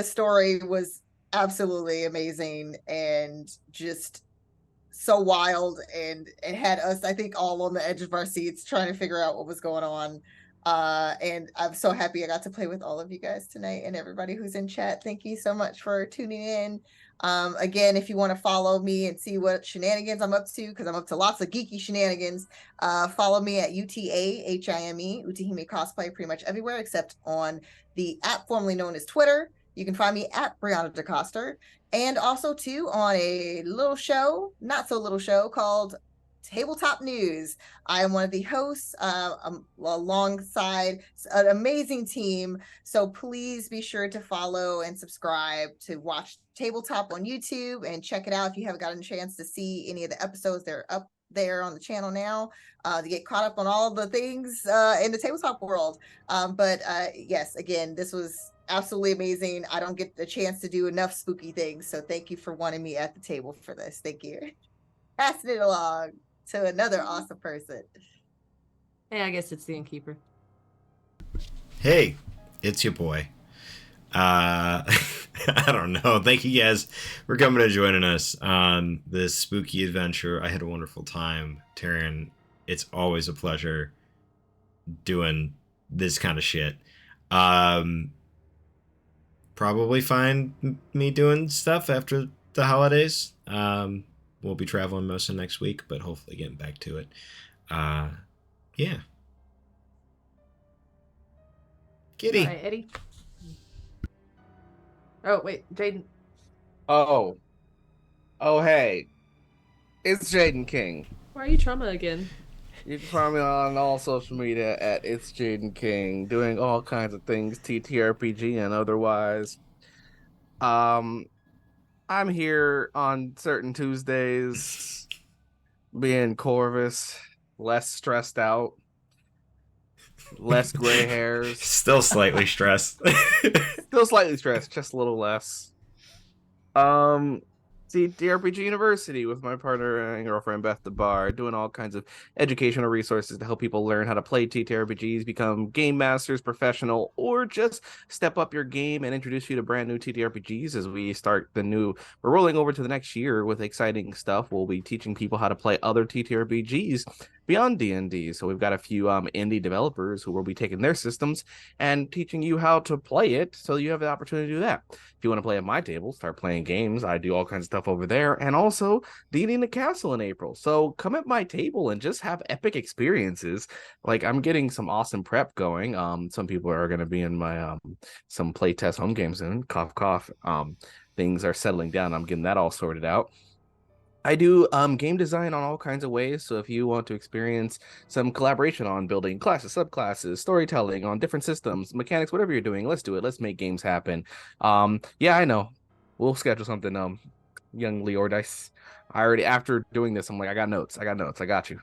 story was absolutely amazing and just so wild, and it had us, I think, all on the edge of our seats trying to figure out what was going on. And I'm so happy I got to play with all of you guys tonight and everybody who's in chat. Thank you so much for tuning in. Again, if you want to follow me and see what shenanigans I'm up to, because I'm up to lots of geeky shenanigans, follow me at UTAHIME, Utahime Cosplay, pretty much everywhere except on the app formerly known as Twitter. You can find me at Brianna DeCoster, and also too on a little show, not so little show, called Tabletop News. I am one of the hosts alongside an amazing team. So please be sure to follow and subscribe to watch Tabletop on YouTube and check it out if you haven't gotten a chance to see any of the episodes. They're up there on the channel now to get caught up on all the things in the tabletop world. But yes, again, this was absolutely amazing. I don't get the chance to do enough spooky things. So thank you for wanting me at the table for this. Thank you. Passing it along to another awesome person. Hey, I guess it's the innkeeper. Hey, it's your boy. I don't know. Thank you guys for coming and joining us on this spooky adventure. I had a wonderful time. Taryn, it's always a pleasure doing this kind of shit. Probably find me doing stuff after the holidays. We'll be traveling most of next week, but hopefully getting back to it. Yeah. Kitty. All right, Eddie. Oh, wait, Jaden. Oh, hey, it's Jaden King. Why are you trauma again? You can find me on all social media at It's Jaden King, doing all kinds of things, TTRPG and otherwise. I'm here on certain Tuesdays, being Corvus, less stressed out, less gray hairs. Still slightly stressed. Still slightly stressed, just a little less. TRPG University with my partner and girlfriend Beth the Bar, doing all kinds of educational resources to help people learn how to play TTRPGs, become game masters, professional, or just step up your game and introduce you to brand new TTRPGs as we start we're rolling over to the next year with exciting stuff. We'll be teaching people how to play other TTRPGs beyond D&D. So we've got a few indie developers who will be taking their systems and teaching you how to play it, so you have the opportunity to do that. If you want to play at my table, start playing games, I do all kinds of stuff over there, and also D&D the Castle in April. So come at my table and just have epic experiences. Like, I'm getting some awesome prep going. Some people are going to be in my some playtest home games soon. Cough, cough. Things are settling down. I'm getting that all sorted out. I do game design on all kinds of ways. So if you want to experience some collaboration on building classes, subclasses, storytelling on different systems, mechanics, whatever you're doing, let's do it. Let's make games happen. Yeah, I know. We'll schedule something. Young Leor Dice. After doing this, I'm like, I got notes. I got you.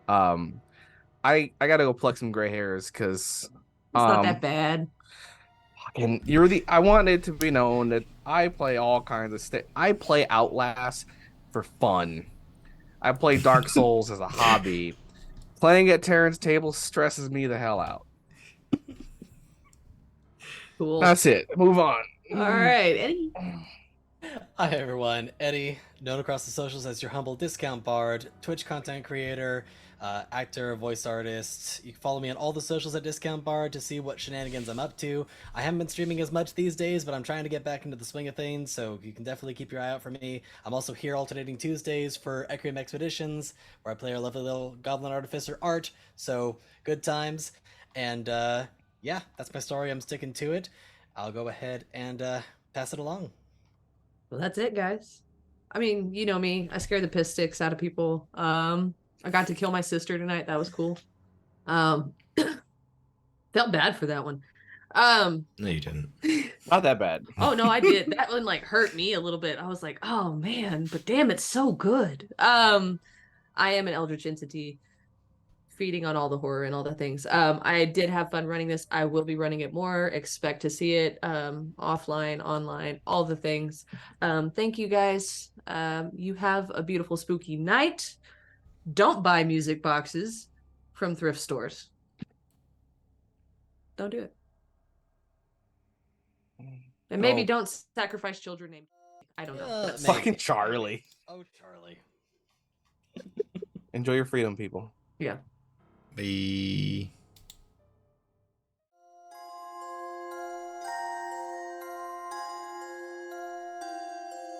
I gotta go pluck some gray hairs because It's not that bad. and I want it to be known that I play all kinds of I play Outlast for fun. I play Dark Souls as a hobby. Playing at Terran's table stresses me the hell out. Cool. That's it. Move on. All right, Eddie. Hi everyone, Eddie, known across the socials as your humble discount bard, Twitch content creator, actor, voice artist. You can follow me on all the socials at Discount Bard to see what shenanigans I'm up to. I haven't been streaming as much these days, but I'm trying to get back into the swing of things, so you can definitely keep your eye out for me. I'm also here alternating Tuesdays for Ecrium Expeditions, where I play our lovely little Goblin Artificer Art, so good times. And yeah, that's my story. I'm sticking to it. I'll go ahead and pass it along. Well, that's it, guys. I mean, you know me. I scare the piss sticks out of people. I got to kill my sister tonight. That was cool. Felt bad for that one. Um, No, you didn't. Not that bad. oh no, I did. That one like hurt me a little bit. I was like, oh man, but damn, it's so good. I am an eldritch entity feeding on all the horror and all the things. I did have fun running this. I will be running it more. Expect to see it offline, online, all the things. Thank you guys. You have a beautiful spooky night. Don't buy music boxes from thrift stores. Don't do it. And maybe don't sacrifice children named. I don't know. That's- Fucking Charlie. Oh, Charlie. Enjoy your freedom, people. Yeah. Bye.